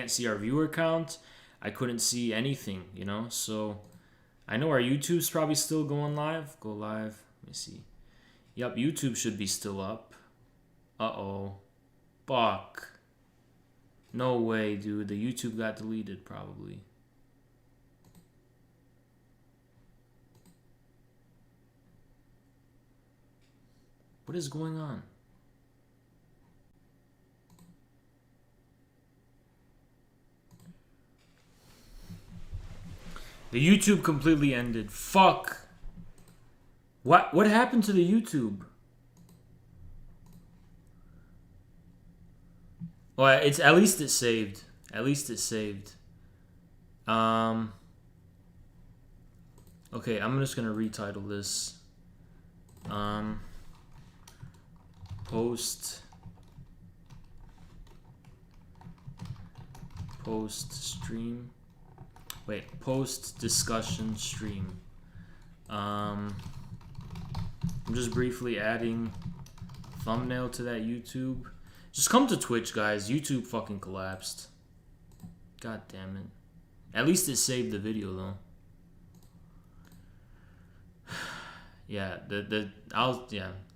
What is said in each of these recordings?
can't see our viewer count. I couldn't see anything, you know? So I know our YouTube's probably still going live. Go live. Let me see. Yep, YouTube should be still up. Uh-oh. Fuck. No way, dude. The YouTube got deleted, probably. What is going on? The YouTube completely ended. Fuck. What happened to the YouTube? Well, it's at least it saved. At least it saved. Okay, I'm just gonna retitle this. Post stream. Wait, post discussion stream. I'm just briefly adding thumbnail to that YouTube. Just come to Twitch, guys. YouTube fucking collapsed. God damn it. At least it saved the video though. Yeah, the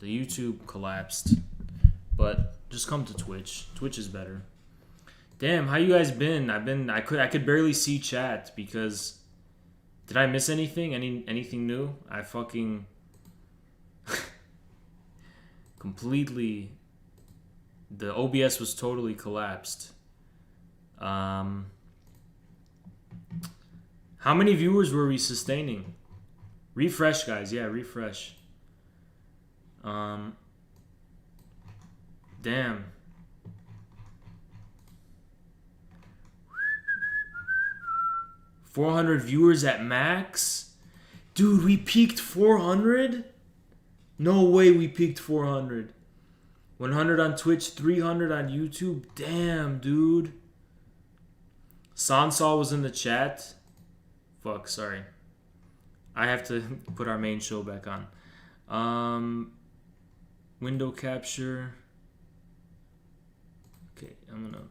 YouTube collapsed. But just come to Twitch. Twitch is better. Damn, how you guys been? I could barely see chat because did I miss anything? Anything new? I fucking completely the OBS was totally collapsed. How many viewers were we sustaining? Refresh, guys. Yeah, refresh. Damn. $400 viewers at max? Dude, we peaked 400? No way we peaked 400. 100 on Twitch, 300 on YouTube. Damn, dude. Sansal was in the chat. Fuck, sorry. I have to put our main show back on. Window capture. Okay, I'm gonna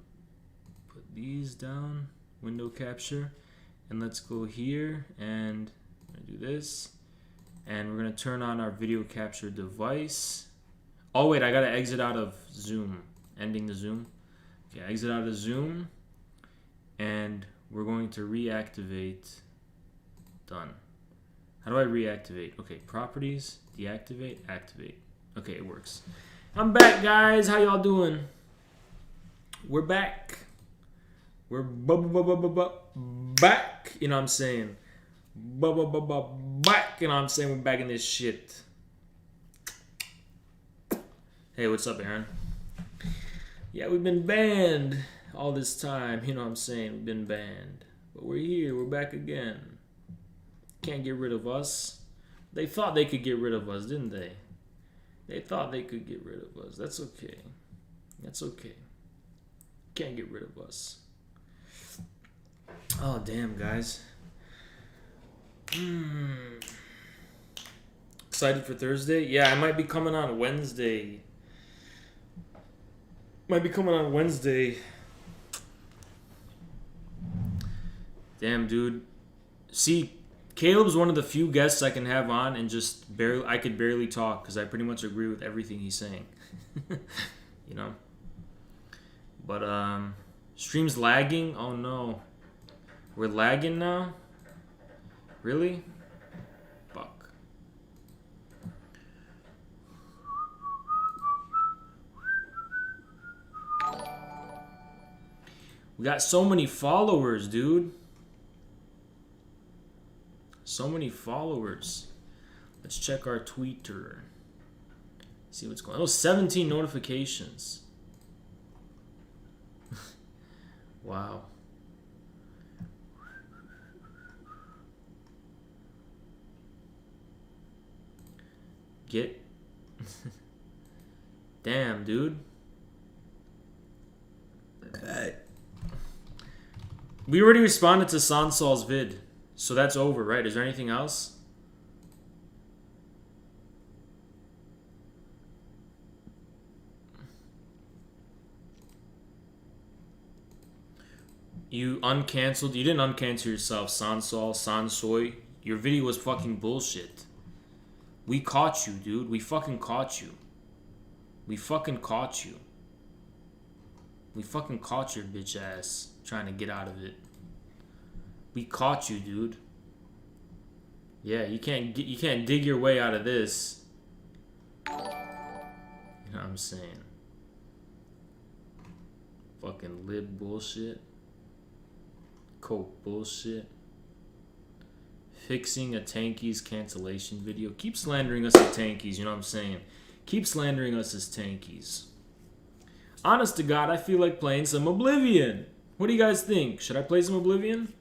put these down. Window capture. And let's go here and I'm gonna do this. And we're gonna turn on our video capture device. Oh wait, I gotta exit out of Zoom. Ending the Zoom. Okay, exit out of Zoom. And we're going to reactivate. Done. How do I reactivate? Okay, properties, deactivate, activate. Okay, it works. I'm back, guys. How y'all doing? We're back. We're back. You know what I'm saying? Back. You know what I'm saying? We're back in this shit. Hey, what's up, Aaron? Yeah, we've been banned all this time. You know what I'm saying? We've been banned. But we're here. We're back again. Can't get rid of us. They thought they could get rid of us, didn't they? They thought they could get rid of us. That's okay. That's okay. Can't get rid of us. Oh, damn, guys. Excited for Thursday? Yeah, I might be coming on Wednesday. Damn, dude. See, Caleb's one of the few guests I can have on and just barely I could barely talk because I pretty much agree with everything he's saying. You know? But stream's lagging? Oh no. We're lagging now? Really? Fuck. We got so many followers, dude. So many followers. Let's check our Twitter. See what's going on. Oh, 17 notifications. Wow. Get. Damn, dude. We already responded to Sansal's vid. So that's over, right? Is there anything else? You uncanceled. You didn't uncancel yourself, Sansol, Sansoy. Your video was fucking bullshit. We caught you, dude. We fucking caught you. We fucking caught you. We fucking caught your bitch ass trying to get out of it. We caught you, dude. Yeah, you can't dig your way out of this. You know what I'm saying? Fucking lib bullshit. Coke bullshit. Fixing a Tankies cancellation video. Keep slandering us as Tankies, you know what I'm saying? Keep slandering us as Tankies. Honest to God, I feel like playing some Oblivion. What do you guys think? Should I play some Oblivion?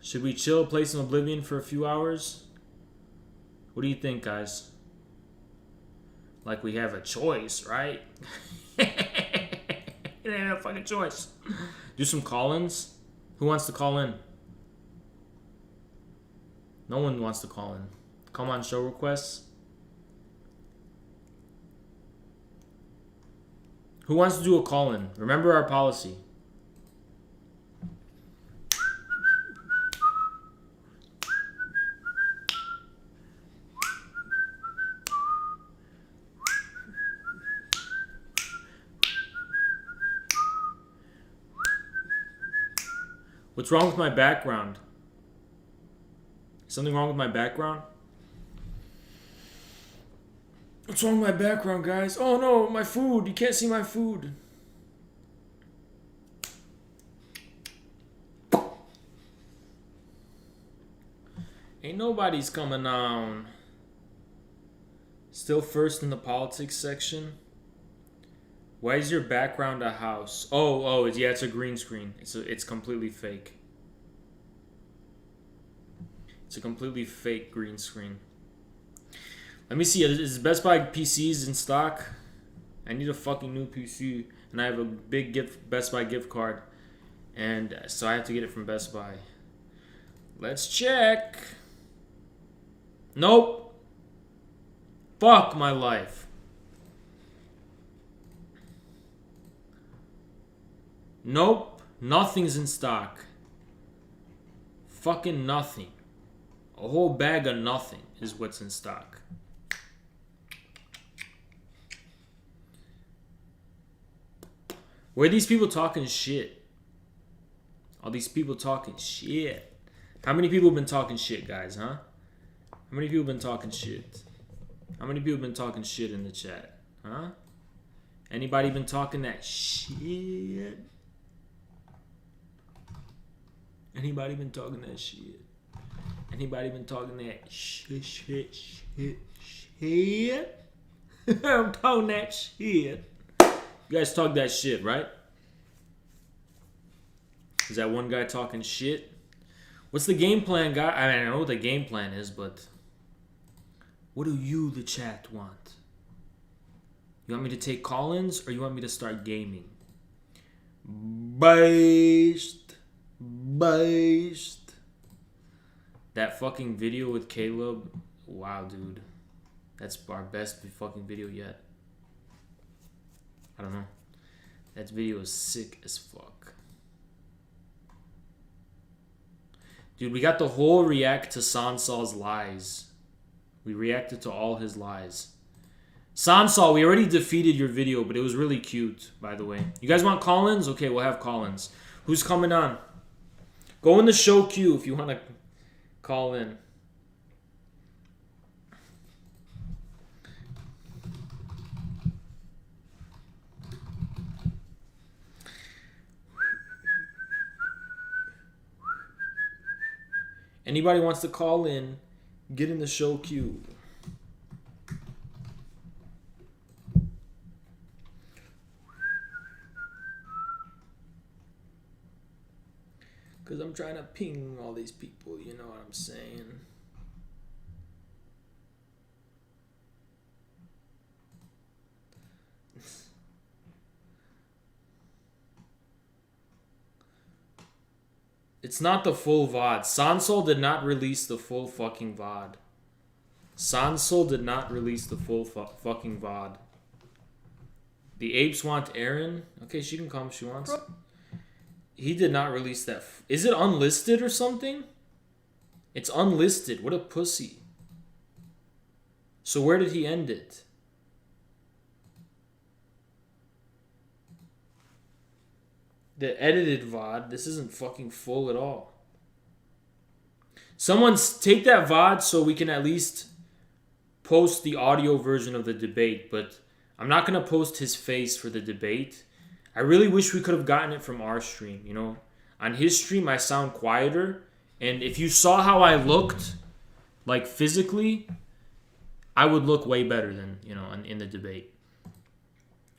Should we chill, play some Oblivion for a few hours? What do you think, guys? Like we have a choice, right? It ain't a fucking choice. Do some call-ins? Who wants to call in? No one wants to call in. Come on, show requests. Who wants to do a call-in? Remember our policy. What's wrong with my background? Something wrong with my background? What's wrong with my background, guys? Oh no, my food. You can't see my food. Ain't nobody's coming on. Still first in the politics section. Why is your background a house? Oh, yeah, it's a green screen. It's completely fake. It's a completely fake green screen. Let me see. Is Best Buy PCs in stock? I need a fucking new PC, and I have a big Best Buy gift card, and so I have to get it from Best Buy. Let's check. Nope. Fuck my life. Nope, nothing's in stock. Fucking nothing. A whole bag of nothing is what's in stock. Where are these people talking shit? All these people talking shit. How many people have been talking shit, guys, huh? How many people have been talking shit? How many people have been talking shit in the chat, huh? Anybody been talking that shit? Anybody been talking that shit? Anybody been talking that shit? I'm talking that shit. You guys talk that shit, right? Is that one guy talking shit? What's the game plan, guy? I mean, I know what the game plan is, but what do you, the chat, want? You want me to take call-ins, or you want me to start gaming? Based. That fucking video with Caleb, wow, dude. That's our best fucking video yet. I don't know. That video is sick as fuck. Dude, we got the whole react to Sansol's lies. We reacted to all his lies. Sansol, we already defeated your video, but it was really cute, by the way. You guys want call-ins? Okay, we'll have call-ins. Who's coming on? Go in the show queue if you want to call in. Anybody wants to call in, get in the show queue. Because I'm trying to ping all these people, you know what I'm saying? It's not the full VOD. Sansol did not release the full fucking VOD. Sansol did not release the full fucking VOD. The apes want Aaron. Okay, she can come if she wants. He did not release that. Is it unlisted or something? It's unlisted. What a pussy. So where did he end it? The edited VOD. This isn't fucking full at all. Someone's take that VOD so we can at least post the audio version of the debate, but I'm not going to post his face for the debate. I really wish we could have gotten it from our stream, you know? On his stream, I sound quieter, and if you saw how I looked, like physically, I would look way better than, you know, in the debate.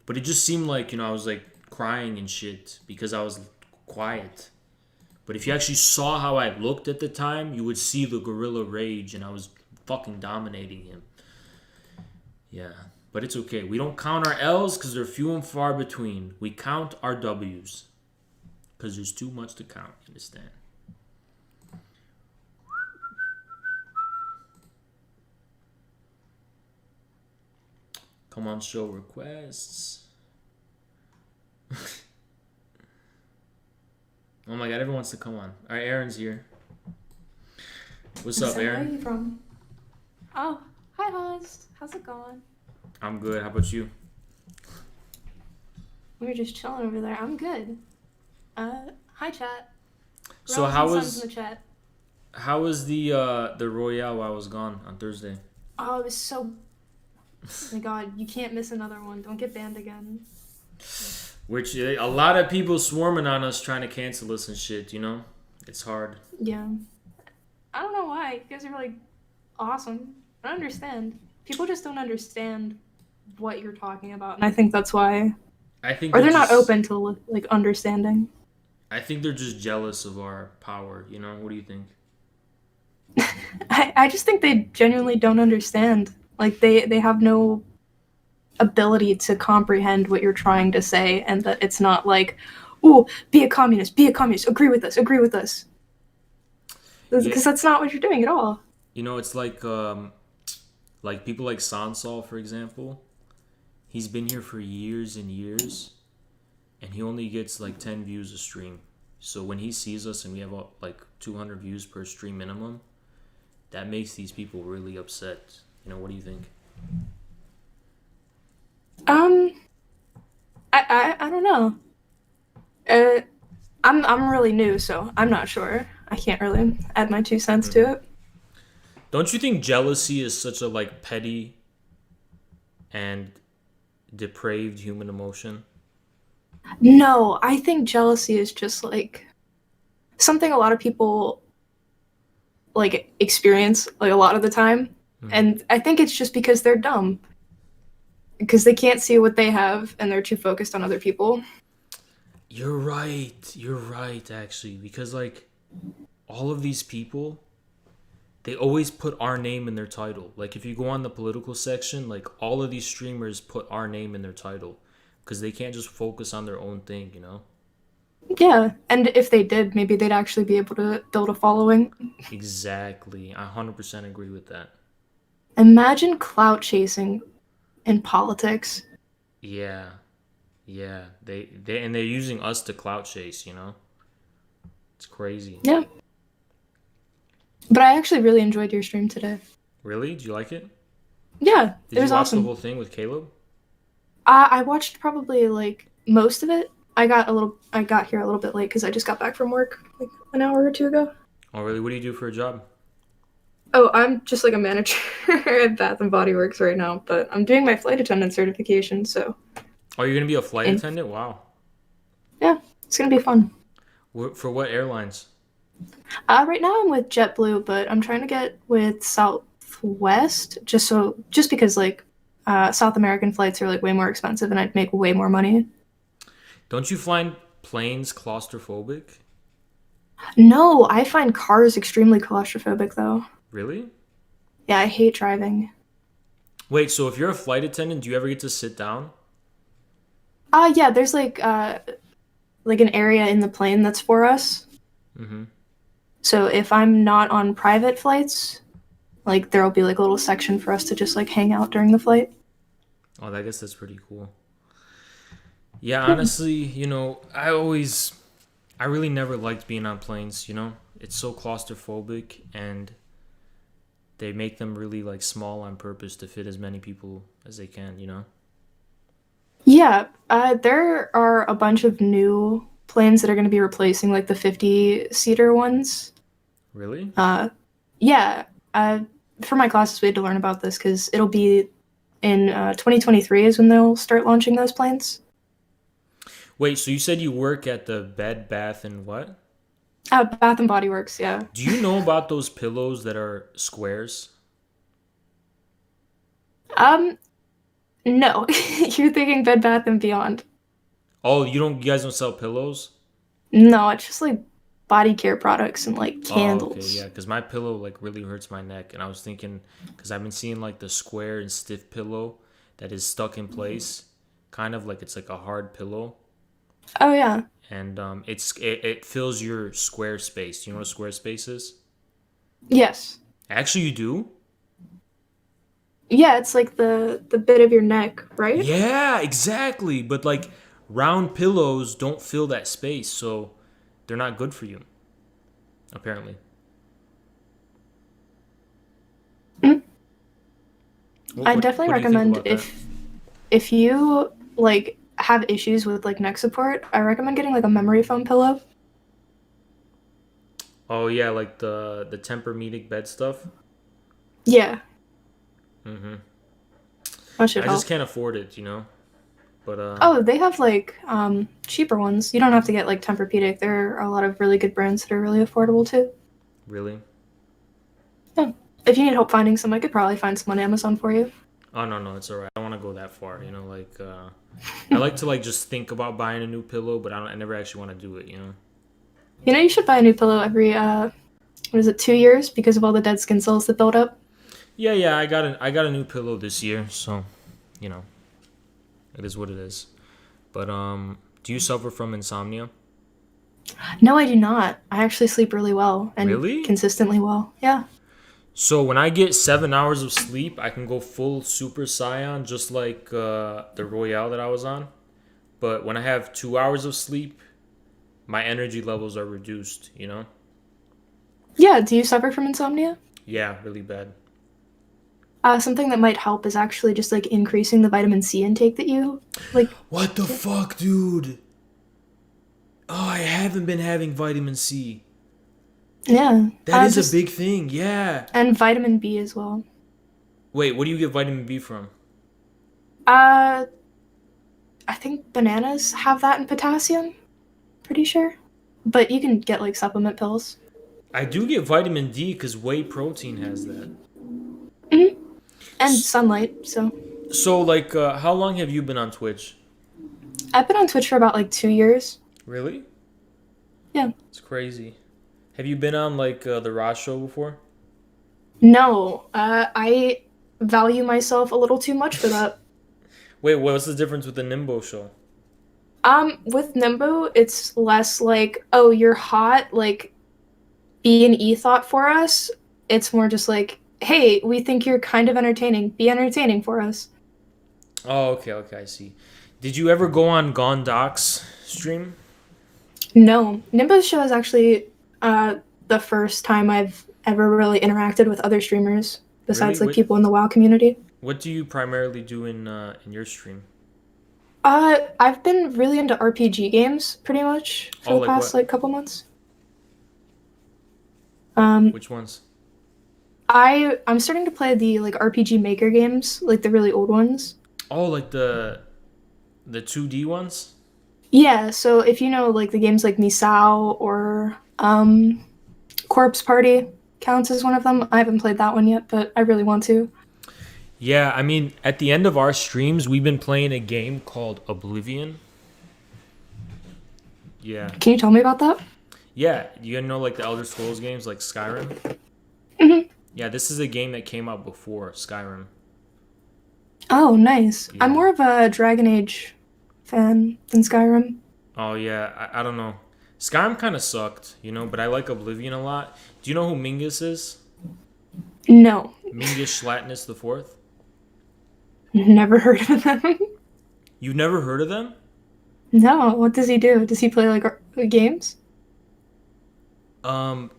But it just seemed like, you know, I was like crying and shit because I was quiet. But if you actually saw how I looked at the time, you would see the gorilla rage, and I was fucking dominating him. Yeah, but it's okay. We don't count our L's because they're few and far between. We count our W's because there's too much to count. You understand? Come on, show requests. Oh my god, everyone wants to come on. All right, Aaron's here. What's up, Aaron? Where are you from? Oh, hi, Hans. How's it going? I'm good. How about you? We were just chilling over there. I'm good. Hi, chat. So Girls how and was sons in the chat? how was the Royale while I was gone on Thursday? Oh, it was so. Oh my god, you can't miss another one. Don't get banned again. Which a lot of people swarming on us trying to cancel us and shit. You know, it's hard. Yeah. I don't know why. You guys are like awesome. I don't understand. People just don't understand what you're talking about, and I think that's why. I think Or they're not just- open to like understanding. I think they're just jealous of our power. You know, what do you think? I just think they genuinely don't understand. Like they have no ability to comprehend what you're trying to say, and that it's not like, "Ooh, be a communist, agree with us." Because that's not what you're doing at all. You know, it's like people like Sansol, for example. He's been here for years and years, and he only gets like 10 views a stream. So when he sees us and we have like 200 views per stream minimum, that makes these people really upset. You know, what do you think? I don't know. I'm really new, so I'm not sure. I can't really add my 2 cents to it. Don't you think jealousy is such a like petty and depraved human emotion? No, I think jealousy is just like something a lot of people like experience like a lot of the time. And I think it's just because they're dumb. Because they can't see what they have and they're too focused on other people. You're right. You're right, actually. Because, like, all of these people, they always put our name in their title. Like, if you go on the political section, like, all of these streamers put our name in their title. Because they can't just focus on their own thing, you know? Yeah, and if they did, maybe they'd actually be able to build a following. Exactly. I 100% agree with that. Imagine clout chasing in politics. Yeah. Yeah. And they're using us to clout chase, you know? It's crazy. Yeah. But I actually really enjoyed your stream today. Really? Did you like it? Yeah, Did it was you watch awesome. the whole thing with Caleb? I watched probably like most of it. I got here a little bit late because I just got back from work like an hour or two ago. Oh, really? What do you do for a job? Oh, I'm just like a manager at Bath and Body Works right now, but I'm doing my flight attendant certification, so Oh, you're going to be a flight attendant? Wow. yeah, it's gonna be fun. For what airlines? Right now I'm with JetBlue, but I'm trying to get with Southwest just because like South American flights are like way more expensive and I'd make way more money. Don't you find planes claustrophobic? No, I find cars extremely claustrophobic though. Really? Yeah, I hate driving. Wait, so if you're a flight attendant, do you ever get to sit down? Yeah, there's like an area in the plane that's for us. Mm-hmm. So if I'm not on private flights, like there'll be like a little section for us to just like hang out during the flight. Oh, I guess that's pretty cool. Yeah, honestly, I really never liked being on planes, It's so claustrophobic and they make them really like small on purpose to fit as many people as they can. Yeah, there are a bunch of new planes that are going to be replacing like the 50-seater ones. Really? Uh, yeah, uh, for my classes, we had to learn about this because it'll be in 2023 is when they'll start launching those planes. Wait, so you said you work at the Bed Bath and what? Bath and Body Works, yeah. Do you know about those pillows that are squares? Um, no, you're thinking Bed Bath and Beyond. Oh, you guys don't sell pillows? No, it's just like body care products and like Oh, okay, yeah, candles. because my pillow like really hurts my neck, and I was thinking, because I've been seeing like the square and stiff pillow that is stuck in place, kind of like it's like a hard pillow, Oh yeah, and it fills your square space. Do you know what a square space is? yes, Actually, you do? yeah. It's like the bit of your neck, right? Yeah, exactly. But like round pillows don't fill that space, so they're not good for you, apparently. Mm. What I what definitely what do you think recommend about that? if you like have issues with like neck support, I recommend getting like a memory foam pillow. Oh yeah, like the Tempur-Medic bed stuff. Yeah, Mm-hmm. that should I just help. can't afford it. But Oh, they have like cheaper ones. You don't have to get like Tempur-Pedic. There are a lot of really good brands that are really affordable too. really? Yeah. If you need help finding some, I could probably find some on Amazon for you. Oh no, no, it's alright. I don't want to go that far. Like I like to like just think about buying a new pillow, but I never actually want to do it. You know, you should buy a new pillow every what is it, 2 years because of all the dead skin cells that build up. Yeah, yeah. I got a new pillow this year, so you know it is what it is. But do you suffer from insomnia? No, I do not. I actually sleep really well and Really? consistently well. Yeah. So when I get 7 hours of sleep, I can go full Super Saiyan, just like the Royale that I was on. But when I have 2 hours of sleep, my energy levels are reduced. Yeah, do you suffer from insomnia? Yeah, really bad. Something that might help is actually just like increasing the vitamin C intake that you like. What the Get. fuck, dude? Oh, I haven't been having vitamin C. Yeah. That is a Just big thing. Yeah. and vitamin B as well. Wait, what do you get vitamin B from? Uh, I think bananas have that in potassium. Pretty sure, but you can get like supplement pills. I do get vitamin D because whey protein has that. Hmm. And S- sunlight. So So, like, how long have you been on Twitch? I've been on Twitch for about like 2 years. Really? Yeah. It's crazy. Have you been on like the Ross show before? No, I value myself a little too much for that. Wait, what's the difference with the Nimbo show? With Nimbo, it's less like, oh, you're hot, like be an e-thought for us. It's more just like, hey, we think you're kind of entertaining. Be entertaining for us. Oh, okay, okay, I see. Did you ever go on Gondoc's stream? No, Nimbo's show is actually the first time I've ever really interacted with other streamers Really? besides like people in the WoW community. What do you primarily do in your stream? I've been really into RPG games pretty much for Oh, the like past what? like couple months. Um, Which ones? I'm starting to play the like RPG Maker games, like the really old ones. Oh, like the 2D ones? Yeah, so if you know like the games like Misao or Corpse Party counts as one of them. I haven't played that one yet, but I really want to. Yeah, I mean, at the end of our streams, we've been playing a game called Oblivion. Yeah. Can you tell me about that? Yeah, you know like the Elder Scrolls games like Skyrim? Hmm. Yeah, this is a game that came out before Skyrim. Oh, nice. I'm Yeah. more of a Dragon Age fan than Skyrim. Oh yeah, I don't know. Skyrim kind of sucked, but I like Oblivion a lot. Do you know who Mingus is? No, Mingus Schlatnus the Fourth. never heard of them. You've never heard of them? No, what does he do? Does he play like games?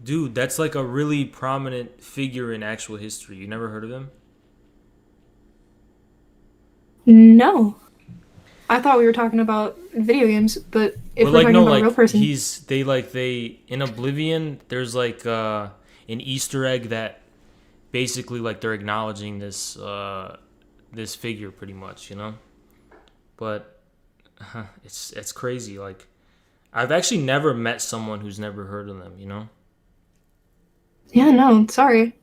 Dude, that's like a really prominent figure in actual history. You never heard of him? No. I thought we were talking about video games, but But if we're like talking no, about a real like person, he's they in Oblivion. There's like an Easter egg that basically like they're acknowledging this figure pretty much, you know. But it's crazy. Like I've actually never met someone who's never heard of them, you know. yeah, no, sorry.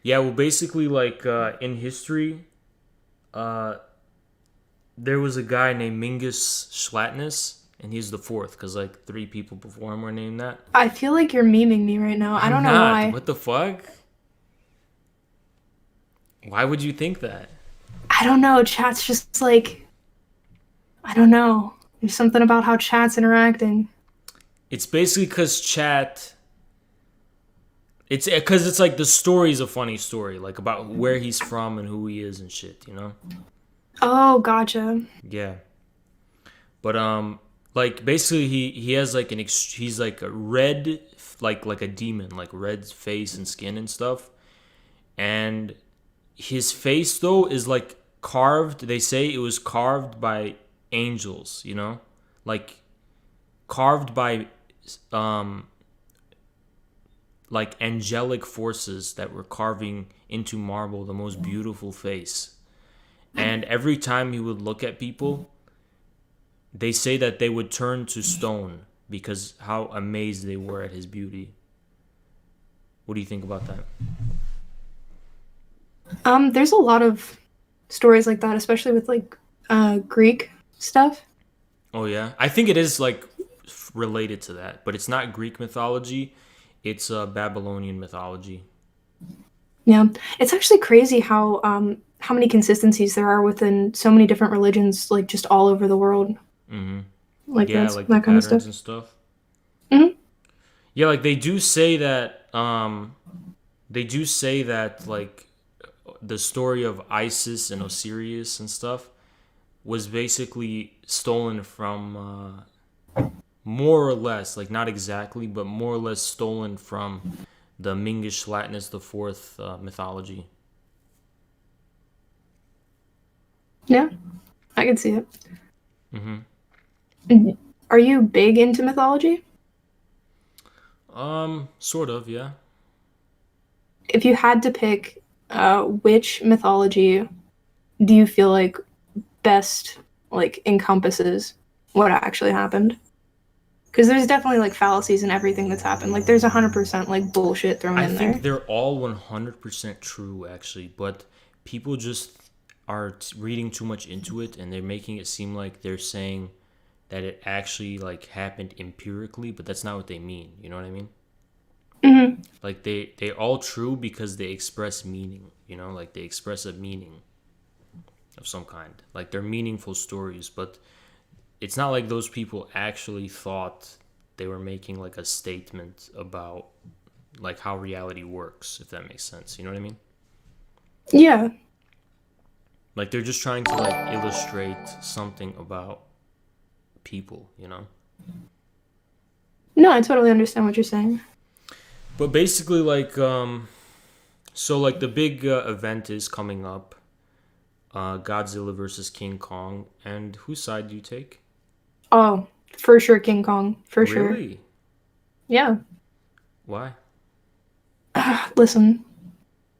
Yeah, well, basically, like in history, uh, there was a guy named Mingus Schlatnus, and he's the fourth because like three people before him were named that. I feel like you're memeing me right now. I I'm don't know not. why. What the fuck? Why would you think that? I don't know. Chat's just like, I don't know. There's something about how chat's interacting. It's basically because chat. It's because it's like the story's a funny story, like about where he's from and who he is and shit, you know? Oh, gotcha. Yeah. But like basically he has like he's like a red like a demon, like red face and skin and stuff. And his face though is like carved. They say it was carved by angels, you know? Like carved by um like angelic forces that were carving into marble the most beautiful face. And every time he would look at people, they say that they would turn to stone because how amazed they were at his beauty. What do you think about that? There's a lot of stories like that, especially with like Greek stuff. Oh yeah, I think it is like related to that, but it's not Greek mythology. It's Babylonian mythology. Yeah, it's actually crazy how many consistencies there are within so many different religions, like just all over the world. Mm-hmm. Like Yeah, that's like the that kind of stuff. patterns and stuff. Hmm. Yeah, like they do say that like the story of Isis and Osiris and stuff was basically stolen from more or less, like not exactly, but more or less stolen from the Mingish Latinus the Fourth mythology. Yeah, I can see it. Mm-hmm. Are you big into mythology? Sort of, yeah. If you had to pick, which mythology do you feel like best like encompasses what actually happened? Because there's definitely like fallacies in everything that's happened. Like there's 100% like bullshit thrown I in there. think they're all 100% true, actually, but people just are reading too much into it and they're making it seem like they're saying that it actually like happened empirically, but that's not what they mean. You know what I mean? Hmm. Like they're all true because they express meaning, you know, like they express a meaning of some kind. Like they're meaningful stories, but it's not like those people actually thought they were making like a statement about like how reality works, if that makes sense. You know what I mean? Yeah. Like they're just trying to like illustrate something about people, you know? No, I totally understand what you're saying. But basically like so like the big event is coming up. Godzilla versus King Kong, and whose side do you take? Oh, for sure, King Kong. For sure. Really? Yeah. Why? Listen,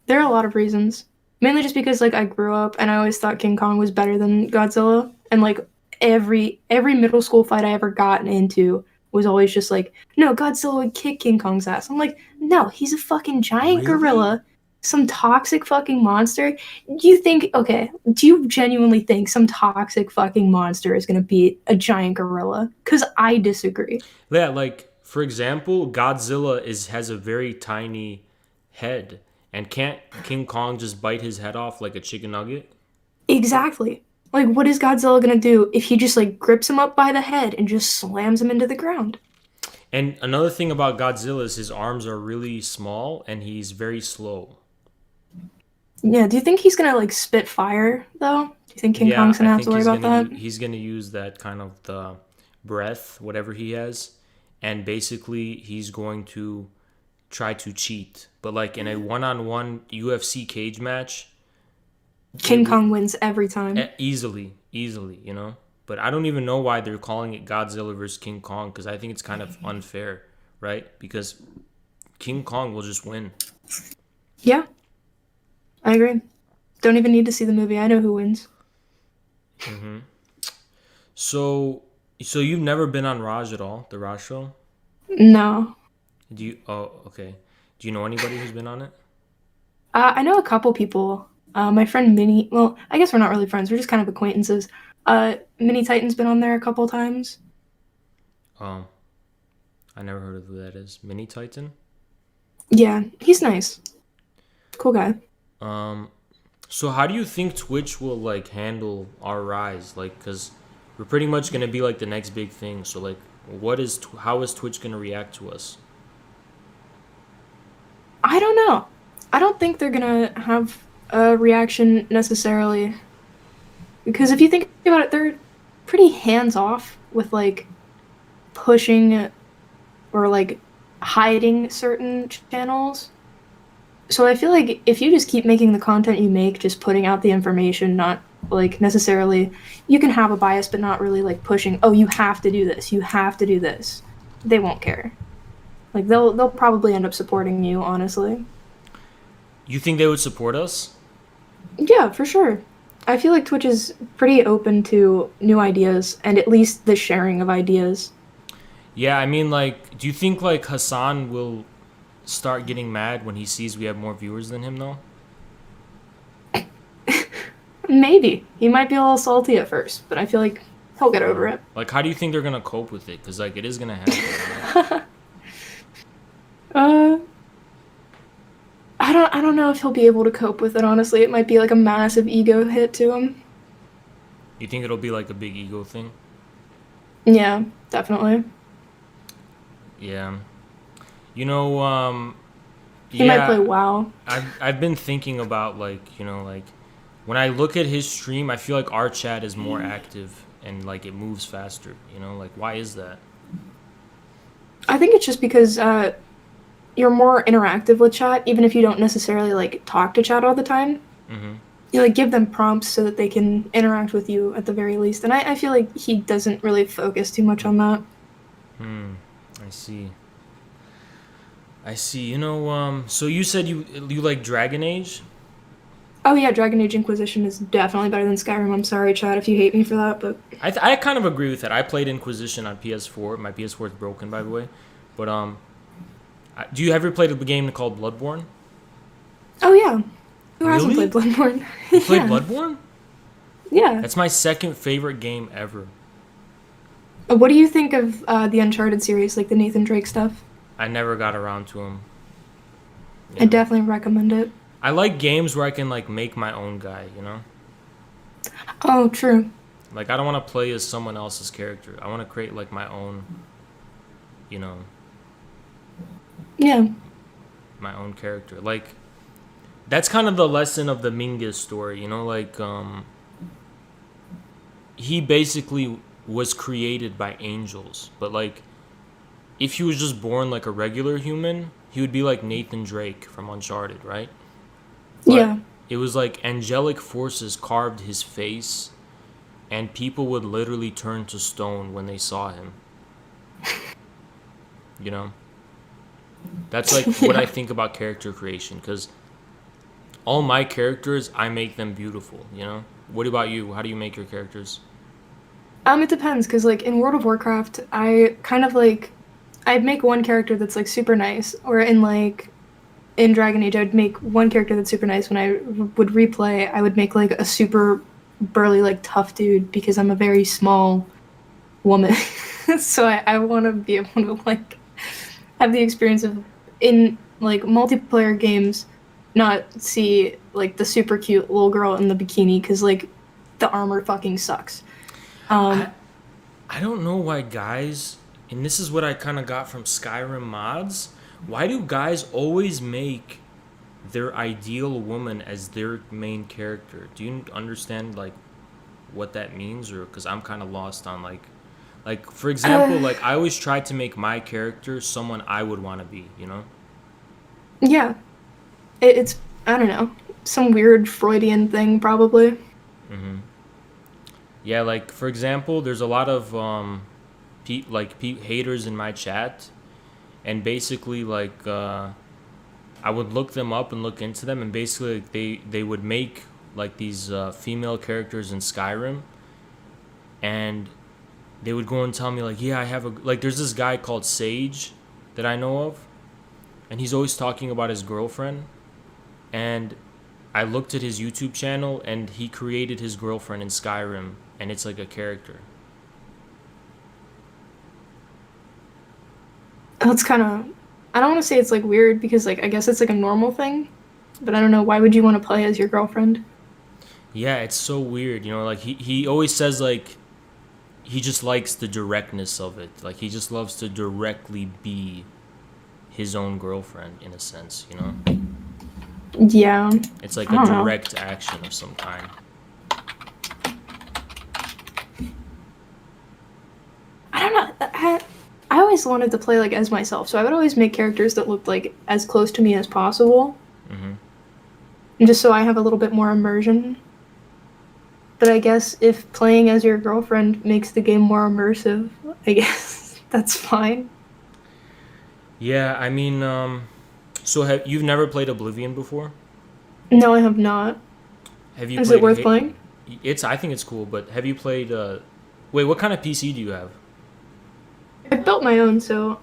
there are a lot of reasons. Mainly just because like I grew up and I always thought King Kong was better than Godzilla, and like every middle school fight I ever gotten into was always just like, no, Godzilla would kick King Kong's ass. I'm like, no, he's a fucking giant Really? gorilla, some toxic fucking monster. Do you think, okay, do you genuinely think some toxic fucking monster is gonna beat a giant gorilla? Because I disagree. Yeah, like for example, Godzilla is has a very tiny head, and can't King Kong just bite his head off like a chicken nugget? Exactly. Like, what is Godzilla gonna do if he just like grips him up by the head and just slams him into the ground? And another thing about Godzilla is his arms are really small and he's very slow. Yeah, do you think he's gonna like spit fire though? you think King Yeah, Kong's I gonna have to think worry about that? he's gonna use that kind of the breath, whatever he has, and basically he's going to try to cheat. But like in a one-on-one UFC cage match, it King will Kong wins every time. easily, you know. But I don't even know why they're calling it Godzilla versus King Kong because I think it's kind of unfair, right? Because King Kong will just win. Yeah, I agree. Don't even need to see the movie. I know who wins. So, so you've never been on Raj at all, the Raj show? No. Do you? Oh, okay. Do you know anybody who's been on it? I know a couple people. My friend Minnie. Well, I guess we're not really friends. We're just kind of acquaintances. Minnie Titan's been on there a couple times. Um, I never heard of who that is. Mini Titan. Yeah, he's nice. Cool guy. Um, so how do you think Twitch will like handle our rise? Like, cause we're pretty much gonna be like the next big thing. So like, how is Twitch gonna react to us? I don't know. I don't think they're gonna have a reaction necessarily. Because if you think about it, they're pretty hands off with like pushing or like hiding certain channels. So I feel like if you just keep making the content you make, just putting out the information, not like necessarily you can have a bias but not really like pushing, oh you have to do this, you have to do this. They won't care. Like they'll probably end up supporting you, honestly. You think they would support us? Yeah, for sure. I feel like Twitch is pretty open to new ideas and at least the sharing of ideas. Yeah, I mean, like, do you think like Hassan will start getting mad when he sees we have more viewers than him, though? Maybe. He might be a little salty at first, but I feel like he'll get over it. Like, how do you think they're gonna cope with it? Because like, it is gonna happen. Right? Uh I don't know if he'll be able to cope with it, honestly. It might be like a massive ego hit to him. You think it'll be like a big ego thing? Yeah, definitely. Yeah. You know, He might play yeah, WoW. I've been thinking about like, you know, like when I look at his stream, I feel like our chat is more active and like it moves faster. You know, like why is that? I think it's just because you're more interactive with chat, even if you don't necessarily like talk to chat all the time. Mm-hmm. You like give them prompts so that they can interact with you at the very least. And I feel like he doesn't really focus too much on that. I see. I see. You know, so you said you like Dragon Age? Oh yeah, Dragon Age Inquisition is definitely better than Skyrim. I'm sorry, chat, if you hate me for that, but I kind of agree with that. I played Inquisition on PS4. My PS4 is broken, by the way. But do you ever played a game called Bloodborne? oh yeah, who hasn't Really? played Bloodborne? You played Yeah, Bloodborne? yeah. That's my second favorite game ever. What do you think of the Uncharted series, like the Nathan Drake stuff? I never got around to them. I definitely recommend it. I like games where I can like make my own guy, you know? Oh, true. Like I don't want to play as someone else's character. I want to create like my own, you know, Yeah. my own character. Like that's kind of the lesson of the Mingus story, you know, like he basically was created by angels, but like if he was just born like a regular human, he would be like Nathan Drake from Uncharted, right? But Yeah. it was like angelic forces carved his face, and people would literally turn to stone when they saw him. You know? That's like what I think about character creation, because all my characters, I make them beautiful, you know? What about you? How do you make your characters? It depends, because like in World of Warcraft, I kind of like I'd make one character that's like super nice, or in like in Dragon Age, I'd make one character that's super nice. When I would replay, I would make like a super burly, like tough dude because I'm a very small woman. So I want to be able to like have the experience of in like multiplayer games, not see like the super cute little girl in the bikini because like the armor fucking sucks. Um, I, I don't know why guys, and this is what I kind of got from Skyrim mods, why do guys always make their ideal woman as their main character? Do you understand like what that means, or because I'm kind of lost on like for example, like I always try to make my character someone I would want to be, you know? Yeah, it's I don't know, some weird Freudian thing probably. Hmm. Yeah, like for example, there's a lot of haters in my chat, and basically like I would look them up and look into them, and basically like, they would make like these female characters in Skyrim, and they would go and tell me like, yeah, I have a like. There's this guy called Sage that I know of, and he's always talking about his girlfriend. And I looked at his YouTube channel, and he created his girlfriend in Skyrim, and it's like a character. That's kind of I don't want to say it's like weird because like I guess it's like a normal thing, but I don't know why would you want to play as your girlfriend? Yeah, it's so weird, you know. Like he always says like he just likes the directness of it. Like he just loves to directly be his own girlfriend in a sense, you know. Yeah, It's like I a don't know. direct action of some kind. I don't know. I always wanted to play like as myself, so I would always make characters that looked like as close to me as possible, Hmm. just so I have a little bit more immersion. But I guess if playing as your girlfriend makes the game more immersive, I guess that's fine. Yeah, I mean, so have you've never played Oblivion before? No, I have not. Have you Is it played? worth playing? It's I think it's cool, but have you played? Wait, what kind of PC do you have? I built my own, so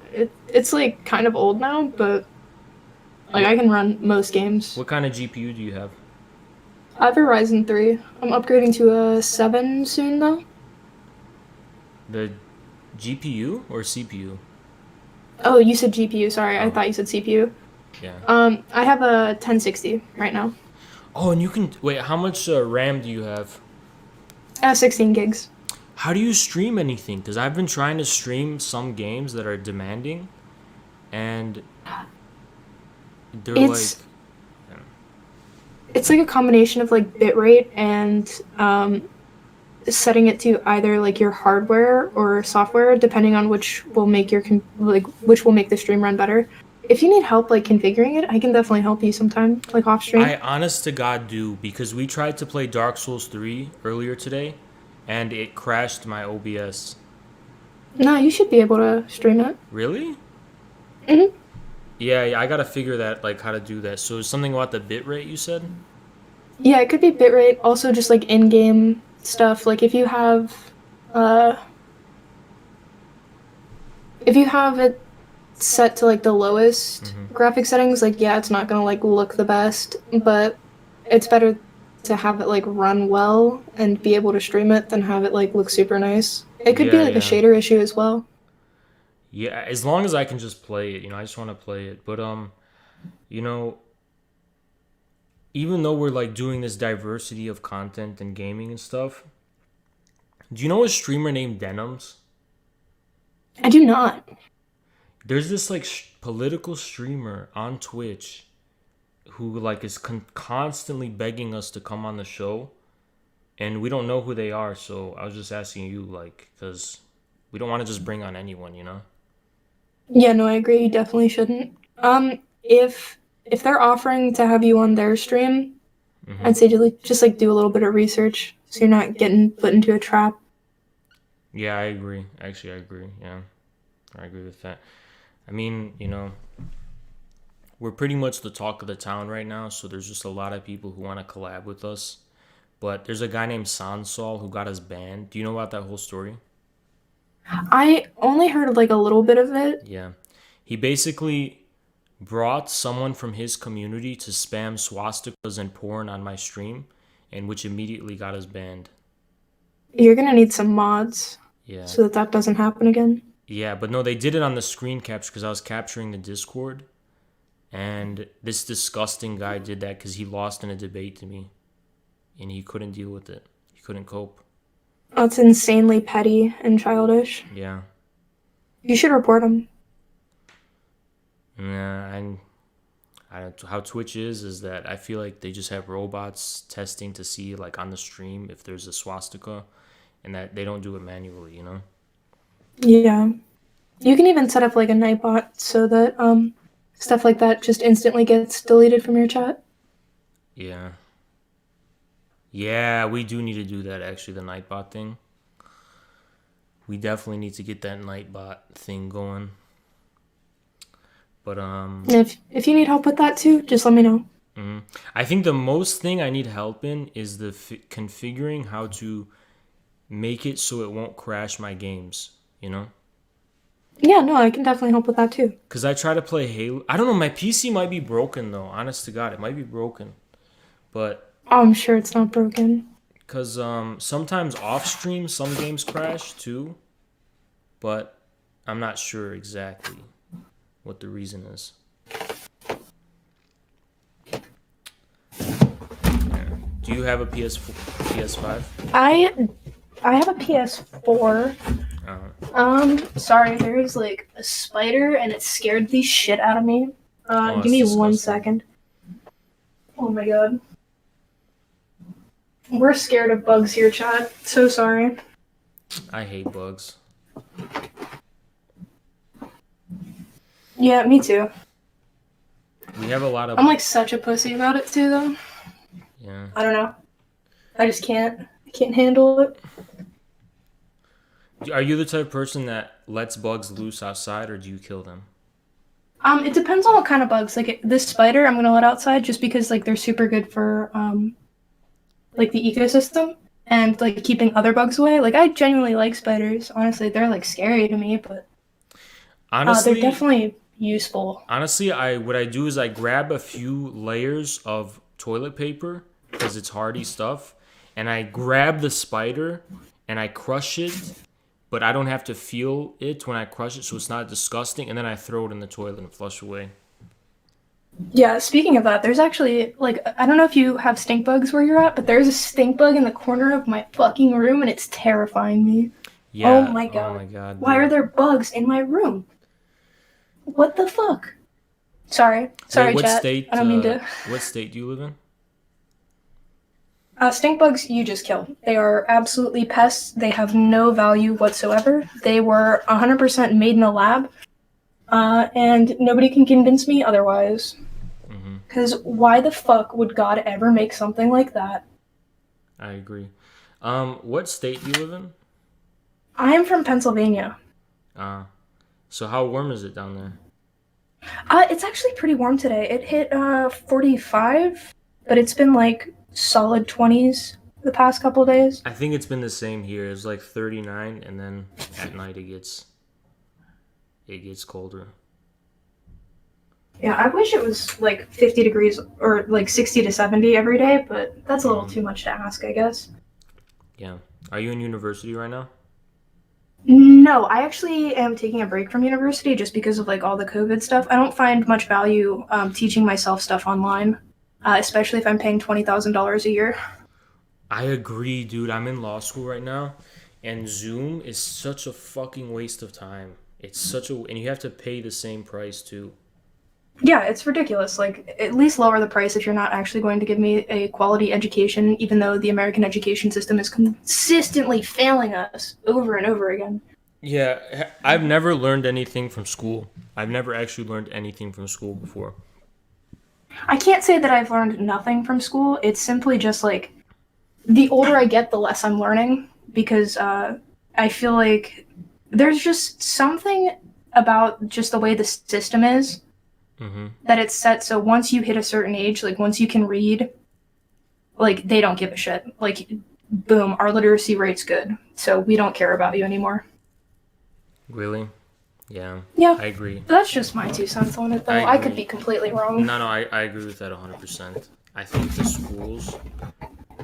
it's like kind of old now, but like What I can run most games. what kind of GPU do you have? I have a Ryzen 3. I'm upgrading to a 7 soon though. The GPU or CPU? Oh, you said GPU. Sorry, I Oh, thought you said CPU. yeah. I have a 1060 right now. Oh, and you can wait. How much RAM do you have? 16 gigs. How do you stream anything? Because I've been trying to stream some games that are demanding, and they're like, It's it's like a combination of like bitrate and setting it to either like your hardware or software, depending on which will make which will make the stream run better. If you need help like configuring it, I can definitely help you sometime, like off I stream. honest to God do, because we tried to play Dark Souls 3 earlier today, and it crashed my OBS. No, you should be able to stream it. Really? Hmm. Yeah, I gotta figure that like how to do that. So something about the bitrate you said? Yeah, it could be bitrate. Also, just like in-game stuff. Like uh, if you have it set to like the lowest Mm-hmm. graphic settings, like yeah, it's not gonna like look the best, but it's better to have it like run well and be able to stream it than have it like look super nice. It could be Yeah, like a yeah. shader issue as well. Yeah, as long as I can just play it, I just want to play it. But you know, even though we're like doing this diversity of content and gaming and stuff, do you know a streamer named Denims? I do not. There's this like political streamer on Twitch who like is constantly begging us to come on the show, and we don't know who they are. So I was just asking you, like, because we don't want to just bring on anyone, you know? Yeah, no, I agree. You definitely shouldn't. If they're offering to have you on their stream, Mm-hmm. I'd say just like do a little bit of research so you're not getting put into a trap. Yeah, I agree. Actually, I agree. Yeah, I agree with that. I mean, we're pretty much the talk of the town right now, so there's just a lot of people who want to collab with us. But there's a guy named Sansol who got us banned. Do you know about that whole story? I only heard like a little bit of it. Yeah. He basically brought someone from his community to spam swastikas and porn on my stream, and which immediately got us banned. You're gonna need some mods Yeah. so that that doesn't happen again. Yeah, but no, they did it on the screen capture because I was capturing the Discord, and this disgusting guy did that because he lost in a debate to me, and he couldn't deal with it. He couldn't cope. That's insanely petty and childish. Yeah. You should report him. Yeah, how Twitch is that I feel like they just have robots testing to see like on the stream if there's a swastika, and that they don't do it manually. You know. Yeah. You can even set up like a Nightbot so that stuff like that just instantly gets deleted from your chat. Yeah. Yeah, we do need to do that actually, the Nightbot thing. We definitely need to get that Nightbot thing going. But And if you need help with that too, just let me know. I think the most thing I need help in is the configuring how to make it so it won't crash my games, you know? Yeah, no, I can definitely help with that too. Because I try to play Halo. I don't know, my PC might be broken though. Honest to God, it might be broken. But Oh, I'm sure it's not broken. because sometimes off stream some games crash too, but I'm not sure exactly what the reason is. Yeah. Do you have a PS5? I have a PS4. Sorry, there's like a spider and it scared the shit out of me. Give me disgusting. 1 second. Oh my god. We're scared of bugs here, chat. So sorry. I hate bugs. Yeah, me too. We have a lot of. I'm like such a pussy about it too, though. Yeah. I don't know. I just can't. I can't handle it. Are you the type of person that lets bugs loose outside, or do you kill them? It depends on what kind of bugs. Like this spider, I'm gonna let outside just because like they're super good for like the ecosystem and like keeping other bugs away. Like I genuinely like spiders. Honestly, they're like scary to me, but Honestly, they're definitely useful. Honestly, what I do is I grab a few layers of toilet paper because it's hardy stuff, and I grab the spider and I crush it, but I don't have to feel it when I crush it, so it's not disgusting. And then I throw it in the toilet and flush away. Yeah, speaking of that, there's actually, like, I don't know if you have stink bugs where you're at, but there's a stink bug in the corner of my fucking room, and it's terrifying me. Yeah. Oh my god. Oh my god. Why are there bugs in my room? What the fuck? Sorry, Wait, what chat. state? I don't mean to. What state do you live in? Stink bugs, you just kill. They are absolutely pests. They have no value whatsoever. They were 100% made in a lab, and nobody can convince me otherwise. Because why the fuck would God ever make something like that? I agree. What state do you live in? I am from Pennsylvania. So how warm is it down there? It's actually pretty warm today. It hit 45, but it's been like solid 20s the past couple days. I think it's been the same here. It's like 39, and then at night it gets colder. Yeah, I wish it was like 50 degrees or like 60 to 70 every day, but that's a little too much to ask, I guess. Yeah. Are you in university right now? No, I actually am taking a break from university just because of like all the COVID stuff. I don't find much value teaching myself stuff online, especially if I'm paying $20,000 a year. I agree, dude. I'm in law school right now, and Zoom is such a fucking waste of time. And you have to pay the same price too. Yeah, it's ridiculous. Like, at least lower the price if you're not actually going to give me a quality education, even though the American education system is consistently failing us over and over again. Yeah, I've never learned anything from school. I've never actually learned anything from school before. I can't say that I've learned nothing from school. It's simply just like, the older I get, the less I'm learning, because I feel like there's just something about just the way the system is. That it's set so once you hit a certain age, like once you can read, like they don't give a shit. Like, boom, our literacy rate's good, so we don't care about you anymore. Really? Yeah. Yeah. I agree. That's just my 2 cents on it, though. I could be completely wrong. No, I agree with that 100%. I think the schools,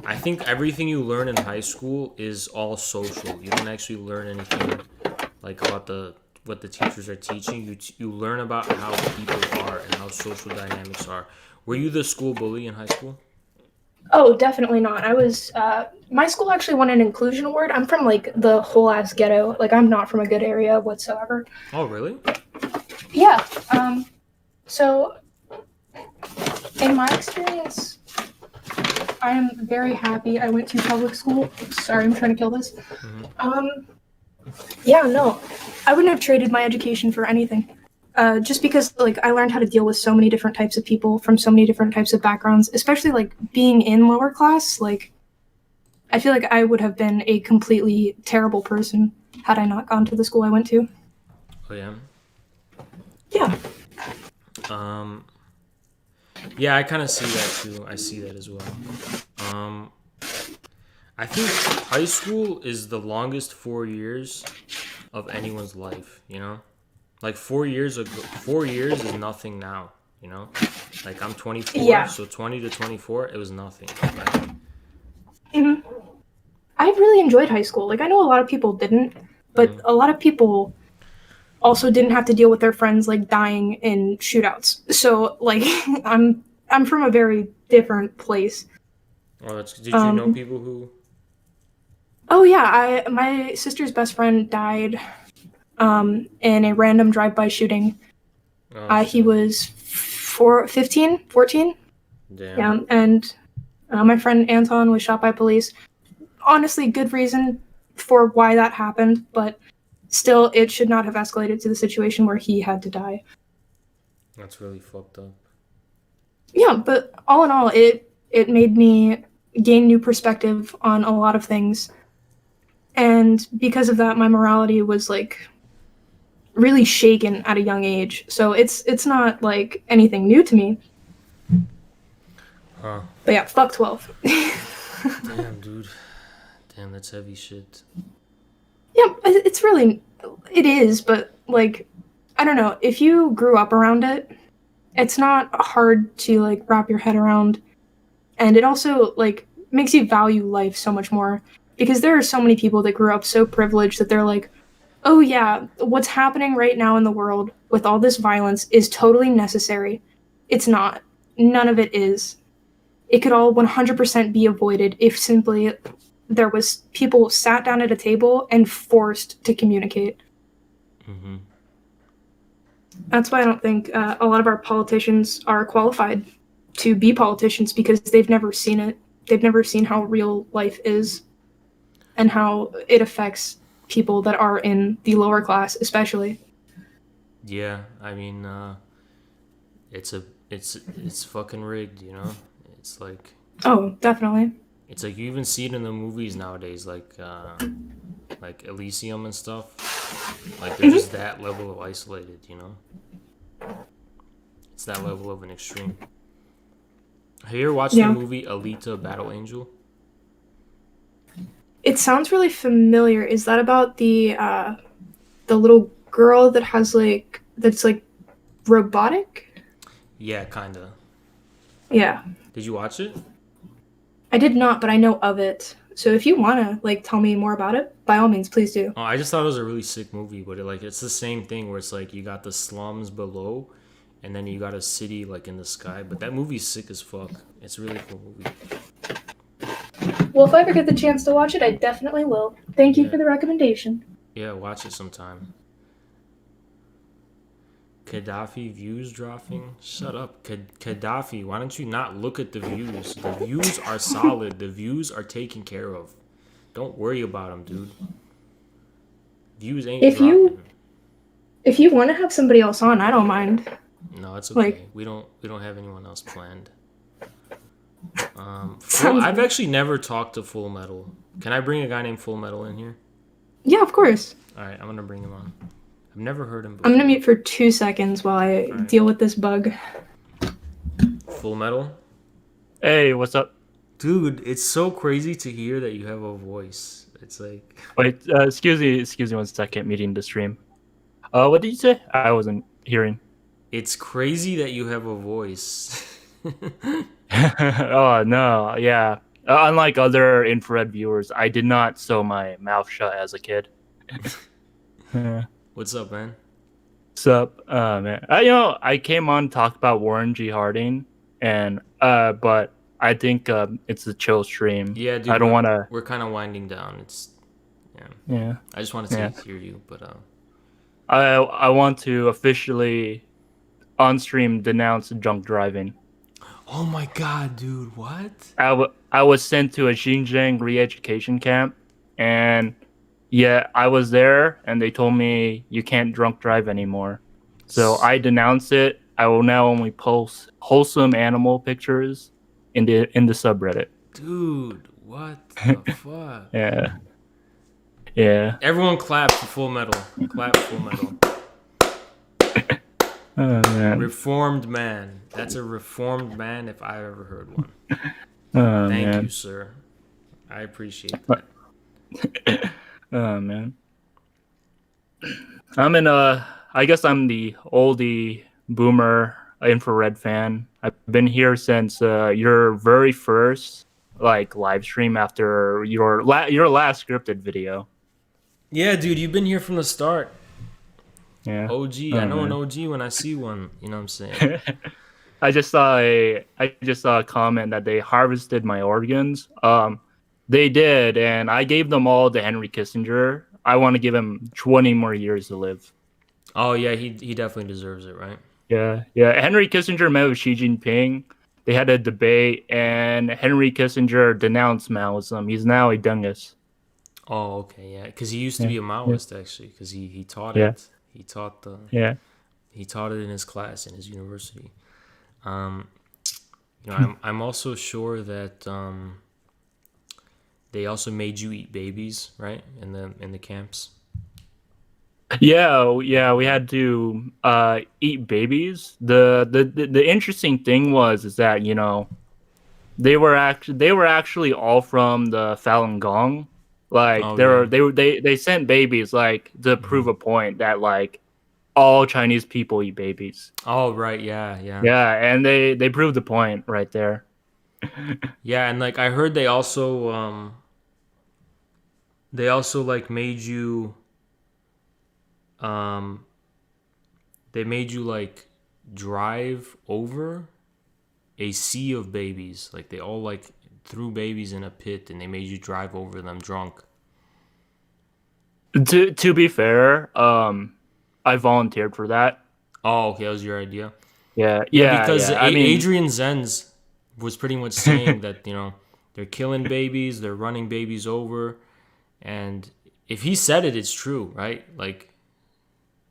I think everything you learn in high school is all social. You don't actually learn anything like about what the teachers are teaching. You learn about how people are and how social dynamics are. Were you the school bully in high school? Oh, definitely not. I was, my school actually won an inclusion award. I'm from, like, the whole-ass ghetto. Like, I'm not from a good area whatsoever. Oh, really? Yeah. So, In my experience, I am very happy I went to public school. Sorry, I'm trying to kill this. Yeah, no, I wouldn't have traded my education for anything. Just because, like, I learned how to deal with so many different types of people from so many different types of backgrounds, especially, like, being in lower class. Like, I feel like I would have been a completely terrible person had I not gone to the school I went to. Oh yeah. Yeah. Yeah, I kind of see that too. I see that as well. I think high school is the longest 4 years of anyone's life. You know, like 4 years ago, 4 years is nothing now. You know, like I'm 24, Yeah. so 20 to 24, it was nothing. Right? hmm I really enjoyed high school. Like, I know a lot of people didn't, but a lot of people also didn't have to deal with their friends like dying in shootouts. So, like, I'm from a very different place. Oh, did you know people who? Oh yeah, my sister's best friend died in a random drive-by shooting. Oh, He was 15, 14. damn. Yeah, and my friend Anton was shot by police. Honestly, good reason for why that happened, but still, it should not have escalated to the situation where he had to die. That's really fucked up. Yeah, but all in all, it made me gain new perspective on a lot of things. And because of that, my morality was like really shaken at a young age. So it's not like anything new to me. Huh. But yeah, fuck 12. Damn, dude. Damn, that's heavy shit. Yeah, it's really, it is, but like, I don't know, if you grew up around it, it's not hard to like wrap your head around. And it also like makes you value life so much more, because there are so many people that grew up so privileged that they're like, oh yeah, what's happening right now in the world with all this violence is totally necessary. It's not. None of it is. It could all 100% be avoided if simply there was people sat down at a table and forced to communicate. Mm-hmm. That's why I don't think a lot of our politicians are qualified to be politicians, because they've never seen it. They've never seen how real life is and how it affects people that are in the lower class, especially. Yeah, I mean, it's fucking rigged, you know. It's Oh, definitely. it's like you even see it in the movies nowadays, like Elysium and stuff. Like they're just that level of isolated, you know. It's that level of an extreme. Have you ever watched the movie Alita: Battle Angel? It sounds really familiar. Is that about the little girl that has like that's like robotic? Yeah, kinda. Yeah. Did you watch it? I did not, but I know of it. So if you wanna like tell me more about it, by all means, please do. Oh, I just thought it was a really sick movie, but it's the same thing where it's like you got the slums below, and then you got a city like in the sky. But that movie's sick as fuck. It's a really cool movie. Well, if I ever get the chance to watch it, I definitely will. Thank you for the recommendation. Yeah, watch it sometime. Gaddafi views dropping? Shut up. Gaddafi, why don't you not look at the views? The views are solid. The views are taken care of. Don't worry about them, dude. Views ain't dropping. If you want to have somebody else on, I don't mind. No, it's okay. We don't have anyone else planned. I've actually never talked to Full Metal. Can I bring a guy named Full Metal in here? Yeah, of course. All right, I'm gonna bring him on. I've never heard him before. I'm gonna mute for 2 seconds while I deal with this bug. Full Metal? Hey, what's up? Dude, it's so crazy to hear that you have a voice. It's like... Wait, excuse me 1 second, muting the stream. What did you say? I wasn't hearing. It's crazy that you have a voice. Oh, no, yeah. Unlike other infrared viewers, I did not sew my mouth shut as a kid. What's up, man? What's up? Man. I came on to talk about Warren G. Harding, and but I think it's a chill stream. Yeah, dude. I don't want to. We're kind of winding down. It's yeah. I just wanted to hear you, but I want to officially on stream denounce drunk driving. Oh my god, dude! What? I was sent to a Xinjiang re-education camp, and yeah, I was there, and they told me you can't drunk drive anymore. So I denounced it. I will now only post wholesome animal pictures in the subreddit. Dude, what the fuck? Yeah, yeah. Everyone clap for Full Metal. Clap for Full Metal. Oh man. Reformed man. That's a reformed man if I ever heard one. Oh Thank man. you, sir. I appreciate that. Oh man. I guess I'm the oldie boomer infrared fan. I've been here since your very first like live stream after your last scripted video. Yeah, dude, you've been here from the start. Yeah. OG. I know an OG when I see one. You know what I'm saying? I just saw a comment that they harvested my organs. They did, and I gave them all to Henry Kissinger. I want to give him 20 more years to live. Oh yeah, he definitely deserves it, right? Yeah, yeah. Henry Kissinger met with Xi Jinping. They had a debate, and Henry Kissinger denounced Maoism. He's now a dungus. Oh, okay, yeah, because he used to be a Maoist actually, because he taught Yeah. it. He taught Yeah. he taught it in his class in his university. I'm also sure that they also made you eat babies, right? In the camps. Yeah, yeah, we had to eat babies. The interesting thing is that, you know, they were actually all from the Falun Gong. Like Oh, they sent babies like to prove a point that like all Chinese people eat babies. Oh, right, yeah. Yeah, and they proved the point right there. Yeah, and like I heard they also like made you they made you like drive over a sea of babies. Like they all like threw babies in a pit and they made you drive over them drunk. To be fair, I volunteered for that. Oh, okay, that was your idea. Yeah, Because yeah. I mean, Adrian Zenz was pretty much saying that, you know, they're killing babies, they're running babies over, and if he said it, it's true, right? Like,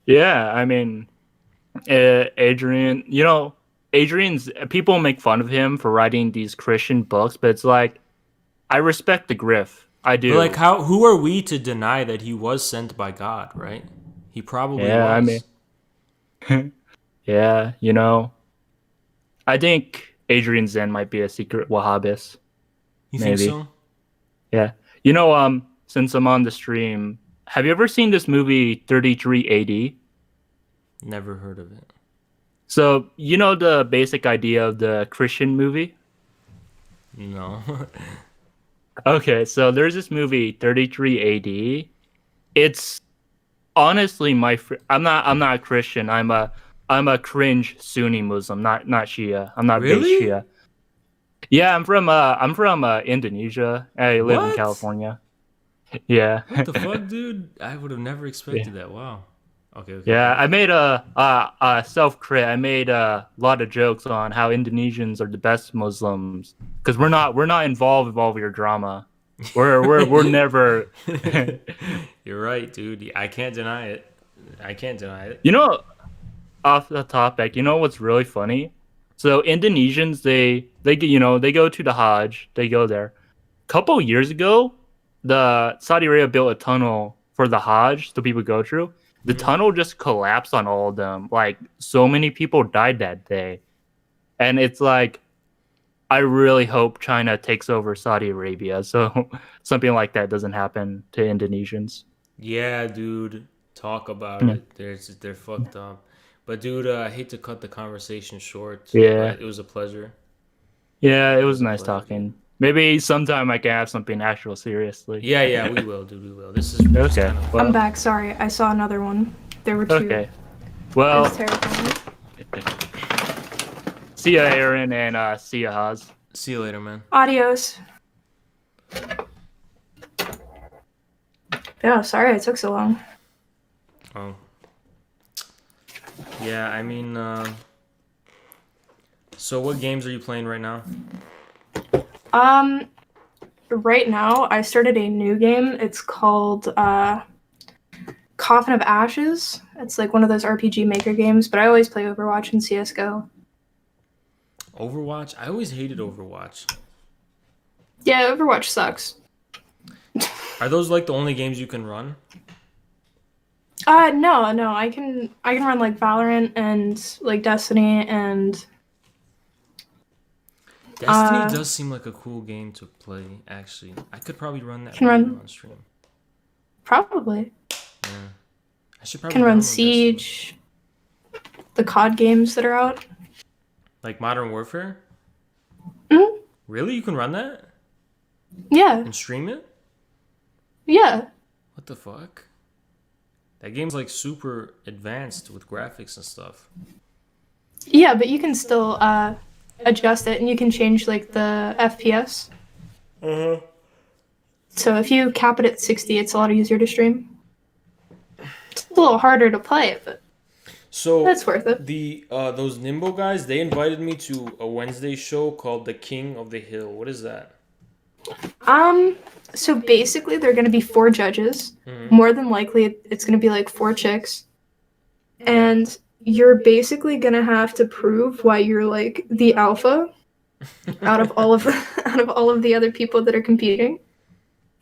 yeah, I mean, Adrian, you know, Adrian's people make fun of him for writing these Christian books, but it's like I respect the grift. I do. but like, who are we to deny that he was sent by God, right? He probably Yeah, was. I mean, yeah, you know, I think Adrian Zen might be a secret Wahhabist. You maybe. think so? Yeah, you know, since I'm on the stream, have you ever seen this movie 33 AD? Never heard of it. So you know the basic idea of the Christian movie. No. Okay, so there's this movie 33 AD. It's honestly I'm not Christian. I'm a cringe Sunni Muslim, not Shia. I'm not Really? big Shia. Yeah, I'm from Indonesia. I live in What? California. Yeah. What the fuck, dude? I would have never expected that. Wow. Okay. Yeah, I made a self-crit. I made a lot of jokes on how Indonesians are the best Muslims because we're not involved with all of your drama. We're never. You're right, dude. I can't deny it. I can't deny it. You know, off the topic, you know what's really funny? So Indonesians, they go to the Hajj, they go there. Couple years ago, the Saudi Arabia built a tunnel for the Hajj so people go through. The tunnel just collapsed on all of them. Like so many people died that day, and it's like, I really hope China takes over Saudi Arabia so something like that doesn't happen to Indonesians. Yeah, dude. Talk about it. They're fucked up. But dude, I hate to cut the conversation short. Yeah. But it was a pleasure. Yeah, it was a nice pleasure, talking. Maybe sometime I can have something actual seriously. Yeah, we will, dude. We will. This is Okay. kind of Well, I'm back. Sorry, I saw another one. There were two. okay. It Well, was terrifying. see ya, Aaron, and see ya, Haz. See you later, man. Adios. Yeah, sorry it took so long. Oh. Yeah, I mean, So what games are you playing right now? Right now I started a new game. It's called Coffin of Ashes. It's like one of those RPG Maker games, but I always play Overwatch and CS:GO. Overwatch? I always hated Overwatch. Yeah, Overwatch sucks. Are those like the only games you can run? No, I can run like Valorant and like Destiny and Destiny Uh, does seem like a cool game to play, actually. I could probably run that can later run on stream. probably Yeah. I should probably can run download Destiny. Siege, the COD games that are out. Like Modern Warfare? Mhm. Really? You can run that? Yeah, And stream it? yeah, What the fuck? That game's like super advanced with graphics and stuff. yeah, but you can still adjust it and you can change like the FPS. Uh-huh. So if you cap it at 60, it's a lot easier to stream. It's a little harder to play, but So that's worth it. the those Nimbo guys, they invited me to a Wednesday show called The King of the Hill. What is that? So basically, there are going to be 4 judges. Mhm. More than likely, it's going to be like 4 chicks, and you're basically going to have to prove why you're like the alpha out of all of out of all of the other people that are competing.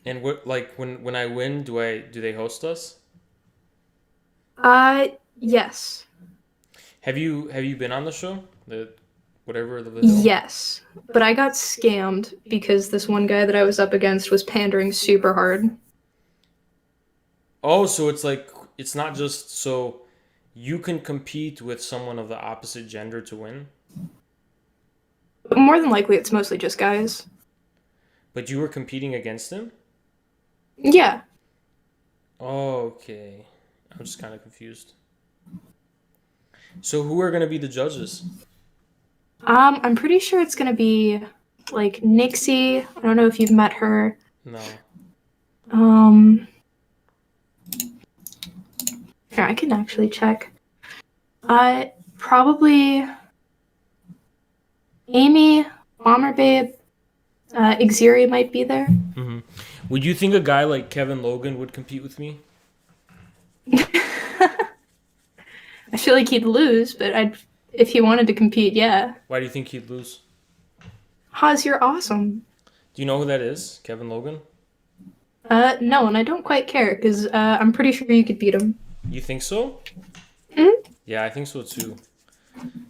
And what like when I win, do they host us? Yes, Have you been on the show? The whatever the hill? yes, but I got scammed because this one guy that I was up against was pandering super hard. Oh, so it's like it's not just so you can compete with someone of the opposite gender to win, But more than likely, it's mostly just guys. but you were competing against him? Yeah. Oh, okay. I'm just kind of confused. So who are going to be the judges? I'm pretty sure it's gonna be like Nixie. I don't know if you've met her. No. Here, I can actually check. Probably Amy, Bomber Babe, Xeri might be there. Hmm. Would you think a guy like Kevin Logan would compete with me? I feel like he'd lose, but if he wanted to compete, yeah. Why do you think he'd lose? Haas, you're awesome. Do you know who that is? Kevin Logan? No, and I don't quite care, because I'm pretty sure you could beat him. You think so? Mhm. Yeah, I think so too.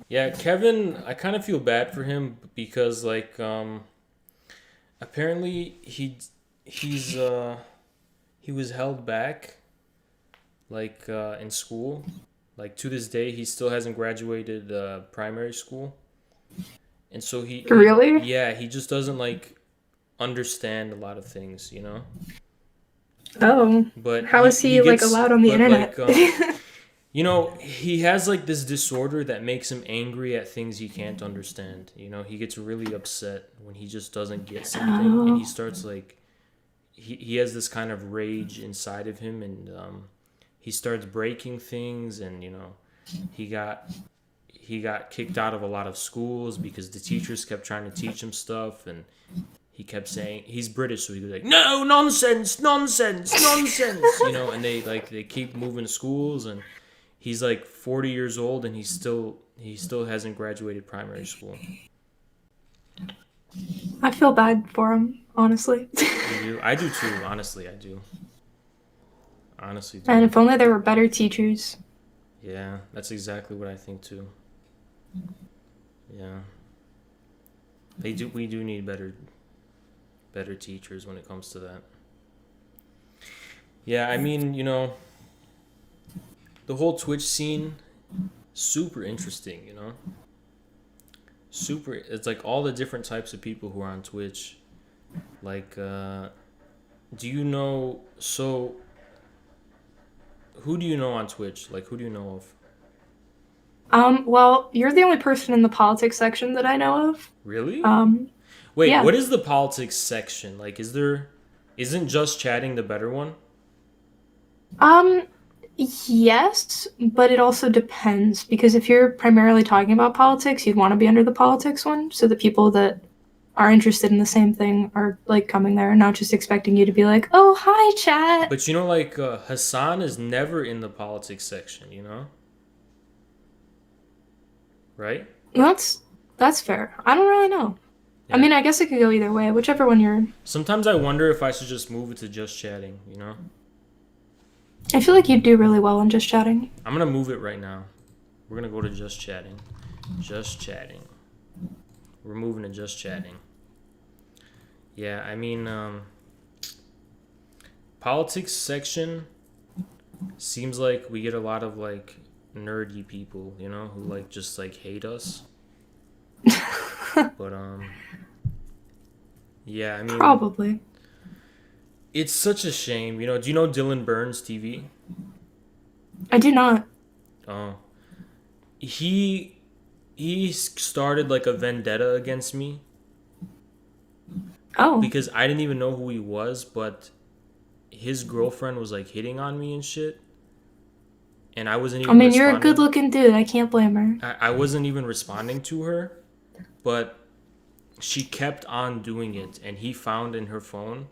Yeah, Kevin, I kind of feel bad for him because like apparently he was held back like in school. Like to this day he still hasn't graduated primary school. And so Really? yeah, he just doesn't like understand a lot of things, you know? Oh. But How is he like allowed on the internet? you know, he has like this disorder that makes him angry at things he can't understand. You know, he gets really upset when he just doesn't get something, and he starts like he has this kind of rage inside of him, and he starts breaking things, and you know, he got kicked out of a lot of schools because the teachers kept trying to teach him stuff, and he kept saying he's British, so he was like, "No, nonsense, nonsense, nonsense," you know. And they keep moving schools, and he's like 40 years old, and he still hasn't graduated primary school. I feel bad for him, honestly. You do? I do too. Honestly, I do. Honestly, do. And if only there were better teachers. Yeah, that's exactly what I think too. Yeah, they do. We do need better teachers when it comes to that. Yeah, I mean, you know, the whole Twitch scene, super interesting, you know? Super, it's like all the different types of people who are on Twitch. Like, do you know, so, who do you know on Twitch? Like, who do you know of? Well, you're the only person in the politics section that I know of. Really? Wait, yeah. what is the politics section? Like, isn't just chatting the better one? Yes, but it also depends because if you're primarily talking about politics, you'd want to be under the politics one, so the people that are interested in the same thing are like coming there and not just expecting you to be like, "Oh, hi, chat." But you know, like Hassan is never in the politics section, you know, right? That's fair. I don't really know. I Yeah. mean, I guess it could go either way, whichever one you're. Sometimes I wonder if I should just move it to just chatting, you know? I feel like you'd do really well in just chatting. I'm gonna move it right now. We're gonna go to just chatting. Just chatting. We're moving to just chatting. Yeah, I mean, politics section seems like we get a lot of like nerdy people, you know, who like just like hate us. But yeah, I mean, Probably. it's such a shame, you know. Do you know Dylan Burns TV? I do not. Oh, he started like a vendetta against me Oh. because I didn't even know who he was, but his girlfriend was like hitting on me and shit, and I wasn't I even mean, you're a responding. good-looking dude. I can't blame her. I wasn't even responding to her, but she kept on doing it, and he found in her phone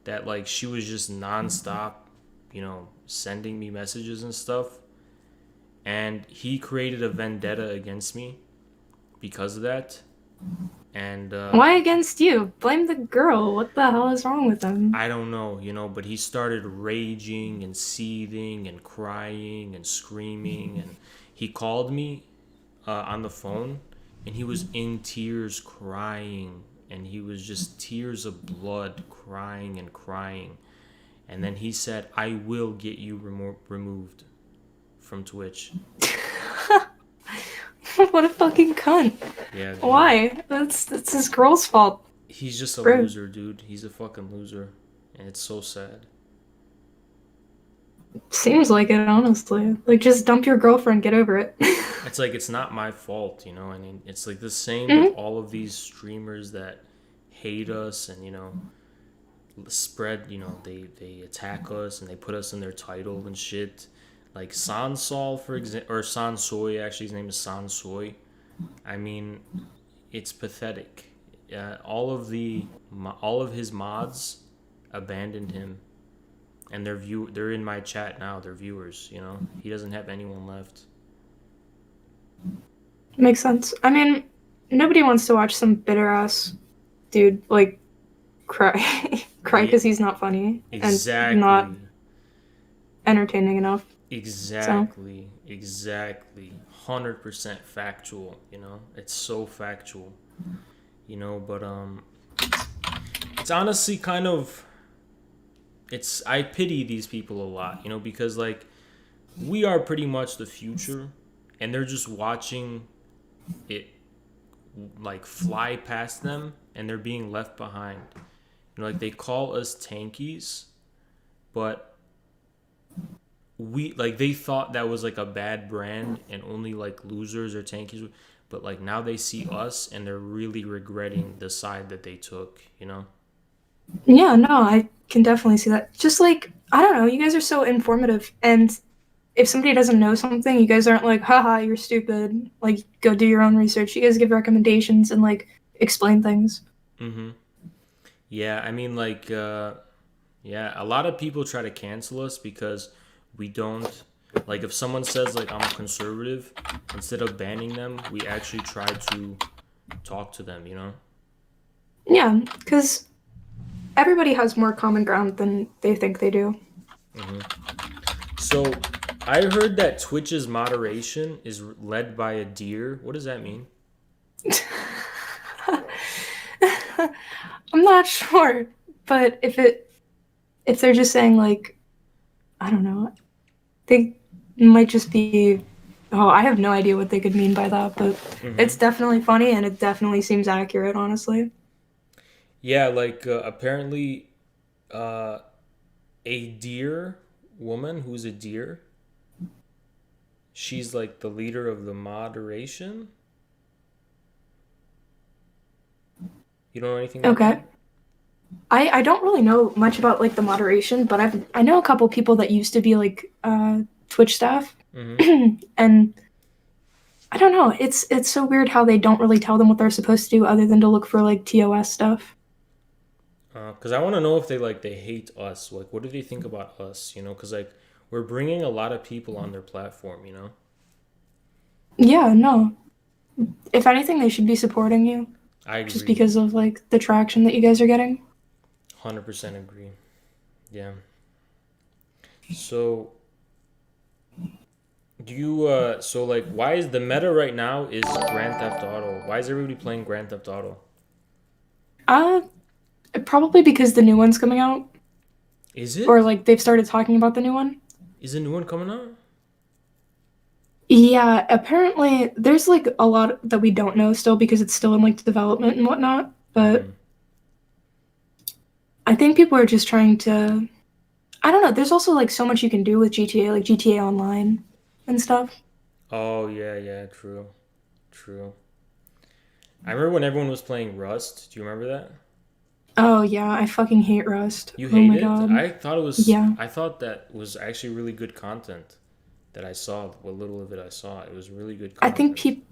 that like she was just nonstop, you know, sending me messages and stuff, and he created a vendetta against me because of that. And Why against you? Blame the girl. What the hell is wrong with him? I don't know, you know, but he started raging and seething and crying and screaming, and he called me on the phone, and he was in tears crying, and he was just tears of blood crying and crying. And then he said, I will get you removed from Twitch. What a fucking cunt. Yeah, dude. Why? That's his girl's fault. He's just a Rude. loser, dude. He's a fucking loser. And it's so sad. Seems like it, honestly. Like, just dump your girlfriend, get over it. It's like, it's not my fault, you know? I mean, it's like the same Mhm. with all of these streamers that hate us and, you know, spread, you know, they attack us and they put us in their title and shit. Like Sansol, for example, or Sansoy, actually, his name is Sansoy. I mean, it's pathetic. All of his mods abandoned him, and they're in my chat now. They're viewers, you know. He doesn't have anyone left. Makes sense. I mean, nobody wants to watch some bitter ass dude, like, cry. Cry because he's not funny Exactly. and not entertaining enough. Exactly. 100% factual, you know? It's so factual. You know, but it's honestly kind of I pity these people a lot, you know, because like we are pretty much the future and they're just watching it like fly past them and they're being left behind. You know, like they call us tankies, but they thought that was like a bad brand and only like losers or tankies, but like now they see us and they're really regretting the side that they took, you know. Yeah, no, I can definitely see that. Just like, I don't know, you guys are so informative, and if somebody doesn't know something, you guys aren't like, haha, you're stupid. Like, go do your own research. You guys give recommendations and like explain things. Yeah, I mean like yeah, a lot of people try to cancel us because we don't like if someone says like I'm a conservative, instead of banning them, we actually try to talk to them, you know? Yeah, because everybody has more common ground than they think they do. So, I heard that Twitch's moderation is led by a deer. What does that mean? I'm not sure, but if they're just saying like, I don't know, they might just be. Oh, I have no idea what they could mean by that, but it's definitely funny and it definitely seems accurate, honestly. Yeah, like apparently a deer woman who's a deer, she's like the leader of the moderation. You don't know anything about Okay. that? I don't really know much about like the moderation, but I know a couple people that used to be like Twitch staff, Mm-hmm. and I don't know. It's so weird how they don't really tell them what they're supposed to do other than to look for like TOS stuff. Because I want to know if they hate us. Like, what do they think about us? You know, because like we're bringing a lot of people on their platform. You know. Yeah, no. If anything, they should be supporting you I just agree. because of like the traction that you guys are getting. 100% agree. Yeah. So do you so like why is the meta right now is Grand Theft Auto? Why is everybody playing Grand Theft Auto? Uh, Probably because the new one's coming out, Is or it? like they've started talking about the new one. Is a new one coming out? Yeah, apparently there's like a lot that we don't know still because it's still in like development and whatnot. But Mm-hmm. I think people are just trying to. I don't know. There's also like so much you can do with GTA, like GTA Online and stuff. Oh yeah, yeah, true. True. I remember when everyone was playing Rust. Do you remember that? Oh yeah, I fucking hate Rust. You Oh hate my it? god. Yeah. I thought that was actually really good content that I saw. What little of it I saw, it was really good I think content.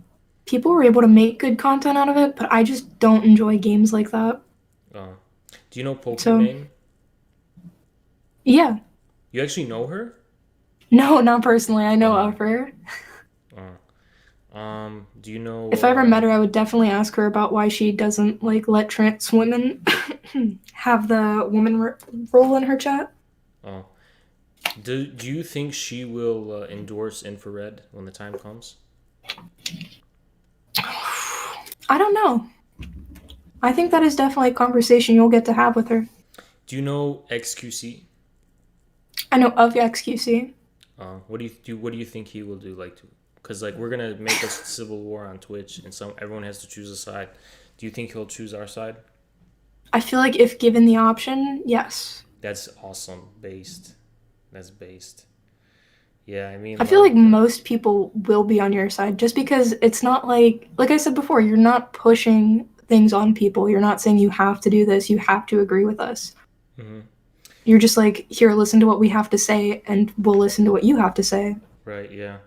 people were able to make good content out of it, but I just don't enjoy games like that. Uh, do you know So, Pokimane? yeah. You actually know her? No, not personally. I know Uh, of her. do you know If I ever met her, I would definitely ask her about why she doesn't like let trans women have the woman role in her chat. uh do you think she will endorse infrared when the time comes? I don't know. I think that is definitely a conversation you'll get to have with her. Do you know XQC? I know of XQC. What do you think he will do? Like, because like we're gonna make a civil war on Twitch, and everyone has to choose a side. Do you think he'll choose our side? I feel like if given the option, yes. That's awesome. Based. That's based. Yeah, I mean I feel like like most people will be on your side just because it's not like I said before, you're not pushing things on people. You're not saying you have to do this, you have to agree with us. mhm, You're just like, here, listen to what we have to say, and we'll listen to what you have to say. right, yeah.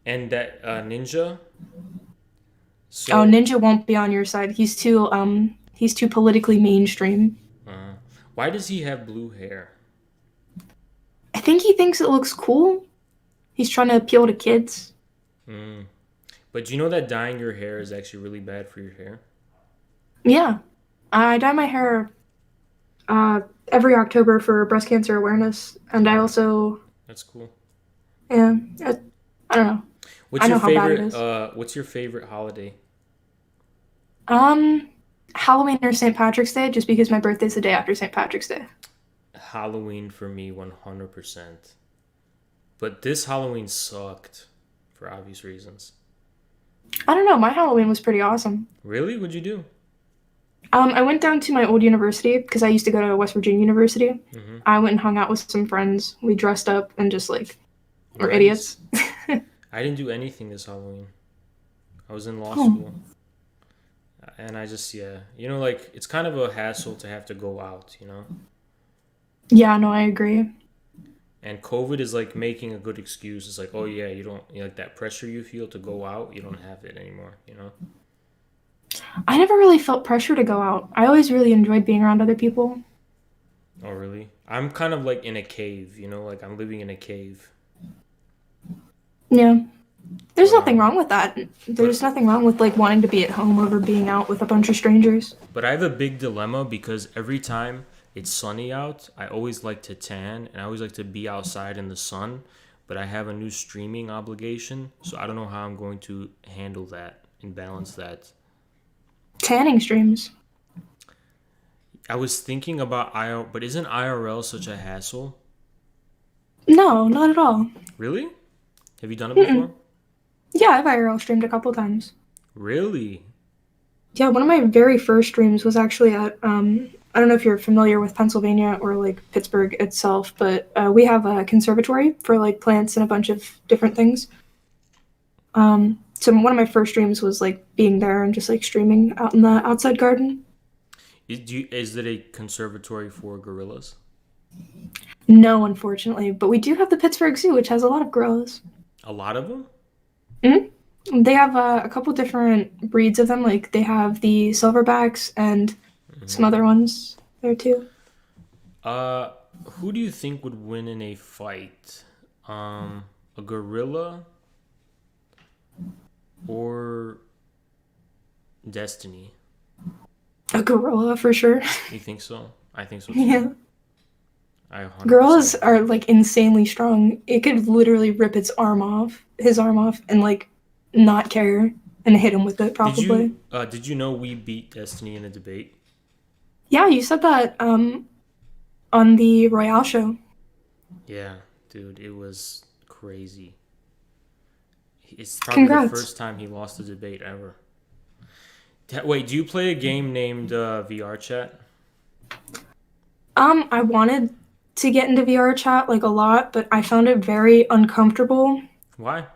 And that Ninja. Oh, So, Ninja won't be on your side. He's too politically mainstream. uh, why does he have blue hair? I think he thinks it looks cool. He's trying to appeal to kids. Mm. But do you know that dyeing your hair is actually really bad for your hair? Yeah. I dye my hair every October for breast cancer awareness, and I Oh, also, that's cool. yeah, I don't know. What's I your know how bad it favorite? is. What's your favorite holiday? Um, Halloween or St. Patrick's Day, just because my birthday's the day after St. Patrick's Day. Halloween for me, 100%. But this Halloween sucked for obvious reasons. I don't know. My Halloween was pretty awesome. Really? What'd you do? I went down to my old university because I used to go to West Virginia University. Mm-hmm. I went and hung out with some friends. We dressed up and just like were Nice. idiots. I didn't do anything this Halloween. I was in law Oh, school. And I just, yeah. You know, like, it's kind of a hassle to have to go out, you know? yeah, no, I agree. And COVID is like making a good excuse. It's like, oh, yeah, you don't, you know, like that pressure you feel to go out, you don't have it anymore, you know? I never really felt pressure to go out. I always really enjoyed being around other people. Oh, really? I'm kind of like in a cave, you know? Like, I'm living in a cave. Yeah. There's But, nothing wrong with that. but There's nothing wrong with like wanting to be at home over being out with a bunch of strangers. But I have a big dilemma because every time it's sunny out, I always like to tan and I always like to be outside in the sun. But I have a new streaming obligation, so I don't know how I'm going to handle that and balance that. Tanning streams. I was thinking about IRL, but isn't IRL such a hassle? No, not at all. Really? Have you done it Mm-mm. before? Yeah, I've IRL streamed a couple times. Really? Yeah, one of my very first streams was actually at I don't know if you're familiar with Pennsylvania or like Pittsburgh itself, but we have a conservatory for like plants and a bunch of different things. So one of my first streams was like being there and just like streaming out in the outside garden. Is it a conservatory for gorillas? No, unfortunately, but we do have the Pittsburgh Zoo, which has a lot of gorillas. A lot of them? They have a couple different breeds of them. Like they have the silverbacks and some other ones there too. Who do you think would win in a fight? A gorilla or Destiny? A gorilla for sure. You think so? I think so too. Yeah. I 100%. Gorillas are like insanely strong. It could literally rip his arm off, and like not care and hit him with it probably. Did you know we beat Destiny in a debate? Yeah, you said that on the Royale show. Yeah, dude, it was crazy. It's probably Congrats. the first time he lost a debate ever. Wait, do you play a game named VR Chat? I wanted to get into VR chat like a lot, but I found it very uncomfortable. Why?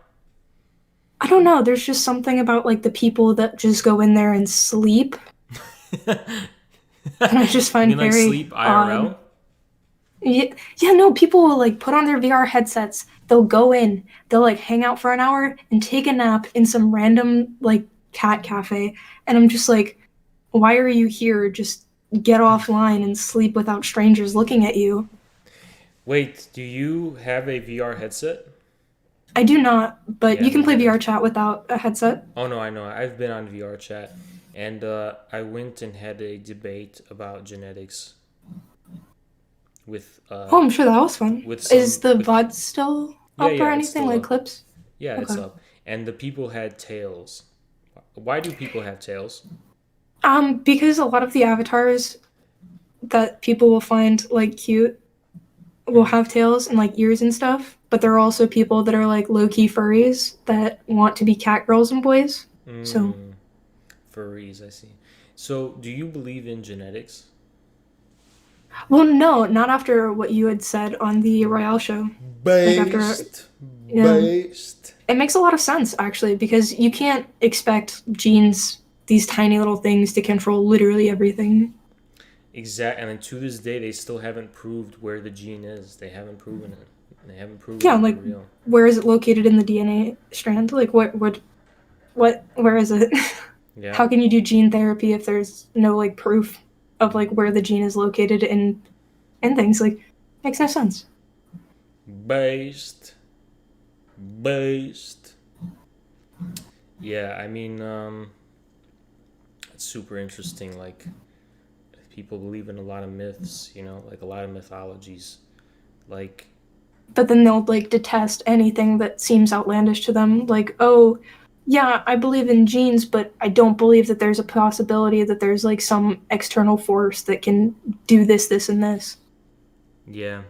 I don't know, there's just something about like the people that just go in there and sleep. And I just find You mean like very sleep IRL? odd. Yeah, no, people will like put on their VR headsets, they'll go in, they'll like hang out for an hour and take a nap in some random like cat cafe. And I'm just like, why are you here? Just get offline and sleep without strangers looking at you. Wait, do you have a VR headset? I do not, but Yeah, you can me play neither. VR chat without a headset. Oh no, I know. I've been on VR Chat, and I went and had a debate about genetics with Oh, I'm sure that was fun. with Is some the with VOD still Yeah, up or yeah, it's anything, still like up. clips? Yeah, it's Okay. up. And the people had tails. Why do people have tails? Because a lot of the avatars that people will find like cute will have tails and like ears and stuff, but there are also people that are like low-key furries that want to be cat girls and boys. So Furries, I see. So, do you believe in genetics? well, no, not after what you had said on the Royale show. after- yeah. Based. It makes a lot of sense actually, because you can't expect genes, these tiny little things, to control literally everything. Exact, and then to this day, they still haven't proved where the gene is. They haven't proven it. They haven't proven Yeah, it like for real. where is it located in the DNA strand? Like where is it? Yeah. How can you do gene therapy if there's no like proof of like where the gene is located in things? Like makes no sense. Based. Yeah, I mean, it's super interesting. Like, people believe in a lot of myths, like a lot of mythologies. Like, But then they'll like detest anything that seems outlandish to them. Like, oh, yeah, I believe in genes, but I don't believe that there's a possibility that there's like some external force that can do this, this, and this. yeah.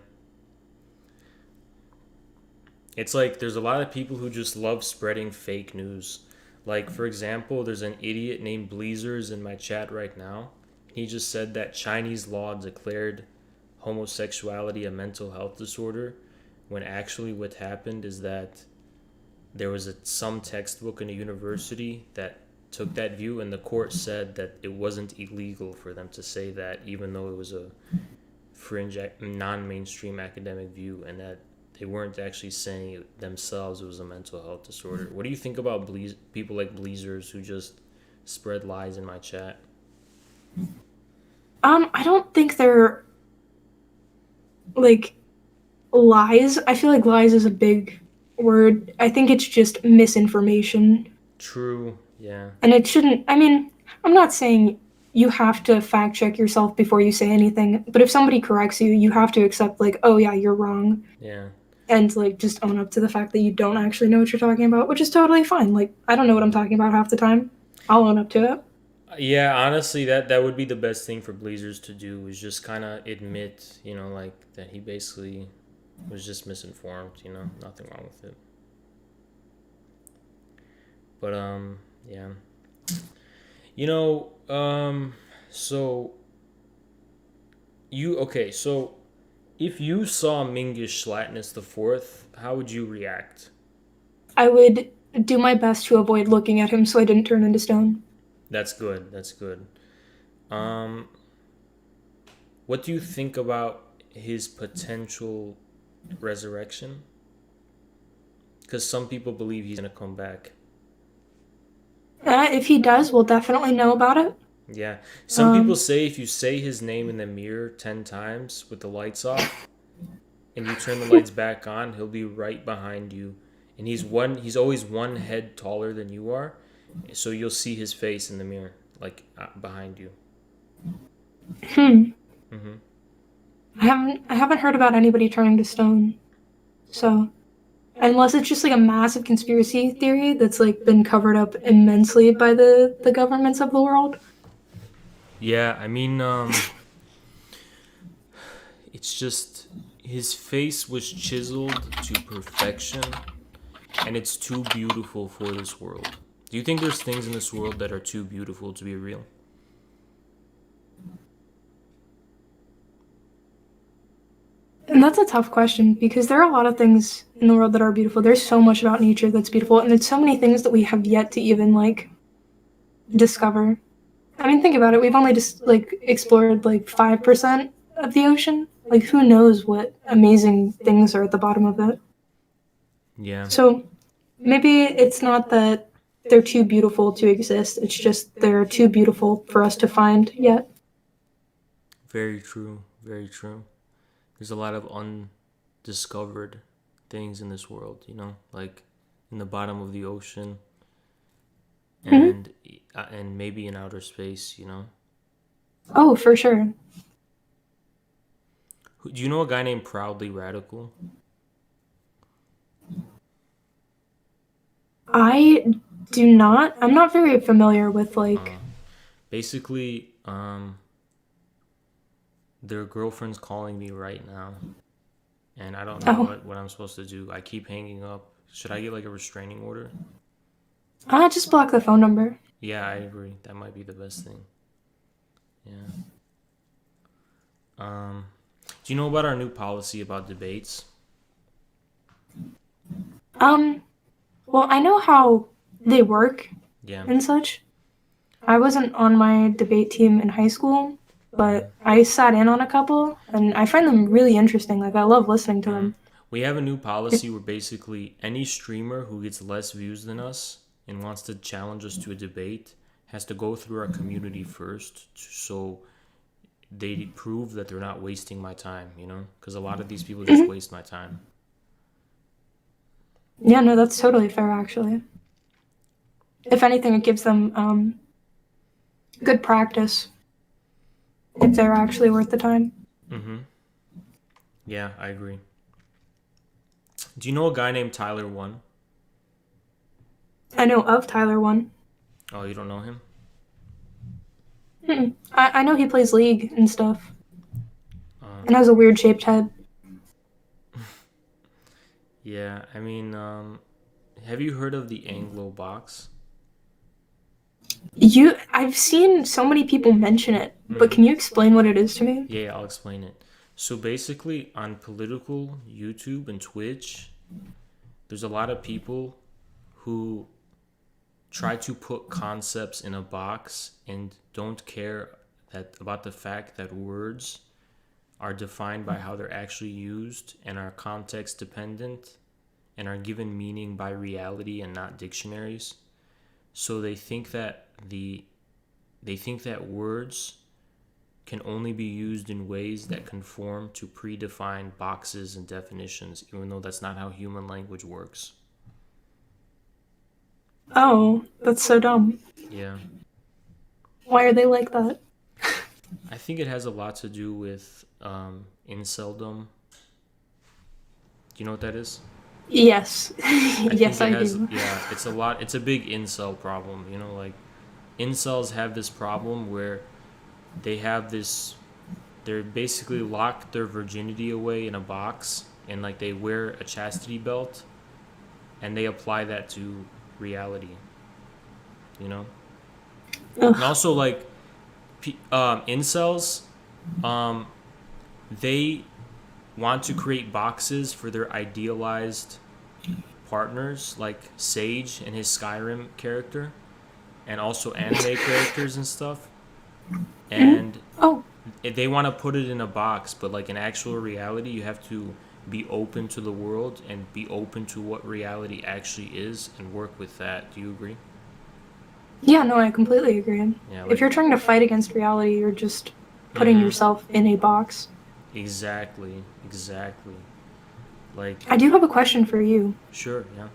It's like there's a lot of people who just love spreading fake news. Like, for example, there's an idiot named Bleezers in my chat right now. He just said that Chinese law declared homosexuality a mental health disorder, when actually what happened is that there was some textbook in a university that took that view, and the court said that it wasn't illegal for them to say that, even though it was a fringe, non-mainstream academic view, and that they weren't actually saying it themselves. It was a mental health disorder. What do you think about people like Bleezers who just spread lies in my chat? I don't think they're like lies. I feel like lies is a big word. I think it's just misinformation. True. Yeah. And it shouldn't, I mean, I'm not saying you have to fact check yourself before you say anything, but if somebody corrects you, you have to accept like, oh yeah, you're wrong. Yeah. And like just own up to the fact that you don't actually know what you're talking about, which is totally fine. Like, I don't know what I'm talking about half the time. I'll own up to it. Yeah, honestly, that would be the best thing for Bleezers to do, is just kind of admit, like that he basically was just misinformed, nothing wrong with it. But yeah. So so if you saw Mingish Slatinus the Fourth, how would you react? I would do my best to avoid looking at him so I didn't turn into stone. That's good. What do you think about his potential resurrection? Because some people believe he's gonna come back. If he does, we'll definitely know about it. Yeah. Some people Um, say if you say his name in the mirror 10 times with the lights off and you turn the lights back on, he'll be right behind you. And he's always one head taller than you are. So you'll see his face in the mirror, like behind you. hmm. Hmm. I haven't heard about anybody turning to stone. So unless it's just like a massive conspiracy theory that's like been covered up immensely by the governments of the world. Yeah, I mean, it's just his face was chiseled to perfection, and it's too beautiful for this world. Do you think there's things in this world that are too beautiful to be real? And that's a tough question because there are a lot of things in the world that are beautiful. There's so much about nature that's beautiful, and there's so many things that we have yet to even like discover. I mean, think about it. We've only just like explored like 5% of the ocean. Like, who knows what amazing things are at the bottom of it? Yeah, So maybe it's not that they're too beautiful to exist. It's just they're too beautiful for us to find yet. very true, very true. There's a lot of undiscovered things in this world, like in the bottom of the ocean Mhm. and maybe in outer space. Oh, for sure. Do you know a guy named Proudly Radical? I do not. I'm not very familiar with like. Basically, their girlfriend's calling me right now, and I don't know Oh, what I'm supposed to do. I keep hanging up. Should I get like a restraining order? I just block the phone number. Yeah, I agree. That might be the best thing. Yeah. Do you know about our new policy about debates? Um, well, I know how they work Yeah. and such. I wasn't on my debate team in high school, but I sat in on a couple, and I find them really interesting. Like, I love listening to them. We have a new policy where basically any streamer who gets less views than us and wants to challenge us to a debate has to go through our community first, so they prove that they're not wasting my time. Because a lot of these people just waste my time. Yeah, no, that's totally fair, actually. If anything, it gives them good practice if they're actually worth the time. Mm-hmm. Yeah, I agree. Do you know a guy named Tyler One? I know of Tyler one. Oh, you don't know him? I know he plays League and stuff, Uh, and has a weird shaped head. yeah, I mean, have you heard of the Anglo box? I've seen so many people mention it, but can you explain what it is to me? Yeah, I'll explain it. So basically, on political YouTube and Twitch, there's a lot of people who try to put concepts in a box and don't care about the fact that words are defined by how they're actually used and are context dependent and are given meaning by reality and not dictionaries. So they think that words can only be used in ways that conform to predefined boxes and definitions, even though that's not how human language works. Oh, that's so dumb. Yeah. Why are they like that? I think it has a lot to do with inceldom. Do you know what that is? Yes. I Yes, think I do. yeah, it's a big incel problem, like incels have this problem where they have this they're basically locked their virginity away in a box and like they wear a chastity belt and they apply that to reality, you know? And Ugh. also like incels they want to create boxes for their idealized partners like Sage and his Skyrim character and also anime characters and stuff. And Oh, they want to put it in a box, but like in actual reality, you have to be open to the world and be open to what reality actually is and work with that. Do you agree? Yeah, no, I completely agree. Yeah, If like you're trying to fight against reality, you're just putting Mhm. yourself in a box. Exactly, exactly. Like, I do have a question for you. sure, yeah.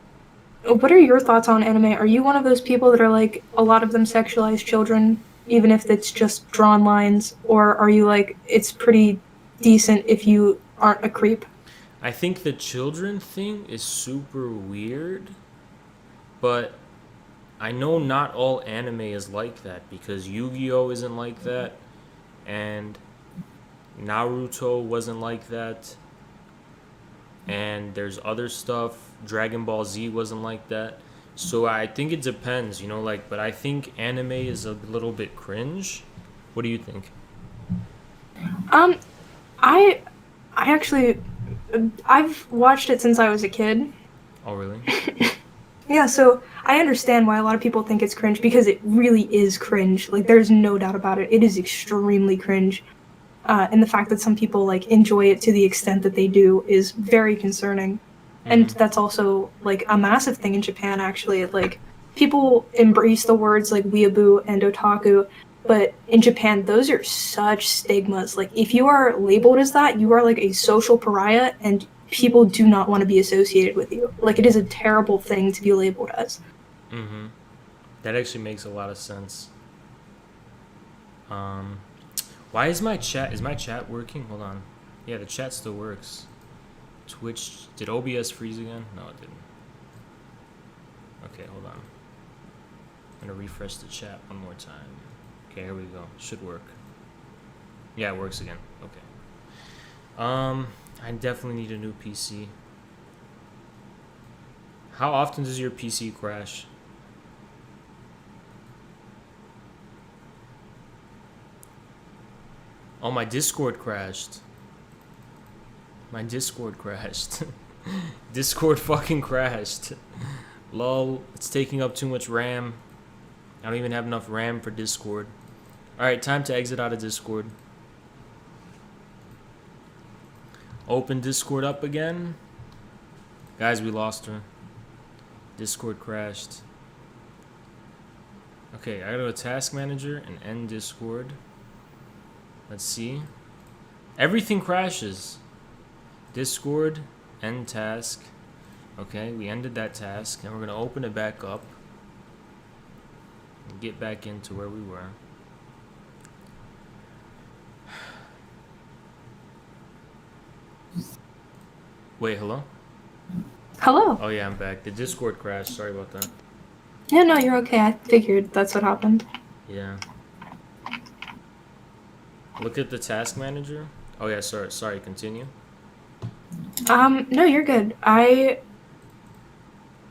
What are your thoughts on anime? Are you one of those people that are like a lot of them sexualize children, even if it's just drawn lines, or are you like it's pretty decent if you aren't a creep? I think the children thing is super weird, but I know not all anime is like that because Yu-Gi-Oh isn't like that, and Naruto wasn't like that, and there's other stuff. Dragon Ball Z wasn't like that. So I think it depends, you know, like, but I think anime is a little bit cringe. What do you think? Um, I, I actually, I've watched it since I was a kid. Oh, really? Yeah, so I understand why a lot of people think it's cringe because it really is cringe. Like, there's no doubt about it. It is extremely cringe. And the fact that some people like enjoy it to the extent that they do is very concerning. And Mm-hmm. that's also like a massive thing in Japan. Actually, like people embrace the words like weeaboo and otaku, but in Japan, those are such stigmas. Like if you are labeled as that, you are like a social pariah, and people do not want to be associated with you. Like it is a terrible thing to be labeled as. Mm-hmm. That actually makes a lot of sense. Um, why is my chat working? Hold on. Yeah, the chat still works. Twitch, did OBS freeze again? No, it didn't. Okay, hold on. I'm gonna refresh the chat one more time. Okay, here we go. Should work. Yeah, it works again. Okay. I definitely need a new PC. How often does your PC crash? Oh, my Discord crashed. My Discord crashed. Discord fucking crashed. Lol, it's taking up too much RAM. I don't even have enough RAM for Discord. Alright, time to exit out of Discord. Open Discord up again. Guys, we lost her. Discord crashed. Okay, I gotta go to Task Manager and end Discord. Let's see. Everything crashes. Discord, end task. Okay, we ended that task, and we're gonna open it back up and get back into where we were. Wait, hello? Hello. Oh yeah, I'm back. The Discord crashed. Sorry about that. Yeah, no, you're okay. I figured that's what happened. Yeah. Look at the task manager. Oh yeah, sorry, continue. No, you're good. I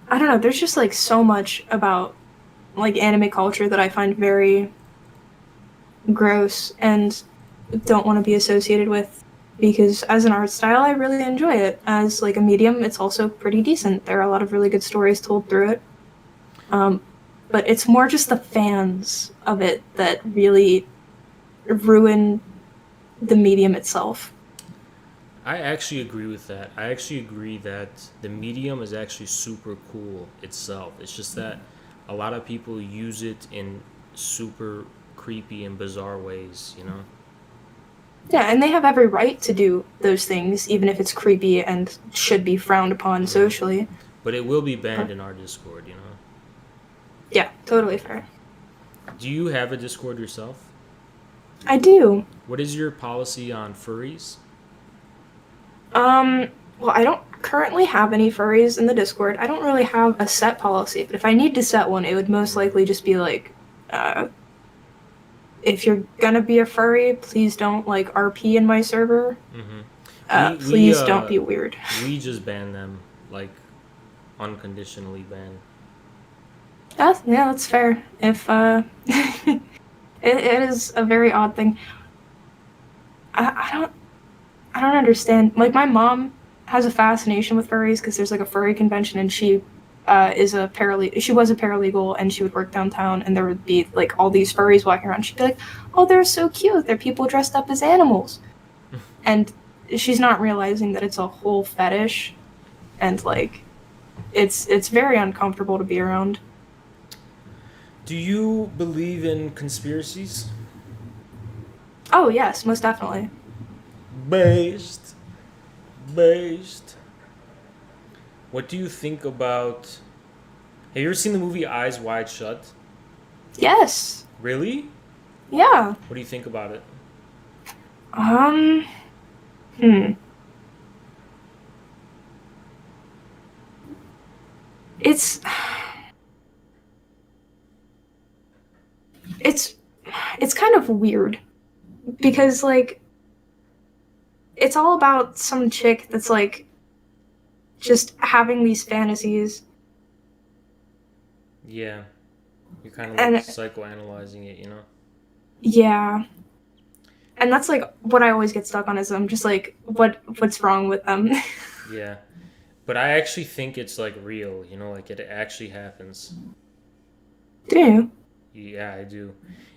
don't know, there's just like so much about like anime culture that I find very gross and don't want to be associated with because as an art style I really enjoy it. As like a medium, it's also pretty decent. There are a lot of really good stories told through it. But it's more just the fans of it that really ruin the medium itself. I actually agree with that. I actually agree that the medium is actually super cool itself. It's just that a lot of people use it in super creepy and bizarre ways, you know? Yeah, and they have every right to do those things, even if it's creepy and should be frowned upon socially. But it will be banned in our Discord, you know? Yeah, totally fair. Do you have a Discord yourself? I do. What is your policy on furries? Well, I don't currently have any furries in the Discord. I don't really have a set policy, but if I need to set one, it would most likely just be like, if you're gonna be a furry, please don't like RP in my server. Please don't be weird. We just ban them, like, unconditionally ban. Yeah, that's fair. If it is a very odd thing. I don't understand. Like my mom has a fascination with furries because there's like a furry convention and she is a paralegal. She was a paralegal, and she would work downtown, and there would be like all these furries walking around. She'd be like, "Oh, they're so cute. They're people dressed up as animals," and she's not realizing that it's a whole fetish, and like, it's very uncomfortable to be around. Do you believe in conspiracies? Oh yes, most definitely. Based. Based. What do you think about. Have you ever seen the movie Eyes Wide Shut? Yes. Really? Yeah. What do you think about it? Um. Hmm. It's. It's. It's kind of weird because like it's all about some chick that's like just having these fantasies Yeah. You're kind of and like psychoanalyzing it, you know? yeah, and that's like what I always get stuck on is I'm just like what's wrong with them. Yeah. But I actually think it's like real, you know, like it actually happens. Do you? Yeah, I do.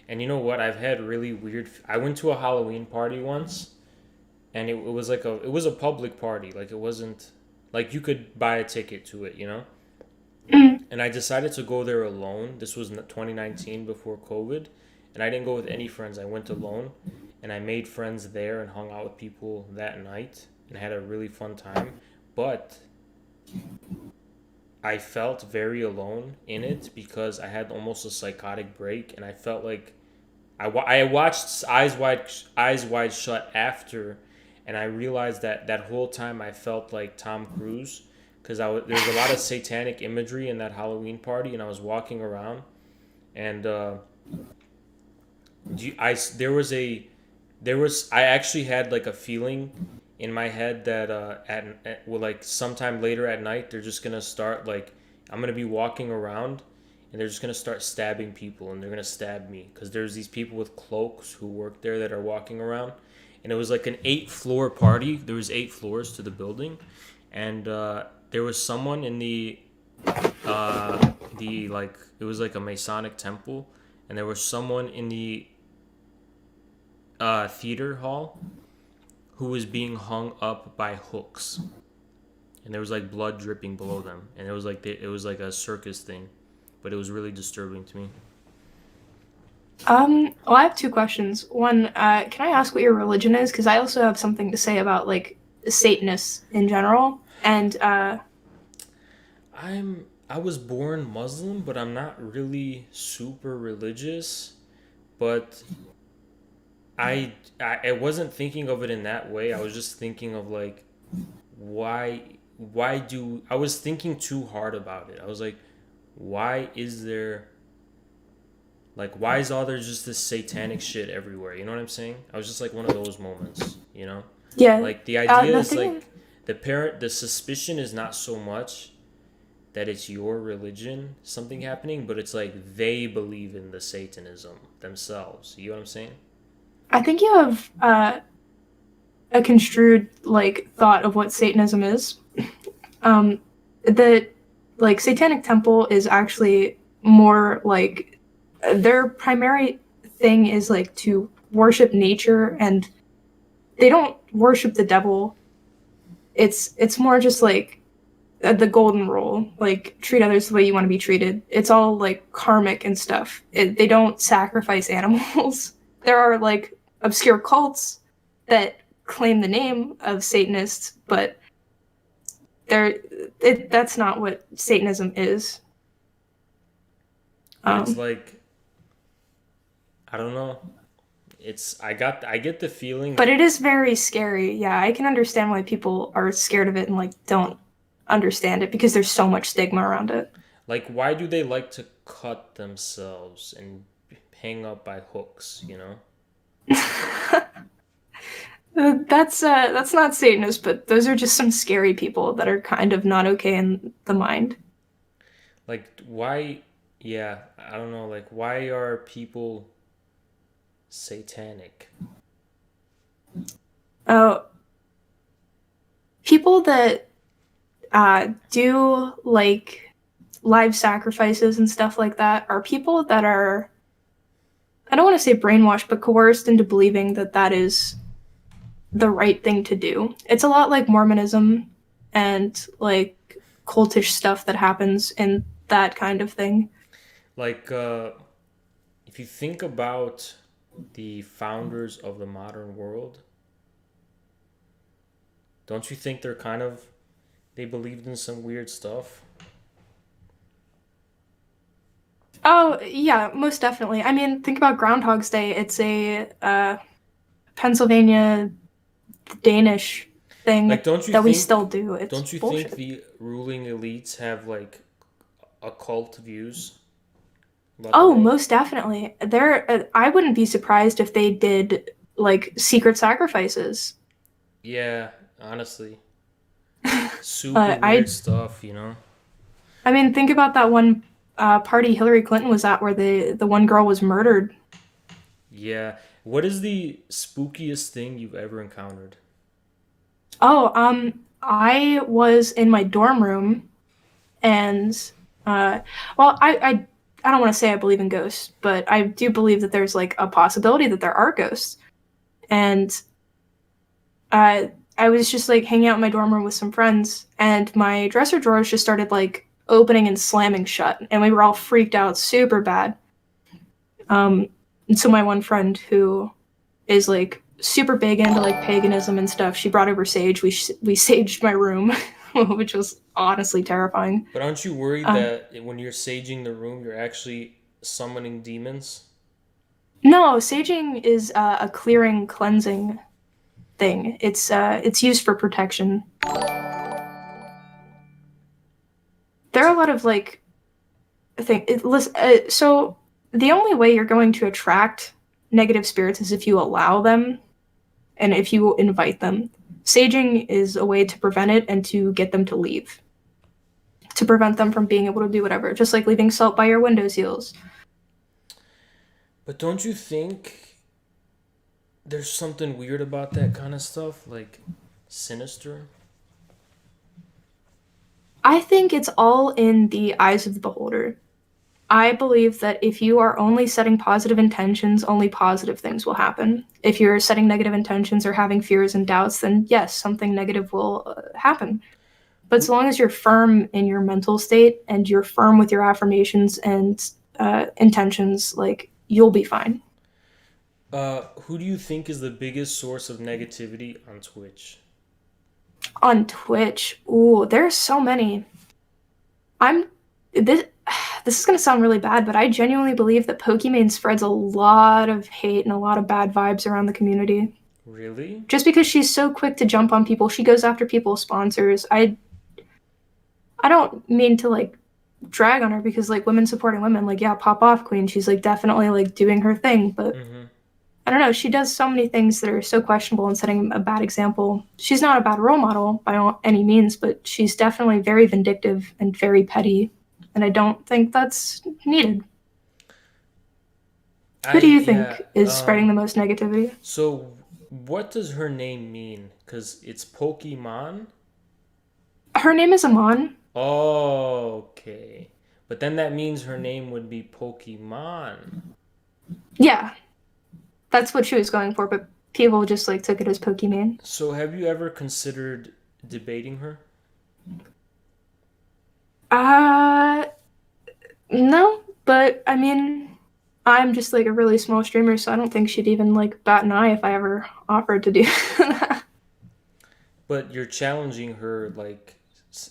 And you know what? I've had really weird. I went to a Halloween party once, and it was like it was a public party. Like it wasn't like you could buy a ticket to it, you know? Mm. And I decided to go there alone. This was 2019 before COVID, and I didn't go with any friends. I went alone, and I made friends there and hung out with people that night and had a really fun time. But I felt very alone in it because I had almost a psychotic break, and I felt like I watched Eyes Wide Shut after, and I realized that that whole time I felt like Tom Cruise because there was a lot of satanic imagery in that Halloween party, and I was walking around, and I actually had like a feeling in my head that well, like sometime later at night they're just gonna start like I'm gonna be walking around and they're just gonna start stabbing people and they're gonna stab me because there's these people with cloaks who work there that are walking around, and it was like an 8-floor party. There was 8 floors to the building, and there was someone in the like it was like a Masonic temple, and there was someone in the theater hall who was being hung up by hooks, and there was like blood dripping below them, and it was like a circus thing, but it was really disturbing to me. Well, I have two questions. One, can I ask what your religion is? Because I also have something to say about like Satanists in general. And I was born Muslim, but I'm not really super religious. But I wasn't thinking of it in that way. I was just thinking of like why I was thinking too hard about it. I was like, why is there like why is all there just this satanic shit everywhere? You know what I'm saying? I was just like one of those moments, you know? yeah, Like the idea is nothing. like the suspicion is not so much that it's your religion something happening, but it's like they believe in the Satanism themselves. You know what I'm saying? I think you have a construed like thought of what Satanism is. The like Satanic Temple is actually more like their primary thing is like to worship nature, and they don't worship the devil. It's more just like the golden rule, like treat others the way you want to be treated. It's all like karmic and stuff. They don't sacrifice animals. There are like obscure cults that claim the name of Satanists, but that's not what Satanism is. But it's like I don't know. I get the feeling. But it is very scary. Yeah, I can understand why people are scared of it and like don't understand it because there's so much stigma around it. Like, why do they like to cut themselves and hang up by hooks? You know, That's not Satanist, but those are just some scary people that are kind of not okay in the mind. like why? Yeah, I don't know. Like, why are people satanic? Oh, people that do like live sacrifices and stuff like that are people that are, I don't want to say brainwashed, but coerced into believing that that is the right thing to do. It's a lot like Mormonism and like cultish stuff that happens in that kind of thing. Like, if you think about the founders of the modern world, don't you think they believed in some weird stuff? Oh, yeah, most definitely. I mean, think about Groundhog's Day. It's a Pennsylvania Danish thing Like, don't you that we think still do. It's don't you think bullshit. the ruling elites have like occult views about the Oh, world? most definitely. I wouldn't be surprised if they did like secret sacrifices. Yeah, honestly, super weird I stuff, you know? I mean, think about that one party Hillary Clinton was at where the one girl was murdered. Yeah. What is the spookiest thing you've ever encountered? Oh, I was in my dorm room and well, I don't want to say I believe in ghosts, but I do believe that there's like a possibility that there are ghosts. And uh, I was just like hanging out in my dorm room with some friends, and my dresser drawers just started like opening and slamming shut, and we were all freaked out super bad. And so my one friend who is like super big into like paganism and stuff, she brought over sage. We saged my room, which was honestly terrifying. But aren't you worried Uh, that when you're saging the room, you're actually summoning demons? no, saging is a clearing, cleansing thing. It's used for protection. There are a lot of like so the only way you're going to attract negative spirits is if you allow them and if you invite them. Saging is a way to prevent it and to get them to leave, to prevent them from being able to do whatever, just like leaving salt by your window seals. But don't you think there's something weird about that kind of stuff? Like sinister? I think it's all in the eyes of the beholder. I believe that if you are only setting positive intentions, only positive things will happen. If you're setting negative intentions or having fears and doubts, then yes, something negative will happen. But so long as you're firm in your mental state and you're firm with your affirmations and intentions, like you'll be fine. Who do you think is the biggest source of negativity on Twitch? On Twitch, ooh, there's so many. I'm this. This is gonna sound really bad, but I genuinely believe that Pokimane spreads a lot of hate and a lot of bad vibes around the community. Really? Just because she's so quick to jump on people, she goes after people's sponsors. I don't mean to like drag on her because like women supporting women, like yeah, pop off queen. She's like definitely like doing her thing, but Mm-hmm. I don't know. She does so many things that are so questionable and setting a bad example. She's not a bad role model by any means, but she's definitely very vindictive and very petty, and I don't think that's needed. Who do you Yeah. think is spreading the most negativity? So what does her name mean? Because it's Pokemon? Her name is Amon. Oh, okay. But then that means her name would be Pokemon. Yeah, that's what she was going for, but people just like took it as Pokemon. So have you ever considered debating her? Uh, no, but I mean, I'm just like a really small streamer, so I don't think she'd even like bat an eye if I ever offered to do that. But you're challenging her like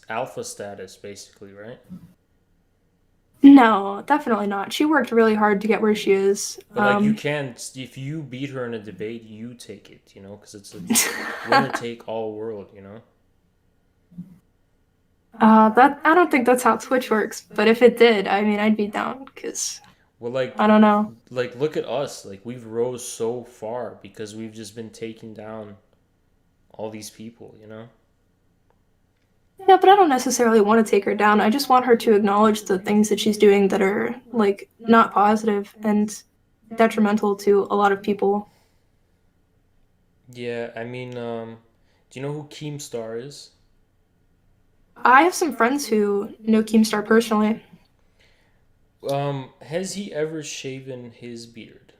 alpha status basically, right? No, definitely not. She worked really hard to get where she is. But like you can, if you beat her in a debate, you take it, you know, because it's a winner take all world, you know. That I don't think that's how Twitch works, but if it did, I mean, I'd be down because Well, like I don't know. look at us, like we've rose so far because we've just been taking down all these people, you know. Yeah, but I don't necessarily want to take her down. I just want her to acknowledge the things that she's doing that are like not positive and detrimental to a lot of people. Yeah, I mean, do you know who Keemstar is? I have some friends who know Keemstar personally. Has he ever shaven his beard?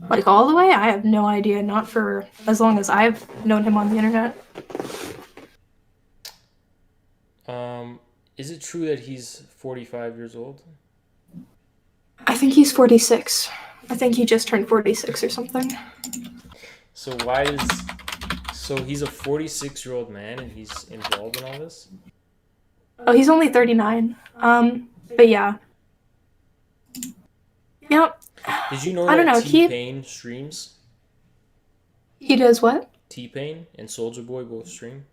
Like all the way? I have no idea. Not for as long as I've known him on the internet. Is it true that he's 45 years old? I think he's 46. I think he just turned 46 or something. So so he's a 46-year-old man and he's involved in all this? Oh, he's only 39. But yeah. Yep. Did you know I don't that know. T-Pain streams? He does what? T-Pain and Soldier Boy both stream?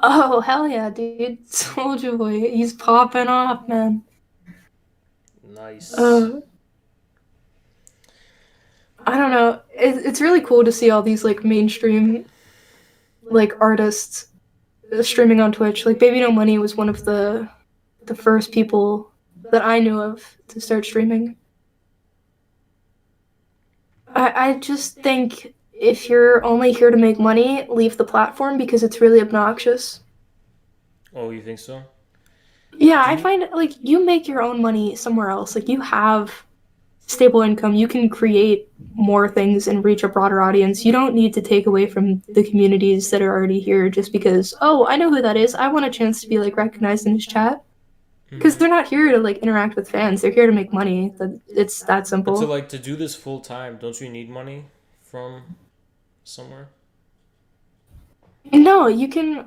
Oh, hell yeah, dude. Soldier Boy, he's popping off, man. Nice. I don't know. It's really cool to see all these like mainstream like artists streaming on Twitch. Like Baby No Money was one of the first people that I knew of to start streaming. I just think if you're only here to make money, leave the platform because it's really obnoxious. Oh, you think so? Yeah, I find like you make your own money somewhere else. Like you have stable income, you can create more things and reach a broader audience. You don't need to take away from the communities that are already here just because, oh, I know who that is. I want a chance to be like recognized in his chat. Because they're not here to like interact with fans. They're here to make money. It's that But simple. to do this full time, don't you need money from somewhere? No, you can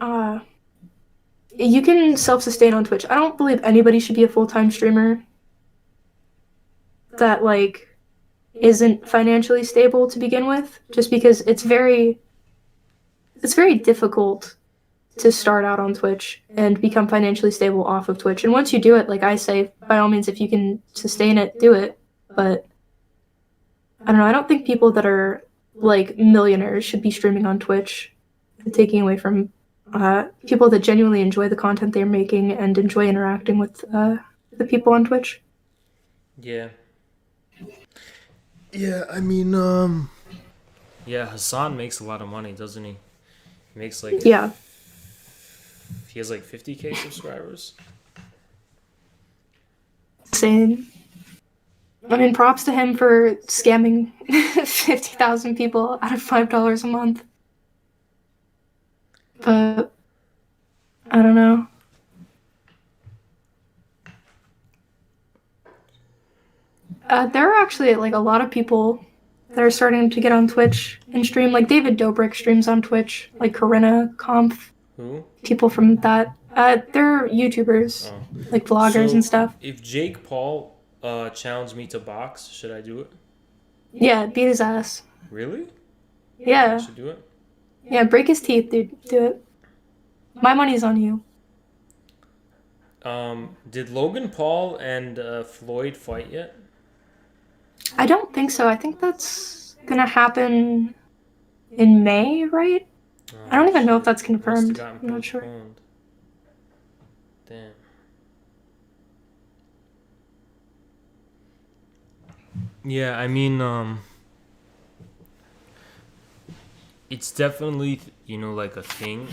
self-sustain on Twitch. I don't believe anybody should be a full-time streamer that like isn't financially stable to begin with, just because it's very difficult to start out on Twitch and become financially stable off of Twitch. And once you do it, like I say, by all means, if you can sustain it, do it. But I don't know. I don't think people that are like millionaires should be streaming on Twitch, taking away from people that genuinely enjoy the content they're making and enjoy interacting with the people on Twitch. Yeah. Yeah, I mean, yeah, Hassan makes a lot of money, doesn't he? He makes like Yeah. he has like 50K subscribers. Insane. I mean, props to him for scamming 50,000 people out of $5 a month. But I don't know. There are actually like a lot of people that are starting to get on Twitch and stream. Like David Dobrik streams on Twitch, like Corinna Kampf, Who? people from that. They're YouTubers, Oh. like vloggers So, and stuff. If Jake Paul challenged me to box, should I do it? Yeah, beat his ass. Really? I Yeah, should do it? yeah, break his teeth, dude. Do it. My money's on you. Did Logan Paul and Floyd fight yet? I don't think so. I think that's gonna happen in May, right? Oh, I don't even know if shit. that's Must have confirmed. gotten I'm not sure. postponed. Damn. Yeah, I mean, it's definitely, like a thing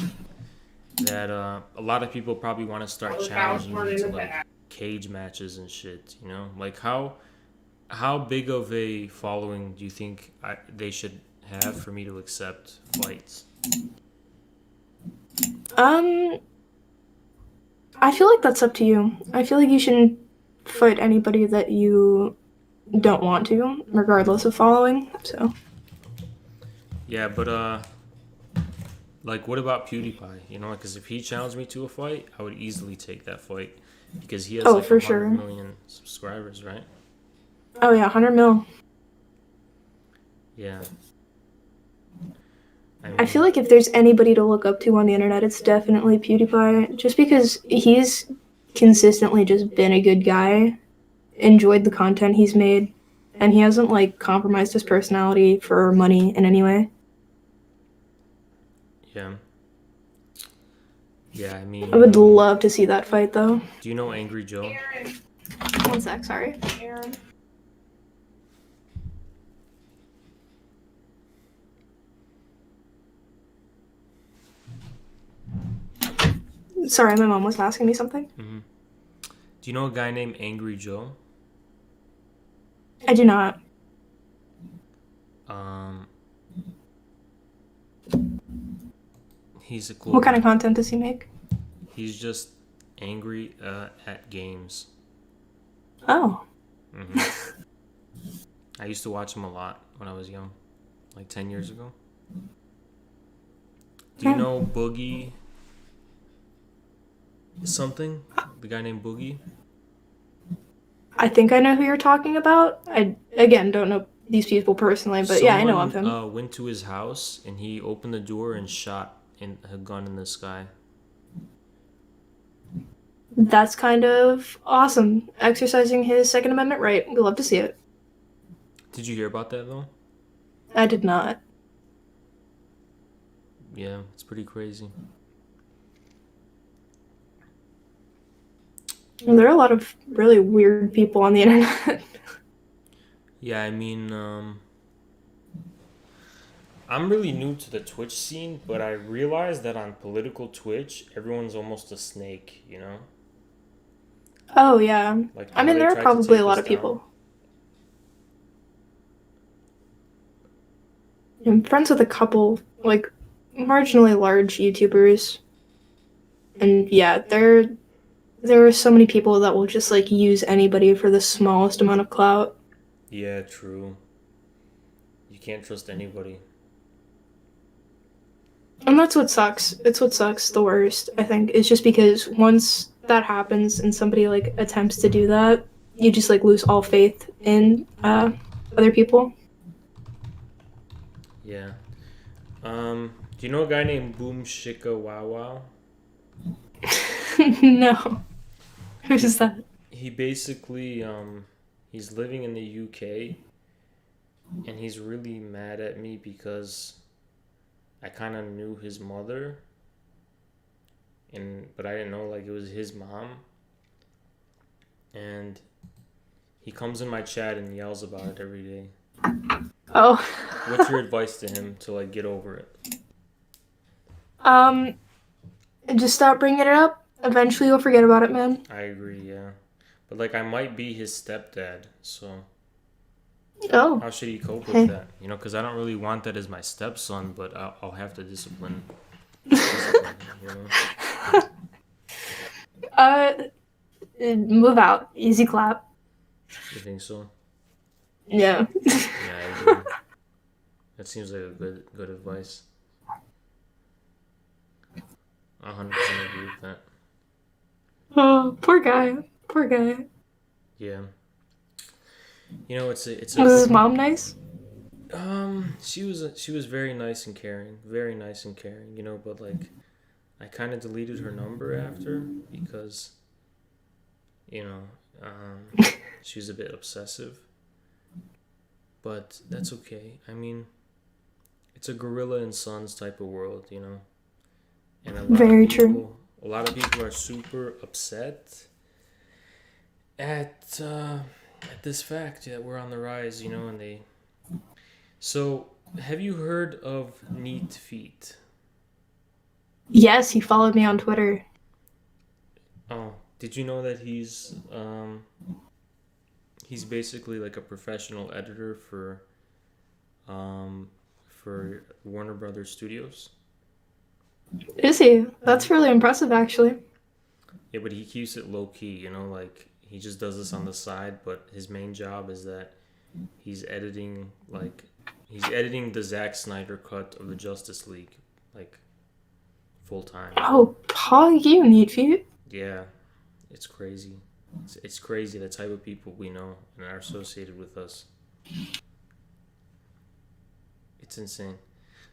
that a lot of people probably want to start challenging me to like cage matches and shit, Like how big of a following do you think they should have for me to accept fights? I feel like that's up to you. I feel like you shouldn't fight anybody that you don't want to, regardless of following. So Yeah, but like what about PewDiePie? Because if he challenged me to a fight, I would easily take that fight because he has Oh, like for 100 sure. million subscribers, right? oh yeah, 100 mil. Yeah. I feel like if there's anybody to look up to on the internet, it's definitely PewDiePie. Just because he's consistently just been a good guy, enjoyed the content he's made, and he hasn't like compromised his personality for money in any way. Yeah. Yeah, I mean, I would love to see that fight though. do you know Angry Joe? One sec, sorry. Aaron. Sorry, my mom was asking me something. Do you know a guy named Angry Joe? I do not. Um, he's a What kind cool. of content does he make? He's just angry at games. Oh. I used to watch him a lot when I was young, like 10 years ago. Do you Hmm. know Boogie something? The guy named Boogie? I think I know who you're talking about. I, again, don't know these people personally, but yeah, I know of him. Someone went to his house and he opened the door and shot a gun in the sky. That's kind of awesome. Exercising his Second Amendment right. We love to see it. Did you hear about that though? I did not. Yeah, it's pretty crazy. There are a lot of really weird people on the internet. Yeah, I mean, I'm really new to the Twitch scene, but I realized that on political Twitch, everyone's almost a snake, you know? Oh, yeah. Like I how mean, they there are tried to probably a take lot us of down. people. I'm friends with a couple, like, marginally large YouTubers. And yeah, there are so many people that will just, like, use anybody for the smallest amount of clout. Yeah, true. You can't trust anybody. And that's what sucks. It's what sucks the worst, I think. It's just because once that happens and somebody, like, attempts to do that, you just, like, lose all faith in other people. Yeah. Do you know a guy named Boom Shika Wow Wow? No. Who's that? He basically he's living in the UK and he's really mad at me because I kind of knew his mother but I didn't know like it was his mom, and he comes in my chat and yells about it every day. Oh. What's your advice to him to like get over it? Just stop bringing it up. Eventually you'll forget about it, man. I agree, yeah. But like I might be his stepdad, so Oh. how should he cope with Hey. that? You know, because I don't really want that as my stepson, but I'll have to discipline him, Move out. Easy clap. You think so? Yeah. Yeah, I agree. That seems like a good advice. 100% agree with that. Oh, poor guy. Poor guy. Yeah. You know, it's Was his mom nice? she was very nice and caring, you know, but like I kind of deleted her number after because you know, she was a bit obsessive. But that's okay. I mean, it's a gorilla and sons type of world, you know. And Very true. a lot of people are super upset at this fact that we're on the rise, you know, and they. So, have you heard of Neat Feet? Yes, he followed me on Twitter. Oh, did you know that he's basically like a professional editor for Warner Brothers Studios? Is he? That's really impressive, actually. Yeah, but he keeps it low key, you know, like he just does this on the side, but his main job is that he's editing the Zack Snyder cut of the Justice League, like full time. Oh, Paul, you need feet. Yeah, it's crazy. It's crazy the type of people we know and are associated with us. It's insane.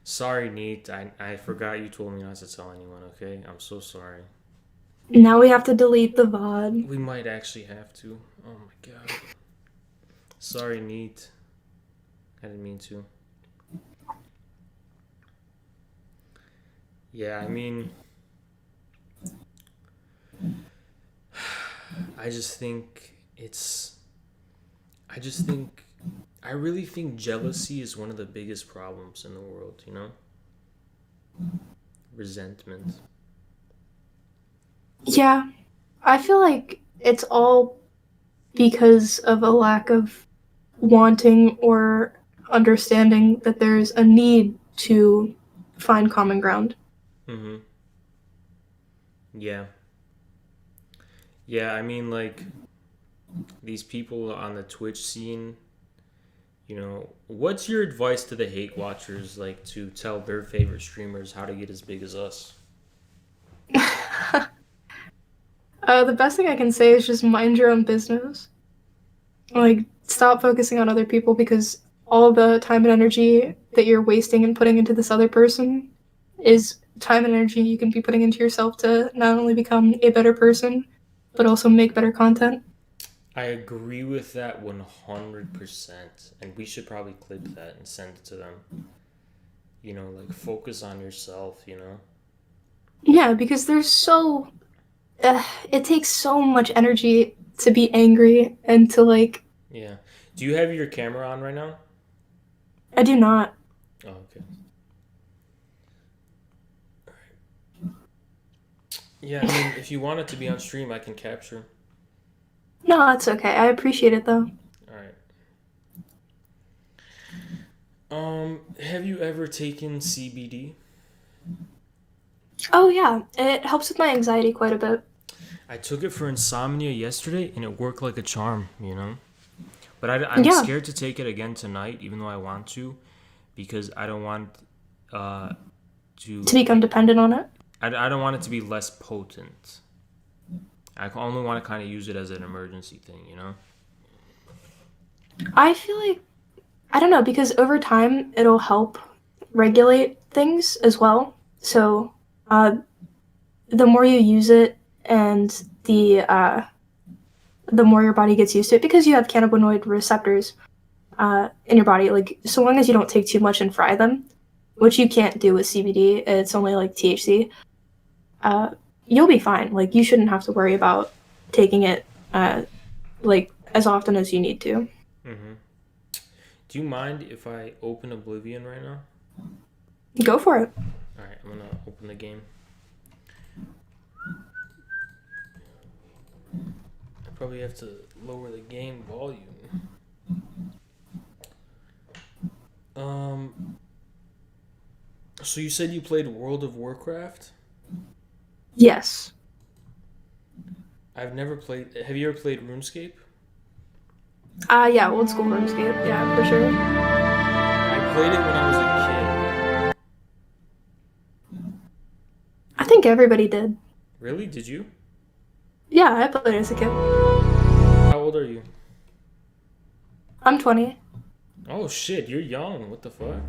Sorry, Neat. I forgot you told me not to tell anyone, okay? I'm so sorry. Now we have to delete the VOD. We might actually have to. Oh my god. Sorry, Neat. I didn't mean to. Yeah, I mean, I just think it's. I really think jealousy is one of the biggest problems in the world, you know? Resentment. Yeah, I feel like it's all because of a lack of wanting or understanding that there's a need to find common ground. Mm-hmm. Yeah. Yeah, I mean, like, these people on the Twitch scene, what's your advice to the hate watchers, like, to tell their favorite streamers how to get as big as us? The best thing I can say is just mind your own business. Like, stop focusing on other people because all the time and energy that you're wasting and putting into this other person is time and energy you can be putting into yourself to not only become a better person, but also make better content. I agree with that 100%. And we should probably clip that and send it to them. Like, focus on yourself. Yeah, because it takes so much energy to be angry and to like, Yeah. Do you have your camera on right now? I do not. Oh, okay. Yeah, I mean, if you want it to be on stream, I can capture. No, that's okay. I appreciate it though. All right. Have you ever taken CBD? Oh yeah, it helps with my anxiety quite a bit. I took it for insomnia yesterday, and it worked like a charm. But I'm Yeah, scared to take it again tonight, even though I want to, because I don't want uh to to. become dependent on it. I don't want it to be less potent. I only want to kind of use it as an emergency thing. I feel like I don't know because over time it'll help regulate things as well. So, uh, the more you use it and the more your body gets used to it because you have cannabinoid receptors in your body. Like so long as you don't take too much and fry them, which you can't do with CBD, it's only like THC. Uh, you'll be fine. Like you shouldn't have to worry about taking it like as often as you need to. Mm-hmm. Do you mind if I open Oblivion right now? Go for it. All right, I'm gonna open the game. I probably have to lower the game volume. So you said you played World of Warcraft? Yes. I've never played. Have you ever played RuneScape? Yeah, old school RuneScape. Yeah, for sure. I played it when I was a kid. I think everybody did. Really? Did you? Yeah, I played as a kid. How old are you? I'm 20. Oh shit, you're young. What the fuck?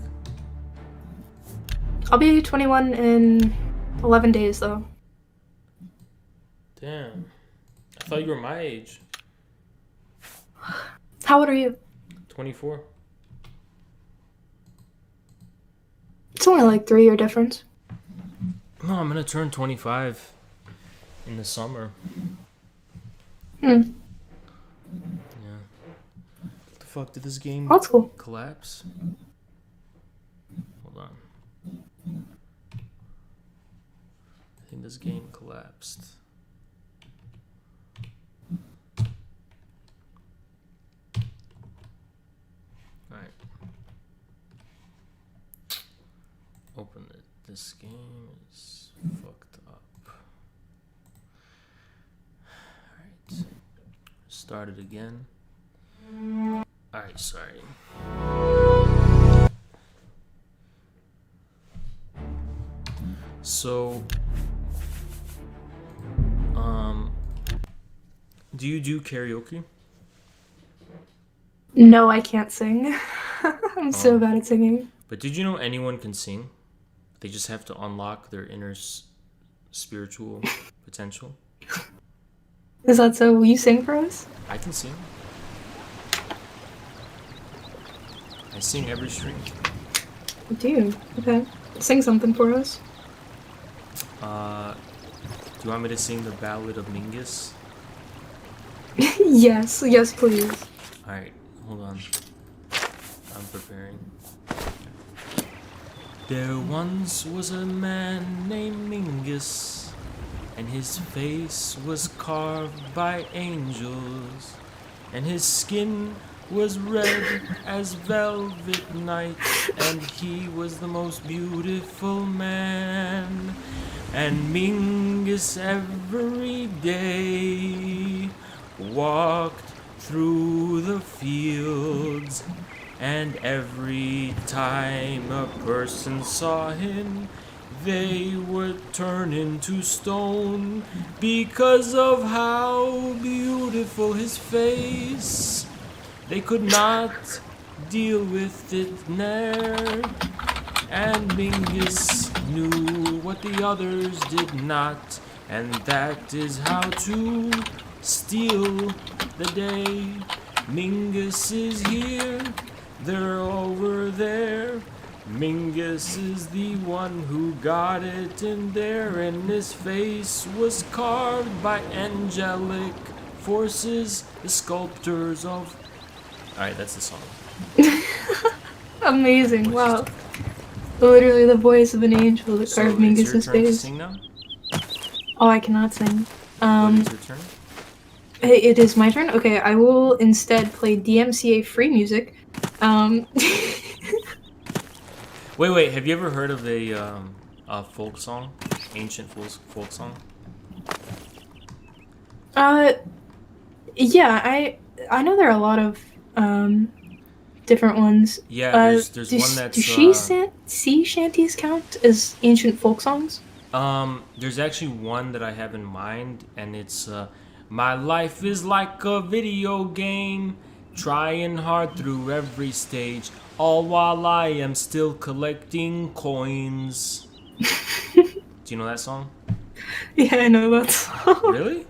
I'll be 21 in 11 days, though. Damn. I thought you were my age. How old are you? 24. It's only like 3-year difference. No, I'm gonna turn 25 in the summer. Hmm. Yeah. What the fuck? Did this game That's cool. collapse? Hold on. I think this game collapsed. Alright. Open it. This game is fucked up. Alright. Start it again. Alright, sorry. So, do you do karaoke? No, I can't sing. I'm so Oh. bad at singing. But did you know anyone can sing? They just have to unlock their inner spiritual potential. Is that so? Will you sing for us? I can sing. I sing every stream. Do you? Okay. Sing something for us. Do you want me to sing the Ballad of Mingus? Yes, yes, please. Alright, hold on. I'm preparing. There once was a man named Mingus, and his face was carved by angels, and his skin was red as velvet night, and he was the most beautiful man. And Mingus every day walked through the fields, and every time a person saw him, they would turn into stone because of how beautiful his face. They could not deal with it there, and Mingus knew what the others did not, and that is how to steal the day. Mingus is here, they're over there. Mingus is the one who got it in there, and his face was carved by angelic forces, the sculptors of... Alright, that's the song. Amazing! Wow. Literally the voice of an angel that So carved it's your Mingus's turn to face. sing now? Oh, I cannot sing. What is your turn? It is my turn? Okay, I will instead play DMCA free music. Wait, have you ever heard of a folk song? Ancient folk song? Yeah, I know there are a lot of different ones. Yeah, there's do, one that's do sea shanties count as ancient folk songs? there's actually one that I have in mind, and it's my life is like a video game, trying hard through every stage, all while I am still collecting coins. Do you know that song? Yeah, I know that song. Really?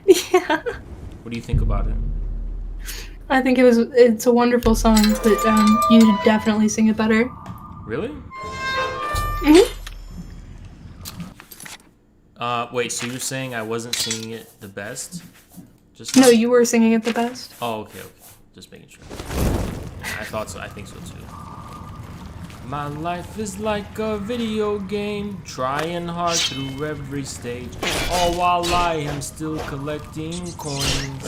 Yeah. What do you think about it? I think it's a wonderful song, but you should definitely sing it better. Really? Mhm. Wait, so you're saying I wasn't singing it the best? Just No, you were singing it the best. Oh, okay. Just making sure. I thought so. I think so too. My life is like a video game, trying hard through every stage, all while I am still collecting coins.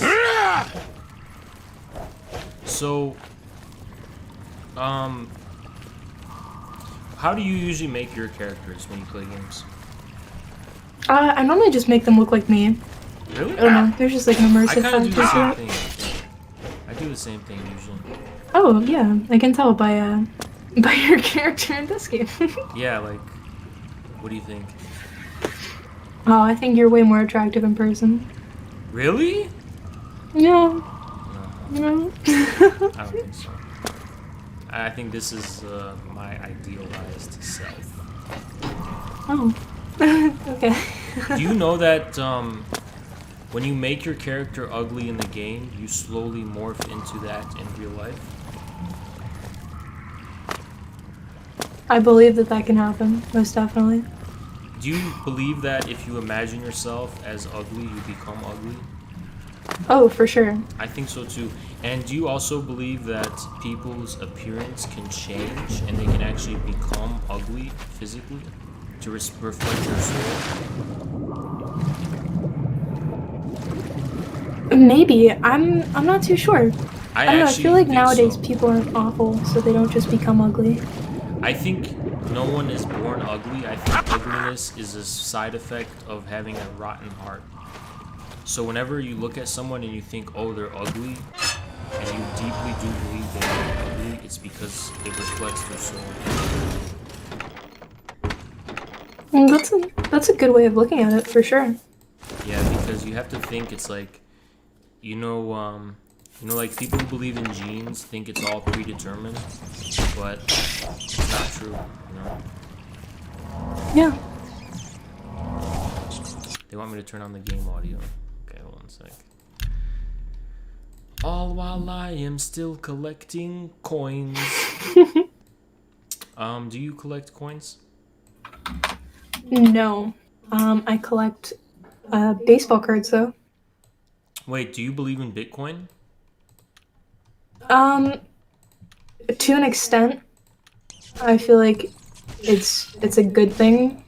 So, how do you usually make your characters when you play games? I normally just make them look like me. Really? I don't know. There's just like an I immersive kind of do the factor same to it. thing. I do the same thing usually. Oh yeah, I can tell by by your character in this game. Yeah, like, what do you think? Oh, I think you're way more attractive in person. Really? Yeah. No, You know. I don't think so. I think this is my idealized self. Oh. Okay. Do you know that when you make your character ugly in the game, you slowly morph into that in real life? I believe that can happen, most definitely. Do you believe that if you imagine yourself as ugly, you become ugly? Oh, for sure. I think so too. And do you also believe that people's appearance can change and they can actually become ugly physically to reflect their soul? Maybe. I'm not too sure. I don't know. I actually feel like think nowadays so. people are awful, so they don't just become ugly. I think no one is born ugly. I think ugliness is a side effect of having a rotten heart. So whenever you look at someone and you think, oh, they're ugly, and you deeply do believe they're ugly, it's because it reflects their soul. That's a good way of looking at it, for sure. Yeah, because you have to think it's like, like people who believe in genes think it's all predetermined, but it's not true, Yeah. They want me to turn on the game audio. Okay, hold on a sec. All while I am still collecting coins. Do you collect coins? No. I collect baseball cards though. Wait, do you believe in Bitcoin? To an extent, I feel like it's a good thing,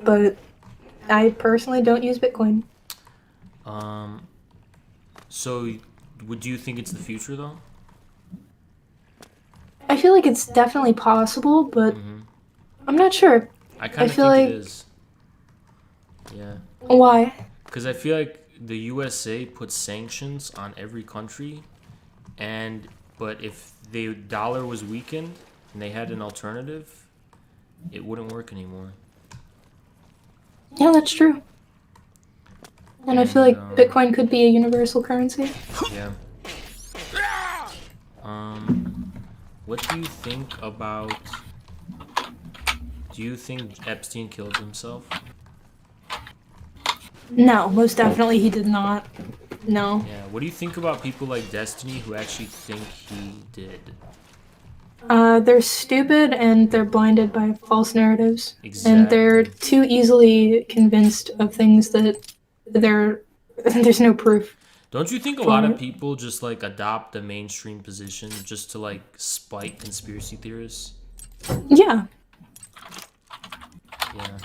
but I personally don't use Bitcoin. So would you think it's the future though? I feel like it's definitely possible, but I'm not sure. I kind of feel think like- it is. Yeah. Why? Because I feel like the USA puts sanctions on every country, but if the dollar was weakened and they had an alternative, it wouldn't work anymore. Yeah, that's true. And I feel like And, Bitcoin could be a universal currency. Yeah. What do you think about? Do you think Epstein killed himself? No, most definitely he did not. No. Yeah. What do you think about people like Destiny who actually think he did? They're stupid and they're blinded by false narratives. And they're Exactly. too easily convinced of things that there's no proof. Don't you think a lot of people just like adopt the mainstream position just to like spite conspiracy theorists? Yeah. Yeah.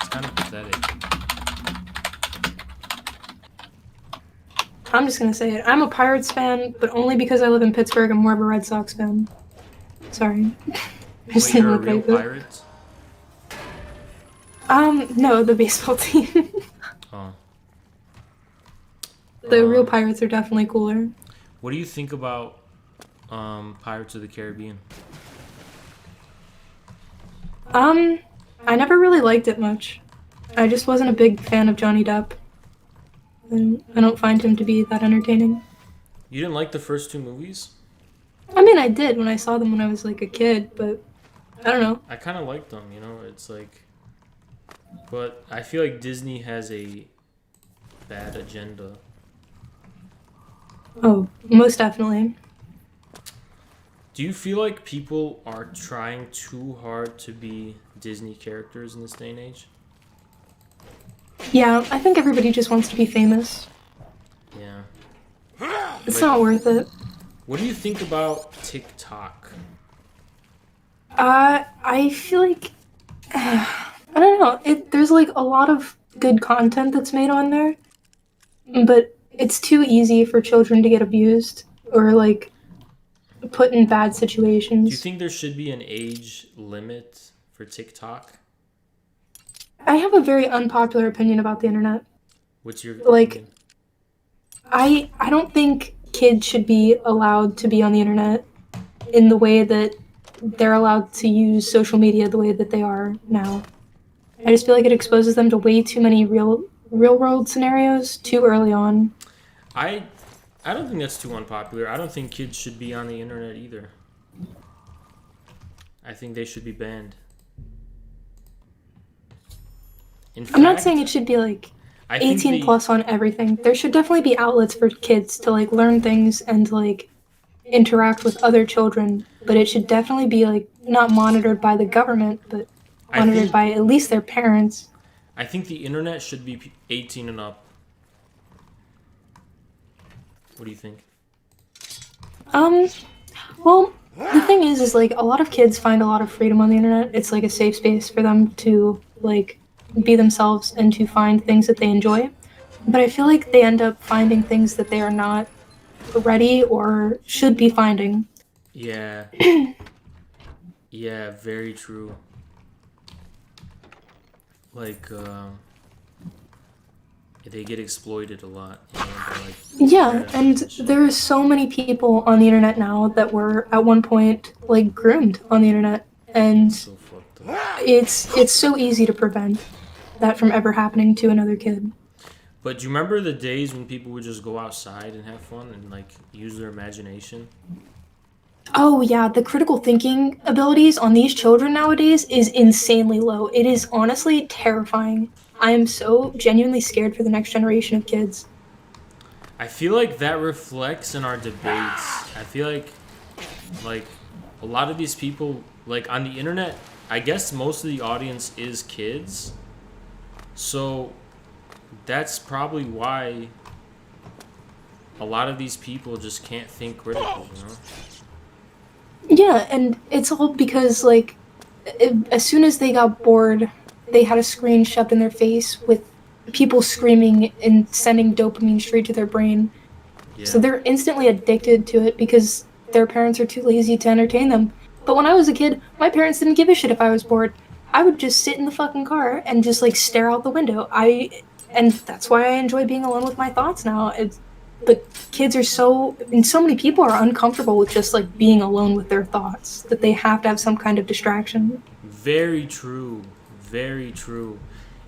It's kind of pathetic. I'm just gonna say it. I'm a Pirates fan, but only because I live in Pittsburgh. I'm more of a Red Sox fan. Sorry. Wait, you're a real pirate? No, the baseball team. Oh. The real Pirates are definitely cooler. What do you think about Pirates of the Caribbean? I never really liked it much. I just wasn't a big fan of Johnny Depp. And I don't find him to be that entertaining. You didn't like the first two movies? I mean, I did when I saw them when I was like a kid, but I don't know. I kind of liked them, you know? It's like... But I feel like Disney has a bad agenda. Oh, most definitely. Do you feel like people are trying too hard to be Disney characters in this day and age? Yeah, I think everybody just wants to be famous. Yeah. It's Like- not worth it. What do you think about TikTok? I feel like I don't know. There's like a lot of good content that's made on there, but it's too easy for children to get abused or like put in bad situations. Do you think there should be an age limit for TikTok? I have a very unpopular opinion about the internet. What's your Like- opinion? I don't think kids should be allowed to be on the internet in the way that they're allowed to use social media the way that they are now. I just feel like it exposes them to way too many real world scenarios too early on. I don't think that's too unpopular. I don't think kids should be on the internet either. I think they should be banned. In I'm not fact, saying it should be like I think 18 the- plus on everything. There should definitely be outlets for kids to like learn things and like interact with other children, but it should definitely be like not monitored by the government, but I monitored think- by at least their parents. I think the internet should be 18 and up. What do you think? Well, the thing is like a lot of kids find a lot of freedom on the internet. It's like a safe space for them to like be themselves and to find things that they enjoy. But I feel like they end up finding things that they are not ready or should be finding. Yeah. Yeah, very true. Like, they get exploited a lot. You know, by, like, Yeah, parents and shit. there are so many people on the internet now that were at one point like groomed on the internet, and So fucked up. it's so easy to prevent that from ever happening to another kid. But do you remember the days when people would just go outside and have fun and like use their imagination? Oh yeah, the critical thinking abilities on these children nowadays is insanely low. It is honestly terrifying. I am so genuinely scared for the next generation of kids. I feel like that reflects in our debates. I feel like a lot of these people like on the internet, I guess most of the audience is kids. So that's probably why a lot of these people just can't think critically, you know? Yeah, and it's all because like as soon as they got bored, they had a screen shoved in their face with people screaming and sending dopamine straight to their brain. Yeah. So they're instantly addicted to it because their parents are too lazy to entertain them. But when I was a kid, my parents didn't give a shit if I was bored. I would just sit in the fucking car and just like stare out the window. And that's why I enjoy being alone with my thoughts now. But kids are so many people are uncomfortable with just like being alone with their thoughts that they have to have some kind of distraction. Very true. Very true.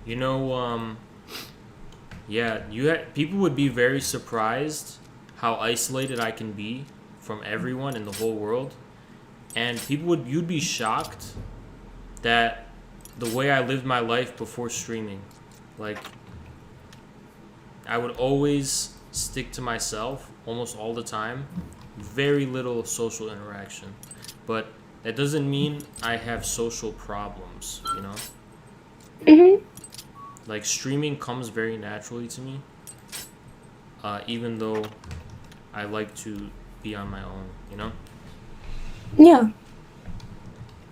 You know, yeah, people would be very surprised how isolated I can be from everyone in the whole world. And you'd be shocked that the way I lived my life before streaming, like, I would always stick to myself almost all the time. Very little social interaction. But that doesn't mean I have social problems, you know? Mm-hmm. Like, streaming comes very naturally to me. Even though I like to be on my own, you know? Yeah.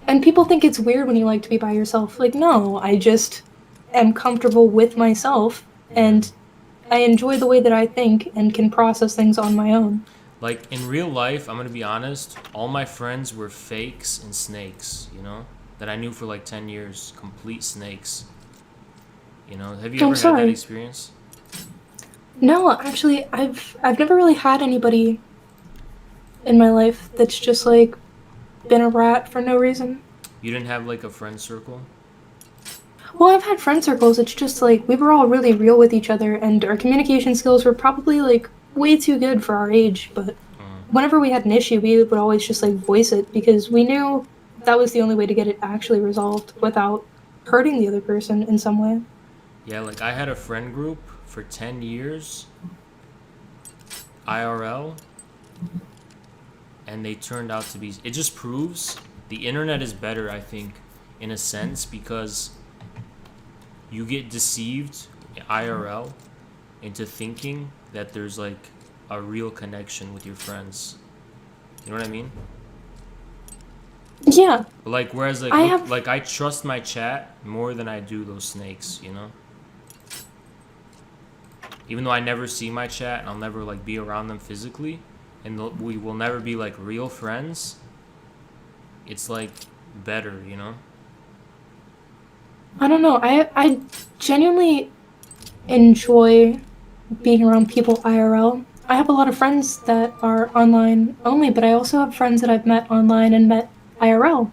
And people think it's weird when you like to be by yourself. Like, no, I just am comfortable with myself and I enjoy the way that I think and can process things on my own. Like, in real life, I'm gonna be honest, all my friends were fakes and snakes, you know? That I knew for like 10 years. Complete snakes. You know? Have you ever had that experience? No, actually, I've never really had anybody in my life that's just like been a rat for no reason. You didn't have like a friend circle? Well, I've had friend circles. It's just like we were all really real with each other, and our communication skills were probably like way too good for our age. But whenever we had an issue, we would always just like voice it because we knew that was the only way to get it actually resolved without hurting the other person in some way. Yeah, like I had a friend group for 10 years, IRL, and they turned out to be. It just proves the internet is better, I think, in a sense, because you get deceived IRL into thinking that there's like a real connection with your friends. You know what I mean? Yeah. Like, whereas like like I trust my chat more than I do those snakes, you know? Even though I never see my chat and I'll never like be around them physically, and we will never be like real friends, it's like better, you know? I don't know. I genuinely enjoy being around people IRL. I have a lot of friends that are online only, but I also have friends that I've met online and met IRL.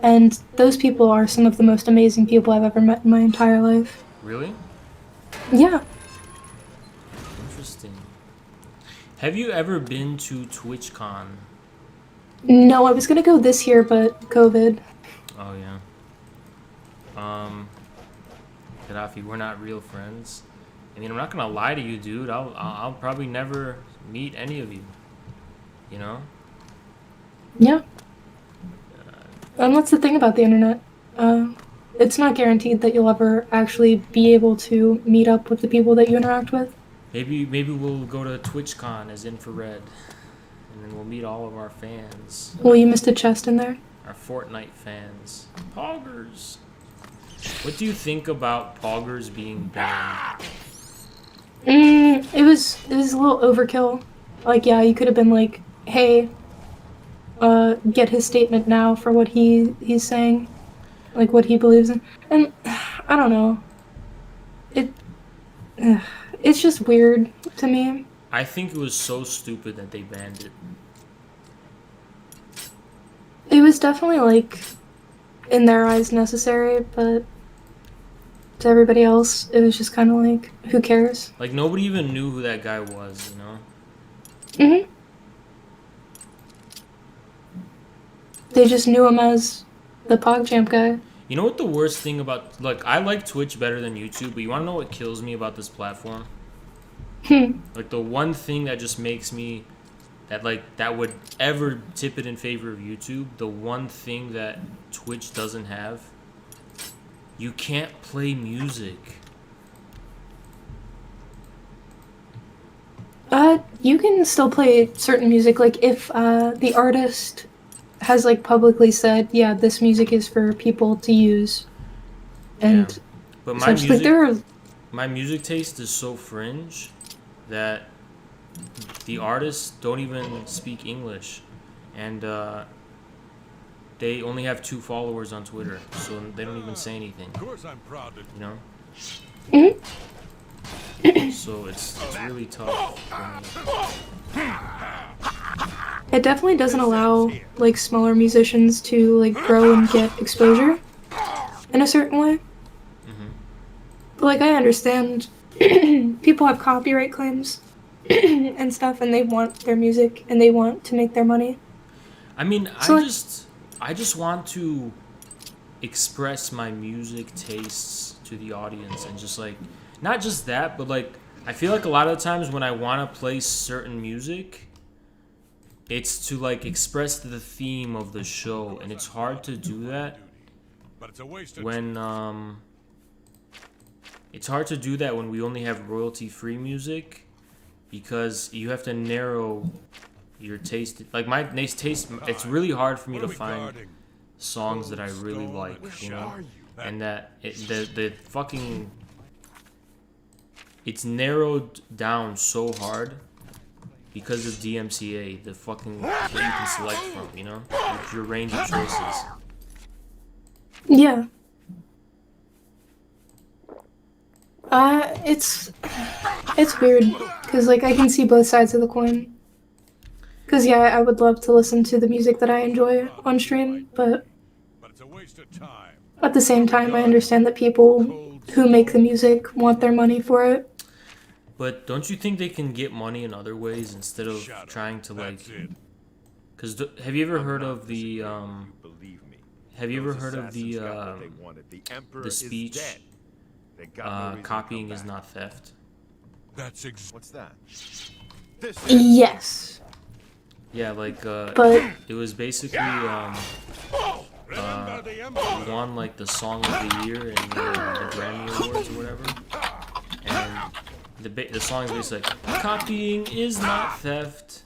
And those people are some of the most amazing people I've ever met in my entire life. Really? Yeah. Interesting. Have you ever been to TwitchCon? No, I was gonna go this year, but COVID. Oh yeah. Gaddafi, we're not real friends. I mean, I'm not gonna lie to you, dude. I'll probably never meet any of you. You know? Yeah. And that's the thing about the internet. It's not guaranteed that you'll ever actually be able to meet up with the people that you interact with. Maybe we'll go to TwitchCon as Infrared, and then we'll meet all of our fans. Well, you missed a chest in there. Our Fortnite fans. Poggers. What do you think about Poggers being banned? It was a little overkill. Like, yeah, you could have been like, hey, get his statement now for what he's saying, like what he believes in. And I don't know. It's just weird to me. I think it was so stupid that they banned it. It was definitely like, in their eyes, necessary, but to everybody else, it was just kind of like, who cares? Like, nobody even knew who that guy was, you know? Mm-hmm. They just knew him as the PogChamp guy. You know what the worst thing about... Look, I like Twitch better than YouTube, but you want to know what kills me about this platform? Like, the one thing that just makes me... That would ever tip it in favor of YouTube, the one thing that Twitch doesn't have, you can't play music. You can still play certain music, like if the artist has like publicly said, yeah, this music is for people to use. And Yeah. But such like there are my music taste is so fringe that the artists don't even speak English, and they only have 2 followers on Twitter, so they don't even say anything. Of course, I'm proud to. You know. Mhm. So it's really tough for me. It definitely doesn't allow like smaller musicians to like grow and get exposure in a certain way. But like I understand people have copyright claims and stuff and they want their music and they want to make their money. I mean, So, like- I just want to express my music tastes to the audience, and just like, not just that, but like, I feel like a lot of times when I want to play certain music, it's to like express the theme of the show, and it's hard to do that But it's a waste of when it's hard to do that when we only have royalty-free music, because you have to narrow your taste. Like my taste, it's really hard for me What to are we find guarding? songs that I really Stone, like, you know, are you? and that the fucking, it's narrowed down so hard because of DMCA, the fucking what you can select from, you know, like your range of choices. Yeah. It's weird because like I can see both sides of the coin. Because yeah, I would love to listen to the music that I enjoy on stream, but But it's a waste of time. at the same time, I understand that people who make the music want their money for it. But don't you think they can get money in other ways instead of Shadow, trying to like? that's it. Because have you ever heard of the Believe me. Have you ever Those heard of assassins the got what they wanted. The Emperor the is speech? dead. They got no reason to Copying come is back. not theft. That's What's that? This Yes, Yeah, like but it was basically Remember the Emperor. won like the song of the year in the Grammy Awards or whatever, and the song is basically like, copying is not theft.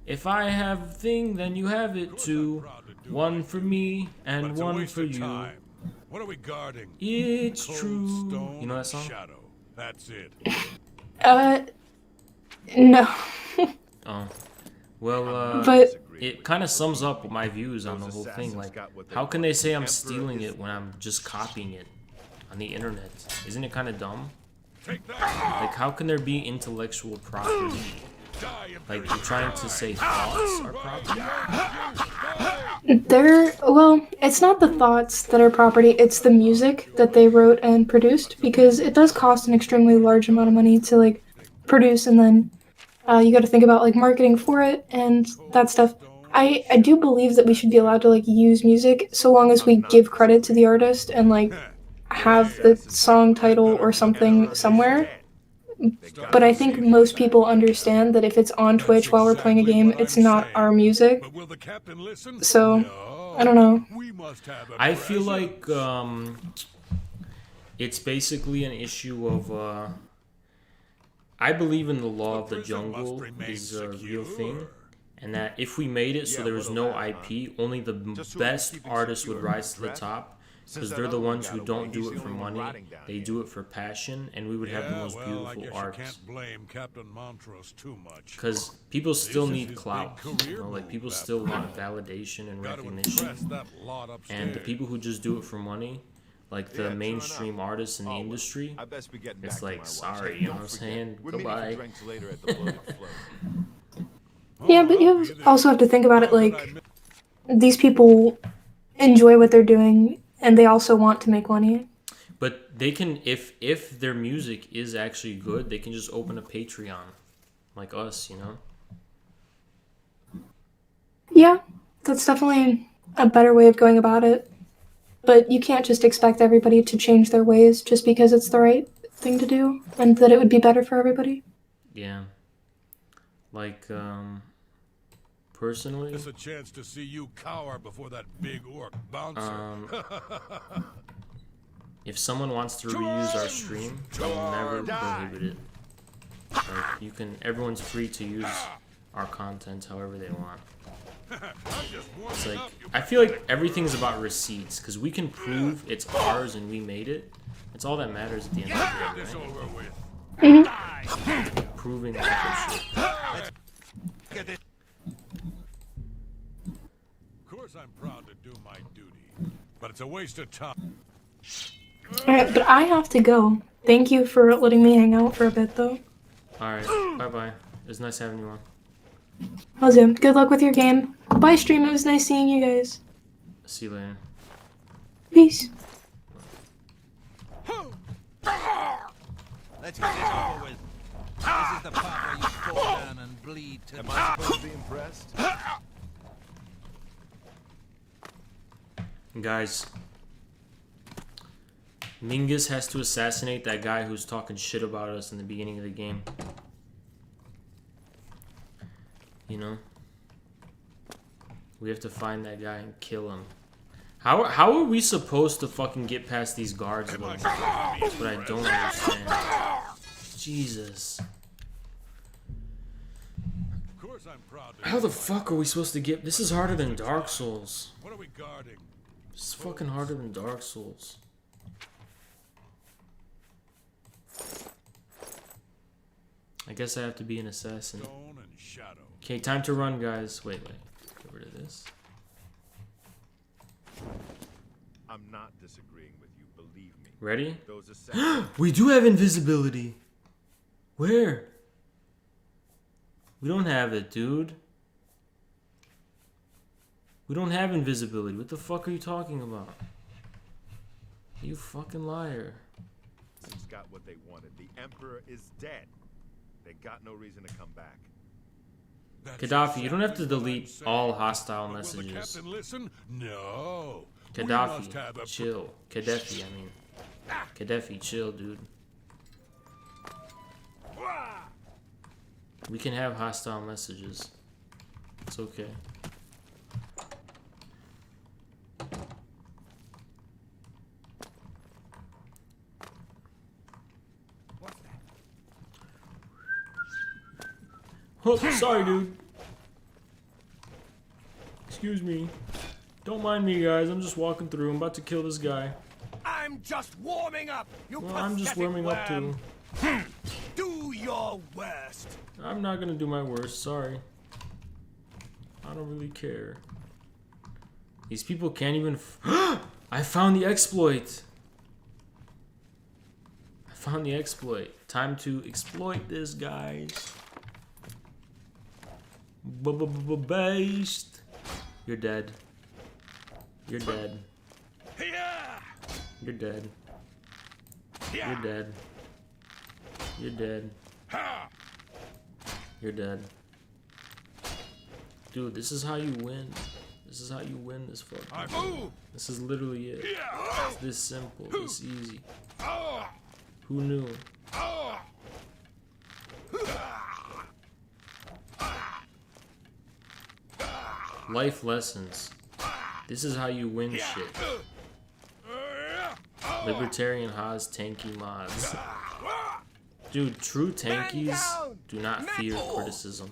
If I have thing, then you have it too. One for me But and it's a one waste for of you. time. What are we guarding? It's Cold true. Stone You know that song? Shadow. That's it. no. Oh, well, But it kind of sums up my views on the whole thing. Like, how can they say I'm stealing it when I'm just copying it on the internet? Isn't it kind of dumb? Take that. Like, how can there be intellectual property? Die, Like, you're trying to say thoughts are property? well, it's not the thoughts that are property, it's the music that they wrote and produced because it does cost an extremely large amount of money to like produce, and then you got to think about like marketing for it and that stuff. I do believe that we should be allowed to like use music so long as we give credit to the artist and like have the song title or something somewhere. But I think most people understand that if it's on Twitch while we're playing a game, it's not our music. But will the captain listen? So, No. I don't know. We must have a I feel present. like it's basically an issue of I believe in the law of the prison must jungle remain is a real thing, secure. and that if we made it so there was no IP, only the Just so best we keep it artists would secure, rise to the correct? top, Since because that they're the other one ones who got away, don't do he's it the for only one money, rotting down they here. do it for passion, and we would have the Yeah, most well, I beautiful guess art. you can't blame Captain Montrose too much. Because people still is need his clout, big you career know, like move, people that still part. want validation and Gotta recognition. impress that lot upstairs. And the people who just do it for money, like the Yeah, true mainstream enough. artists in the Oh, well, industry, I best be getting it's back to like, my watch. sorry, Hey, you know don't what I'm forget, saying? we're meeting Goodbye. for drinks later at the Bloated Float. Yeah, but you also have to think about it like these people enjoy what they're doing and they also want to make money. But they can, if their music is actually good, they can just open a Patreon, like us, you know. Yeah, that's definitely a better way of going about it. But you can't just expect everybody to change their ways just because it's the right thing to do and that it would be better for everybody. Yeah. Like, personally, It's a chance to see you cower before that big orc bouncer. if someone wants to reuse our stream, I'll never prohibit it. Like, everyone's free to use our content however they want. just warming It's like, up, you I feel like everything's about receipts, because we can prove it's ours and we made it. It's all that matters at the end get of this the day, over with. right? Proving that shit. Get it. Of course, I'm proud to do my duty, but it's a waste of time. Alright, but I have to go. Thank you for letting me hang out for a bit, though. Alright, bye-bye. It was nice having you on. Awesome. Good luck with your game. Bye, stream. It was nice seeing you guys. See you later. Peace. Let's get this over with. This is the part where you fall down and bleed to Am I supposed to be impressed? Guys, Mingus has to assassinate that guy who's talking shit about us in the beginning of the game. You know? We have to find that guy and kill him. How are we supposed to fucking get past these guards, though? That's what I don't understand. Jesus. Of course, I'm proud to. How the fuck are we supposed to get... This is harder than Dark Souls. What are we guarding? This is fucking harder than Dark Souls. I guess I have to be an assassin. Stone and shadow. Okay, time to run, guys. Wait. Get rid of this. I'm not disagreeing with you, believe me. Ready? Those assassins. We do have invisibility. Where? We don't have it, dude. We don't have invisibility. What the fuck are you talking about? You fucking liar. got what they wanted. The Emperor is dead. They got no reason to come back. That's Gaddafi, you don't have to exactly what I'm delete saying. all hostile But will the messages. captain listen? No. We must have Gaddafi, a chill. Gaddafi, I mean. Gaddafi, chill, dude. We can have hostile messages. It's okay. Oh, sorry, dude. Excuse me. Don't mind me, guys. I'm just walking through. I'm about to kill this guy. I'm just warming up. You Well, I'm just warming up too. Do your worst. I'm not gonna do my worst. Sorry. I don't really care. These people can't even. I found the exploit. I found the exploit. Time to exploit this, guys. Based. You're dead. You're dead. You're dead. You're dead. You're dead. You're dead. Dude, this is how you win. This is how you win this fucking game. This is literally it. It's this simple, this easy. Who knew? Life lessons. This is how you win shit. Libertarian Haas tanky mods. Dude, true tankies do not fear criticism.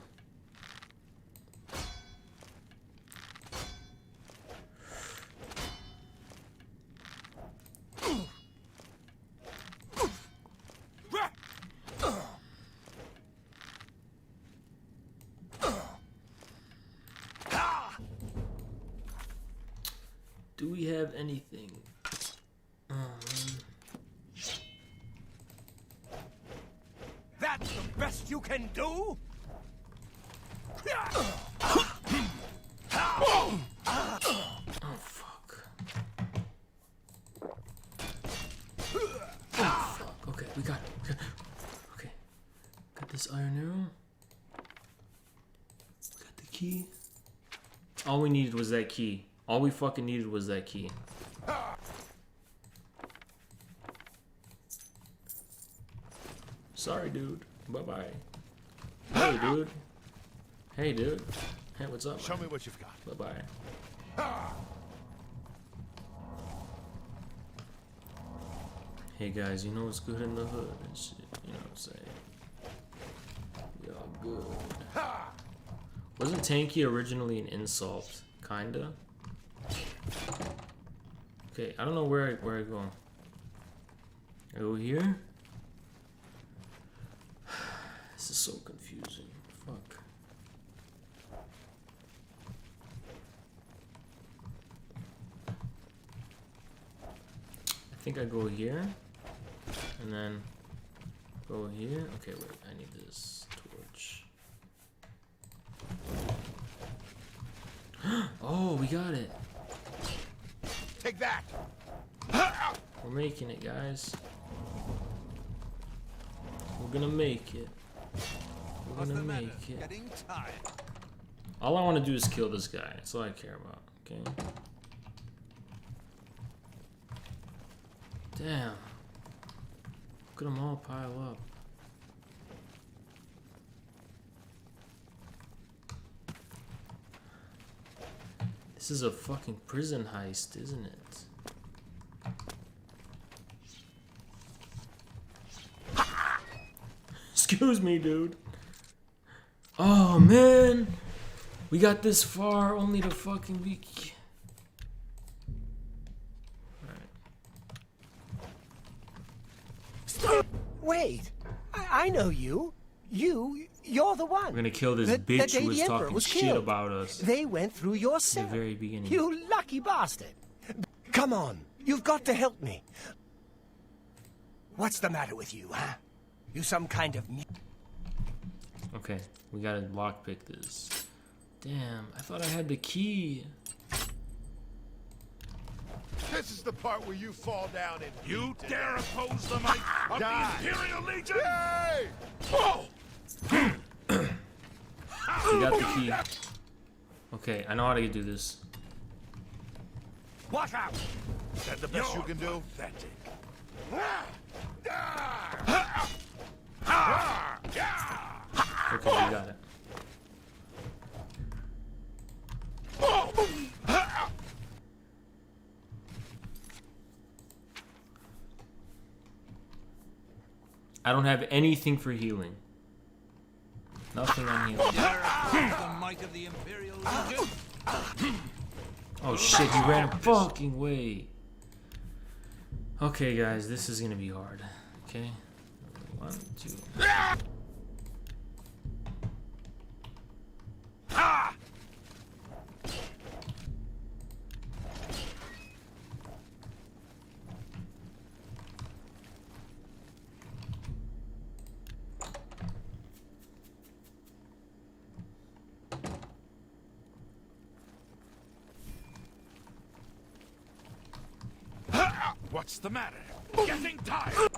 Do we have anything? That's the best you can do? Oh fuck. Oh fuck. Okay, we got it. Okay. Got this iron arrow. Got the key. All we needed was that key. All we fucking needed was that key. Sorry, dude. Bye-bye. Hey, dude. Hey, dude. Hey, what's up? Show me what you've got. Bye-bye. Hey, guys, you know what's good in the hood and shit. You know what I'm saying? We all good. Wasn't tanky originally an insult? Kinda. Okay, I don't know where I go. I go here. This is so confusing. Fuck. I think I go here, and then go here. Okay, wait. I need this torch. Oh, we got it. Take that! We're making it, guys. We're gonna make it. We're What's gonna the matter? make it. Getting tired. All I want to do is kill this guy. That's all I care about. Okay. Damn. Look at them all pile up. This is a fucking prison heist, isn't it? Excuse me, dude. Oh, man. We got this far only to fucking be... Wait, I know you. You're the one. We're gonna kill this The bitch day who was the Emperor talking was shit killed. about us They went through your at the cell. very beginning. You lucky bastard. Come on, you've got to help me. What's the matter with you, huh? You some kind of... Okay, we gotta lockpick this. Damn, I thought I had the key. This is the part where you fall down and You dare oppose the might of Die. the Imperial Legion? Hey! We got the key. Okay, I know how to do this. Watch out! Is that the best you can do? Pathetic. Okay, we got it. I don't have anything for healing. Nothing on healing. Dare oppose the might of the Imperial Legion? Oh shit, he ran a fucking way. Okay, guys, this is gonna be hard. Okay? 1, 2. What's the matter? Getting tired.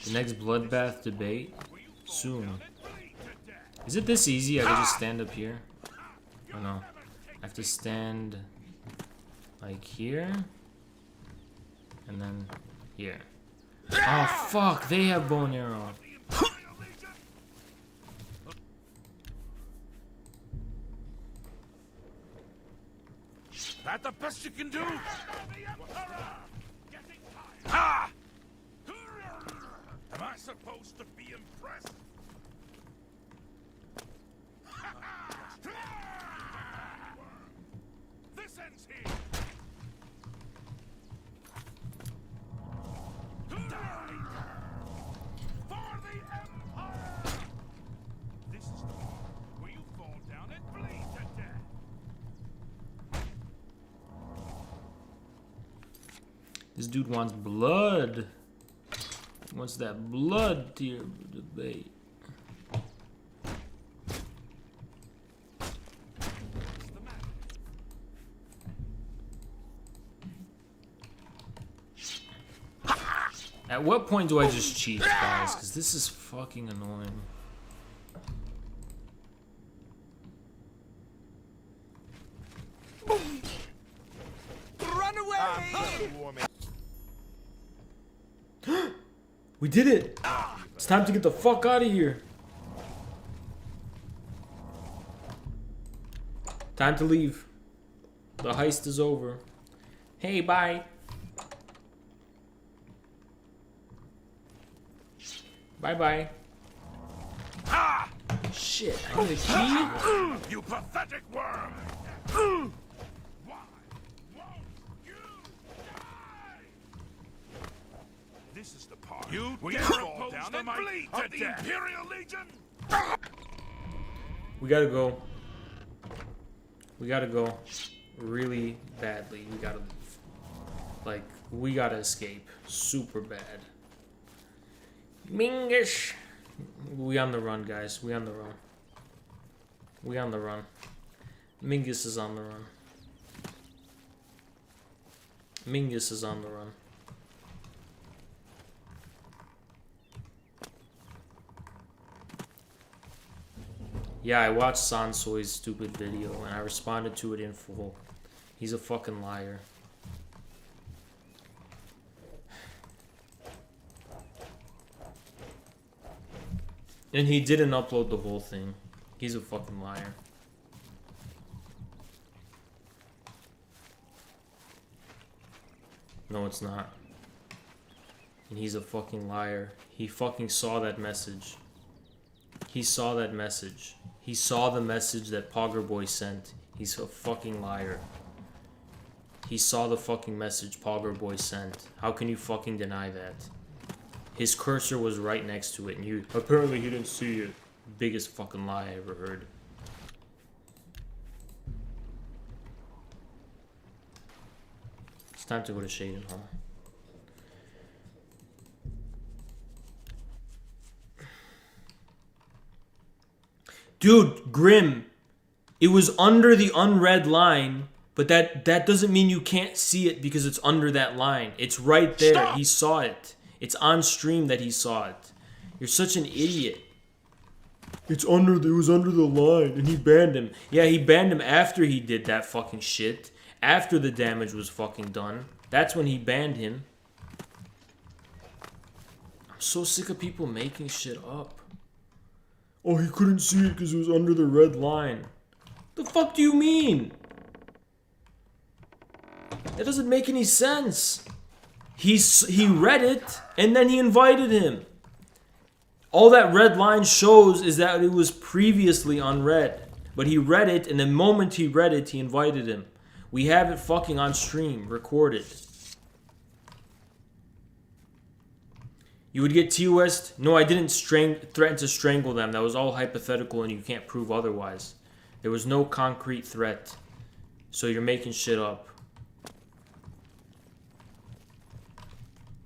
The next bloodbath debate soon. Is it this easy? I can just stand up here? Oh no. I have to stand like here. And then here. Oh fuck, they have bow and arrow. That the best you can do? Ah! Am I supposed to be impressed? This ends here. Die! For the Empire! This is the part where you fall down and bleed to death. This dude wants blood. He wants that blood tier debate. At what point do I just cheat, guys? Because this is fucking annoying. Run away! We did it! It's time to get the fuck out of here. Time to leave. The heist is over. Hey, bye. Bye-bye. Ah! Shit, I need a key? You pathetic worm! Why won't you die? This is the part you where you fall down and bleed to death. The Imperial Legion. We gotta go. We gotta go. Really badly. We gotta leave. Like, we gotta escape. Super bad. Mingish! We on the run, guys. We on the run. We on the run. Mingus is on the run. Mingus is on the run. Yeah, I watched Sansoy's stupid video and I responded to it in full. He's a fucking liar. And he didn't upload the whole thing. He's a fucking liar. No, it's not. And he's a fucking liar. He fucking saw that message. He saw that message. He saw the message that Poggerboy sent. He's a fucking liar. He saw the fucking message Poggerboy sent. How can you fucking deny that? His cursor was right next to it, and you apparently he didn't see it. Biggest fucking lie I ever heard. It's time to go to Shaden Hall. Dude, Grim, it was under the unread line, but that doesn't mean you can't see it because it's under that line. It's right there. Stop. He saw it. It's on stream that he saw it. You're such an idiot. It was under the line, and he banned him. Yeah, he banned him after he did that fucking shit. After the damage was fucking done. That's when he banned him. I'm so sick of people making shit up. Oh, he couldn't see it because it was under the red line. The fuck do you mean? That doesn't make any sense. He read it, and then he invited him. All that red line shows is that it was previously unread. But he read it, and the moment he read it, he invited him. We have it fucking on stream, recorded. You would get T-West? No, I didn't threaten to strangle them. That was all hypothetical, and you can't prove otherwise. There was no concrete threat. So you're making shit up.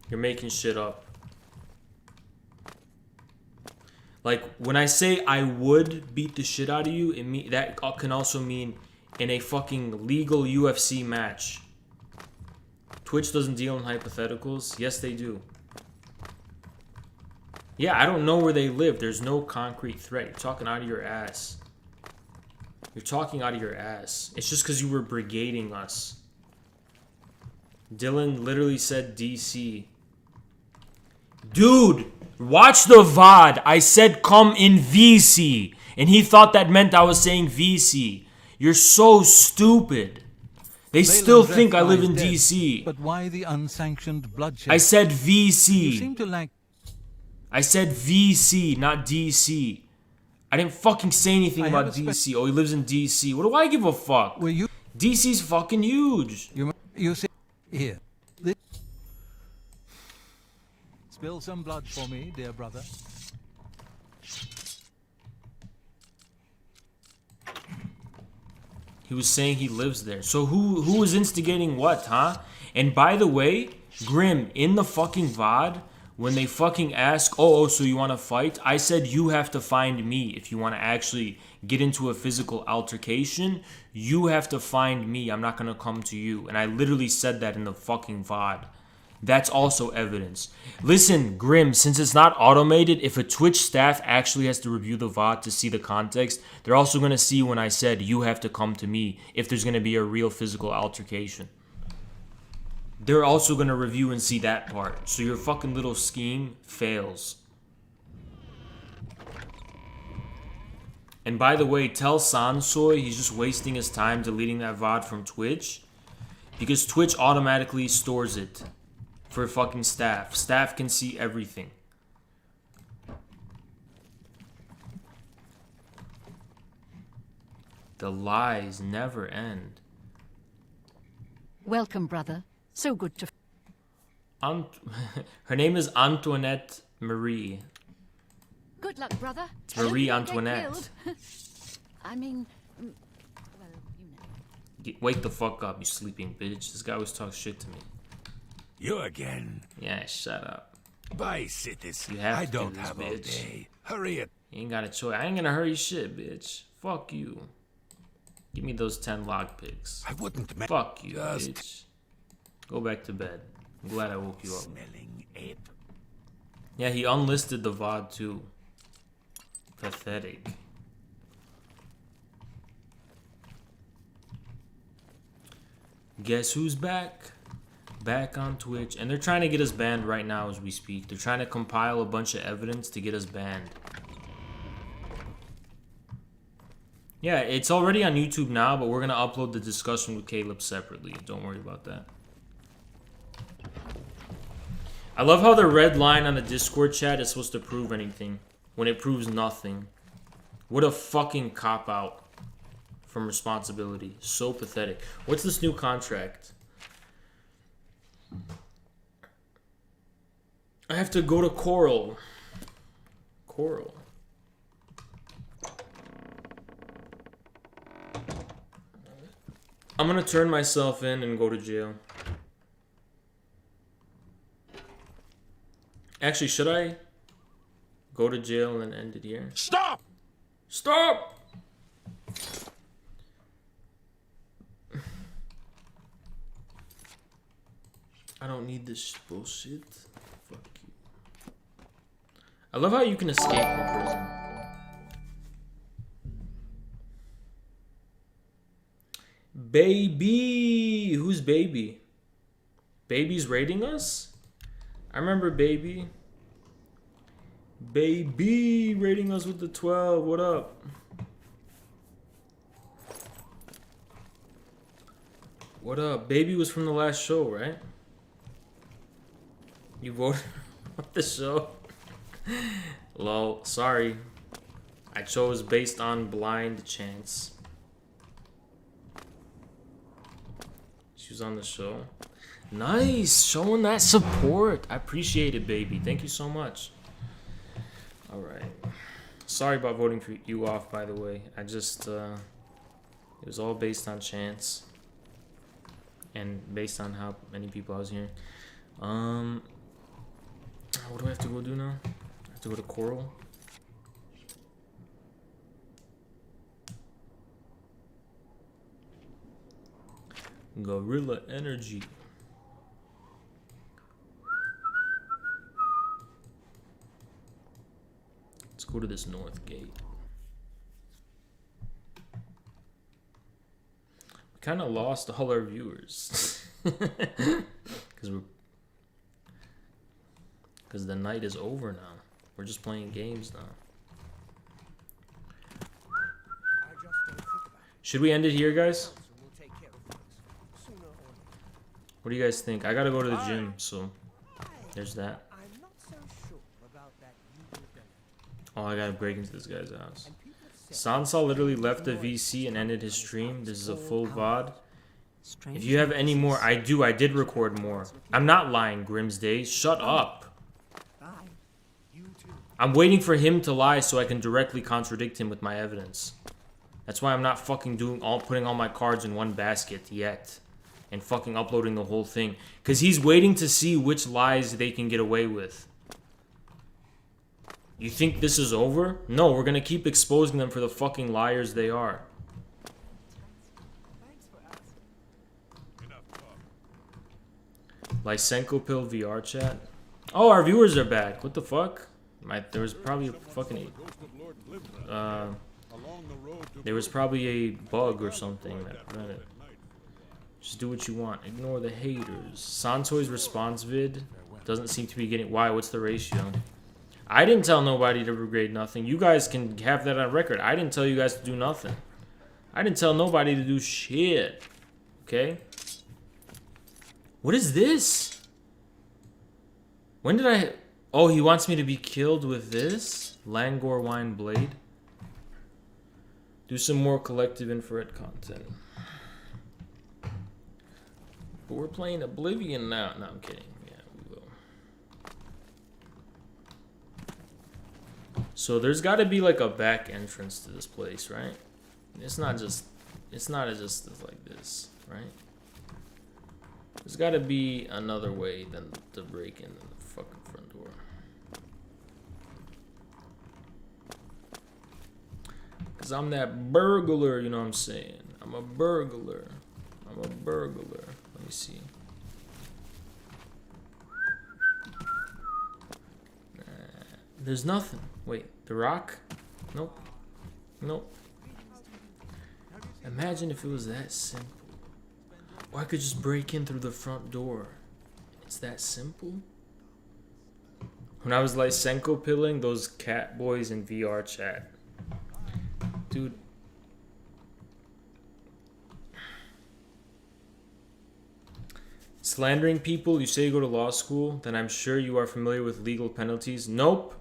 You're making shit up. Like, when I say I would beat the shit out of you, that can also mean in a fucking legal UFC match. Twitch doesn't deal in hypotheticals. Yes, they do. Yeah, I don't know where they live. There's no concrete threat. You're talking out of your ass. You're talking out of your ass. It's just because you were brigading us. Dylan literally said DC. Dude, watch the VOD. I said come in VC. And he thought that meant I was saying VC. You're so stupid. They still think I live in DC. But why the unsanctioned bloodshed? I said VC. You seem to lack... I said VC, not DC. I didn't fucking say anything about DC. Oh, he lives in DC. What do I give a fuck? Well, DC's fucking huge. You say... Here. Spill some blood for me, dear brother. He was saying he lives there. So who was instigating what, huh? And by the way, Grim, in the fucking VOD, when they fucking ask, oh, so you want to fight? I said you have to find me if you want to actually get into a physical altercation. You have to find me. I'm not going to come to you. And I literally said that in the fucking VOD. That's also evidence. Listen, Grim, since it's not automated, if a Twitch staff actually has to review the VOD to see the context, they're also going to see when I said you have to come to me if there's going to be a real physical altercation. They're also going to review and see that part. So your fucking little scheme fails. And by the way, tell Sansoy he's just wasting his time deleting that VOD from Twitch. Because Twitch automatically stores it for fucking staff. Staff can see everything. The lies never end. Welcome, brother. So good to. Her name is Antoinette Marie. Good luck, brother. It's Marie Hope you don't get Antoinette. killed. I mean, well, you know. Wake the fuck up, you sleeping bitch. This guy always talks shit to me. You again? Yeah, shut up. Bye, citizen. You have I to do don't this, have all bitch. day. Hurry it. You ain't got a choice. I ain't gonna hurry shit, bitch. Fuck you. Give me those 10 lockpicks. I wouldn't ma- Fuck you, Just- bitch. Go back to bed. I'm glad I woke you up. Smelling ape. Yeah, he unlisted the VOD too. Pathetic. Guess who's back? Back on Twitch. And they're trying to get us banned right now as we speak. They're trying to compile a bunch of evidence to get us banned. Yeah, it's already on YouTube now, but we're going to upload the discussion with Caleb separately. Don't worry about that. I love how the red line on the Discord chat is supposed to prove anything when it proves nothing. What a fucking cop-out from responsibility. So pathetic. What's this new contract? I have to go to Coral. Coral. I'm gonna turn myself in and go to jail. Actually, should I go to jail and then end it here? Stop! Stop! I don't need this bullshit. Fuck you. I love how you can escape from prison. Baby! Who's Baby? Baby's raiding us? I remember Baby. Baby raiding us with the 12. What up? What up? Baby was from the last show, right? You voted for the show? Lol. Sorry. I chose based on blind chance. She was on the show. Nice, showing that support. I appreciate it, baby. Thank you so much. All right. Sorry about voting for you off, by the way. I just, it was all based on chance. And based on how many people I was hearing. What do I have to go do now? I have to go to Coral. Gorilla Energy. Let's go to this north gate. We kind of lost all our viewers. Because the night is over now. We're just playing games now. Should we end it here, guys? What do you guys think? I gotta go to the gym, so there's that. I'm not so sure about that evil villain. Oh, I gotta break into this guy's house. Sansal literally left the VC and ended his stream. This is a full VOD. If you have any more, I did record more. I'm not lying, Grimsday. Shut up. I'm waiting for him to lie so I can directly contradict him with my evidence. That's why I'm not fucking putting all my cards in one basket yet. And fucking uploading the whole thing. Because he's waiting to see which lies they can get away with. You think this is over? No, we're gonna keep exposing them for the fucking liars they are. Lysenko Pill VR chat. Oh, our viewers are back. What the fuck? There was probably a fucking... there was probably a bug or something that prevented it. Just do what you want. Ignore the haters. Santoy's response vid doesn't seem to be getting... Why? What's the ratio? I didn't tell nobody to regrade nothing. You guys can have that on record. I didn't tell you guys to do nothing. I didn't tell nobody to do shit. Okay? What is this? When did I... Oh, he wants me to be killed with this? Langor Wine Blade? Do some more collective infrared content. But we're playing Oblivion now. No, I'm kidding. Yeah, we will. So there's got to be like a back entrance to this place, right? It's not just like this, right? There's got to be another way than to break in the fucking front door. Cause I'm that burglar, you know what I'm saying? I'm a burglar. I'm a burglar. Let me see. There's nothing. Wait, the rock? Nope. Nope. Imagine if it was that simple. Or I could just break in through the front door. It's that simple? When I was like Senko pilling those cat boys in VR chat. Dude. Slandering people, you say you go to law school, then I'm sure you are familiar with legal penalties. Nope.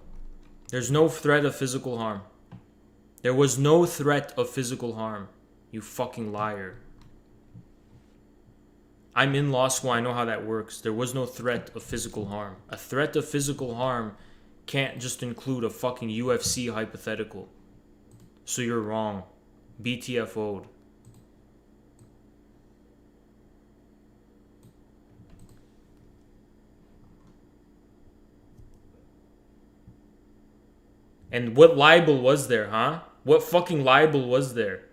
There's no threat of physical harm. There was no threat of physical harm. You fucking liar. I'm in law school, I know how that works. There was no threat of physical harm. A threat of physical harm can't just include a fucking UFC hypothetical. So you're wrong. BTFO'd. And what libel was there, huh? What fucking libel was there?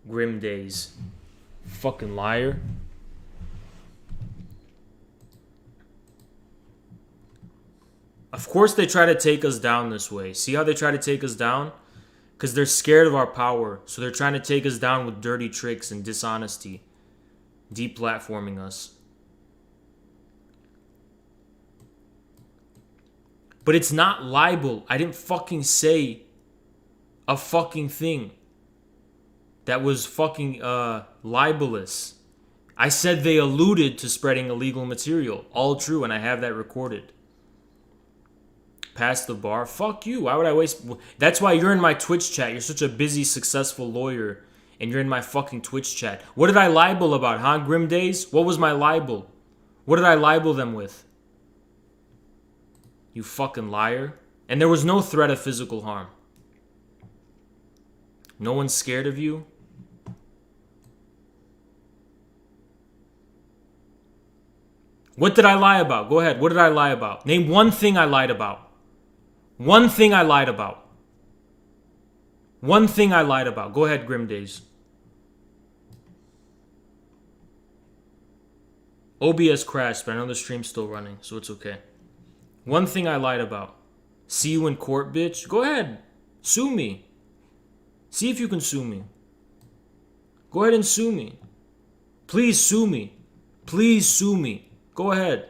Grim days. Fucking liar. Of course they try to take us down this way. See how they try to take us down? Because they're scared of our power. So they're trying to take us down with dirty tricks and dishonesty. Deplatforming us. But it's not libel. I didn't fucking say a fucking thing that was fucking libelous. I said they alluded to spreading illegal material. All true, and I have that recorded. Past the bar? Fuck you. Why would I waste... That's why you're in my Twitch chat. You're such a busy, successful lawyer, and you're in my fucking Twitch chat. What did I libel about, huh? Grim Days? What was my libel? What did I libel them with? You fucking liar. And there was no threat of physical harm. No one's scared of you? What did I lie about? Go ahead. What did I lie about? Name one thing I lied about. One thing I lied about. One thing I lied about. Go ahead, Grim Days. OBS crashed, but I know the stream's still running, so it's okay. One thing I lied about. See you in court, bitch. Go ahead. Sue me. See if you can sue me. Go ahead and sue me. Please sue me. Please sue me. Go ahead.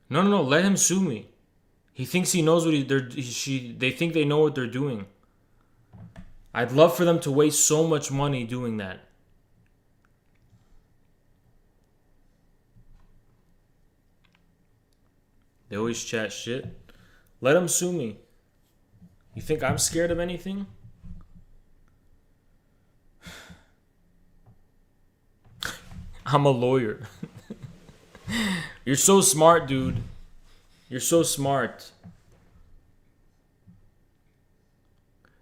No. Let him sue me. He thinks he knows what they think they know what they're doing. I'd love for them to waste so much money doing that. They always chat shit. Let them sue me. You think I'm scared of anything? I'm a lawyer. You're so smart, dude. You're so smart.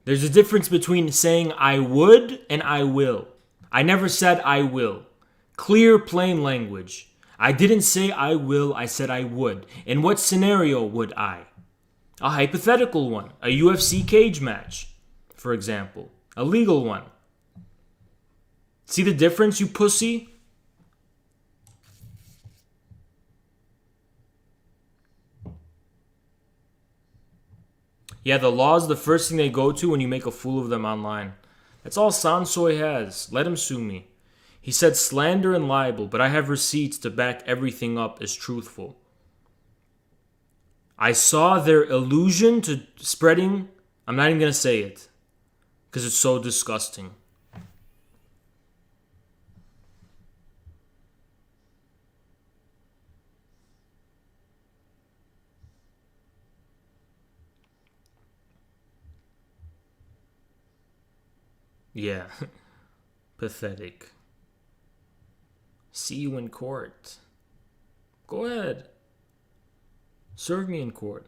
There's a difference between saying I would and I will. I never said I will. Clear, plain language. I didn't say I will, I said I would. In what scenario would I? A hypothetical one. A UFC cage match, for example. A legal one. See the difference, you pussy? Yeah, the law is the first thing they go to when you make a fool of them online. That's all Sansoy has. Let him sue me. He said slander and libel, but I have receipts to back everything up as truthful. I saw their illusion to spreading... I'm not even going to say it. Because it's so disgusting. Yeah. Pathetic. See you in court. Go ahead. Serve me in court.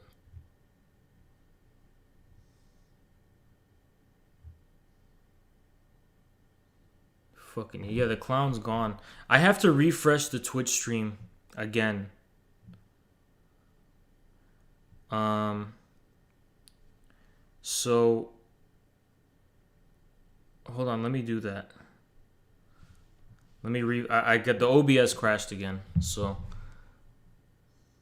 Fucking yeah, the clown's gone. I have to refresh the Twitch stream again. So hold on, let me do that. Let me I get the OBS crashed again. So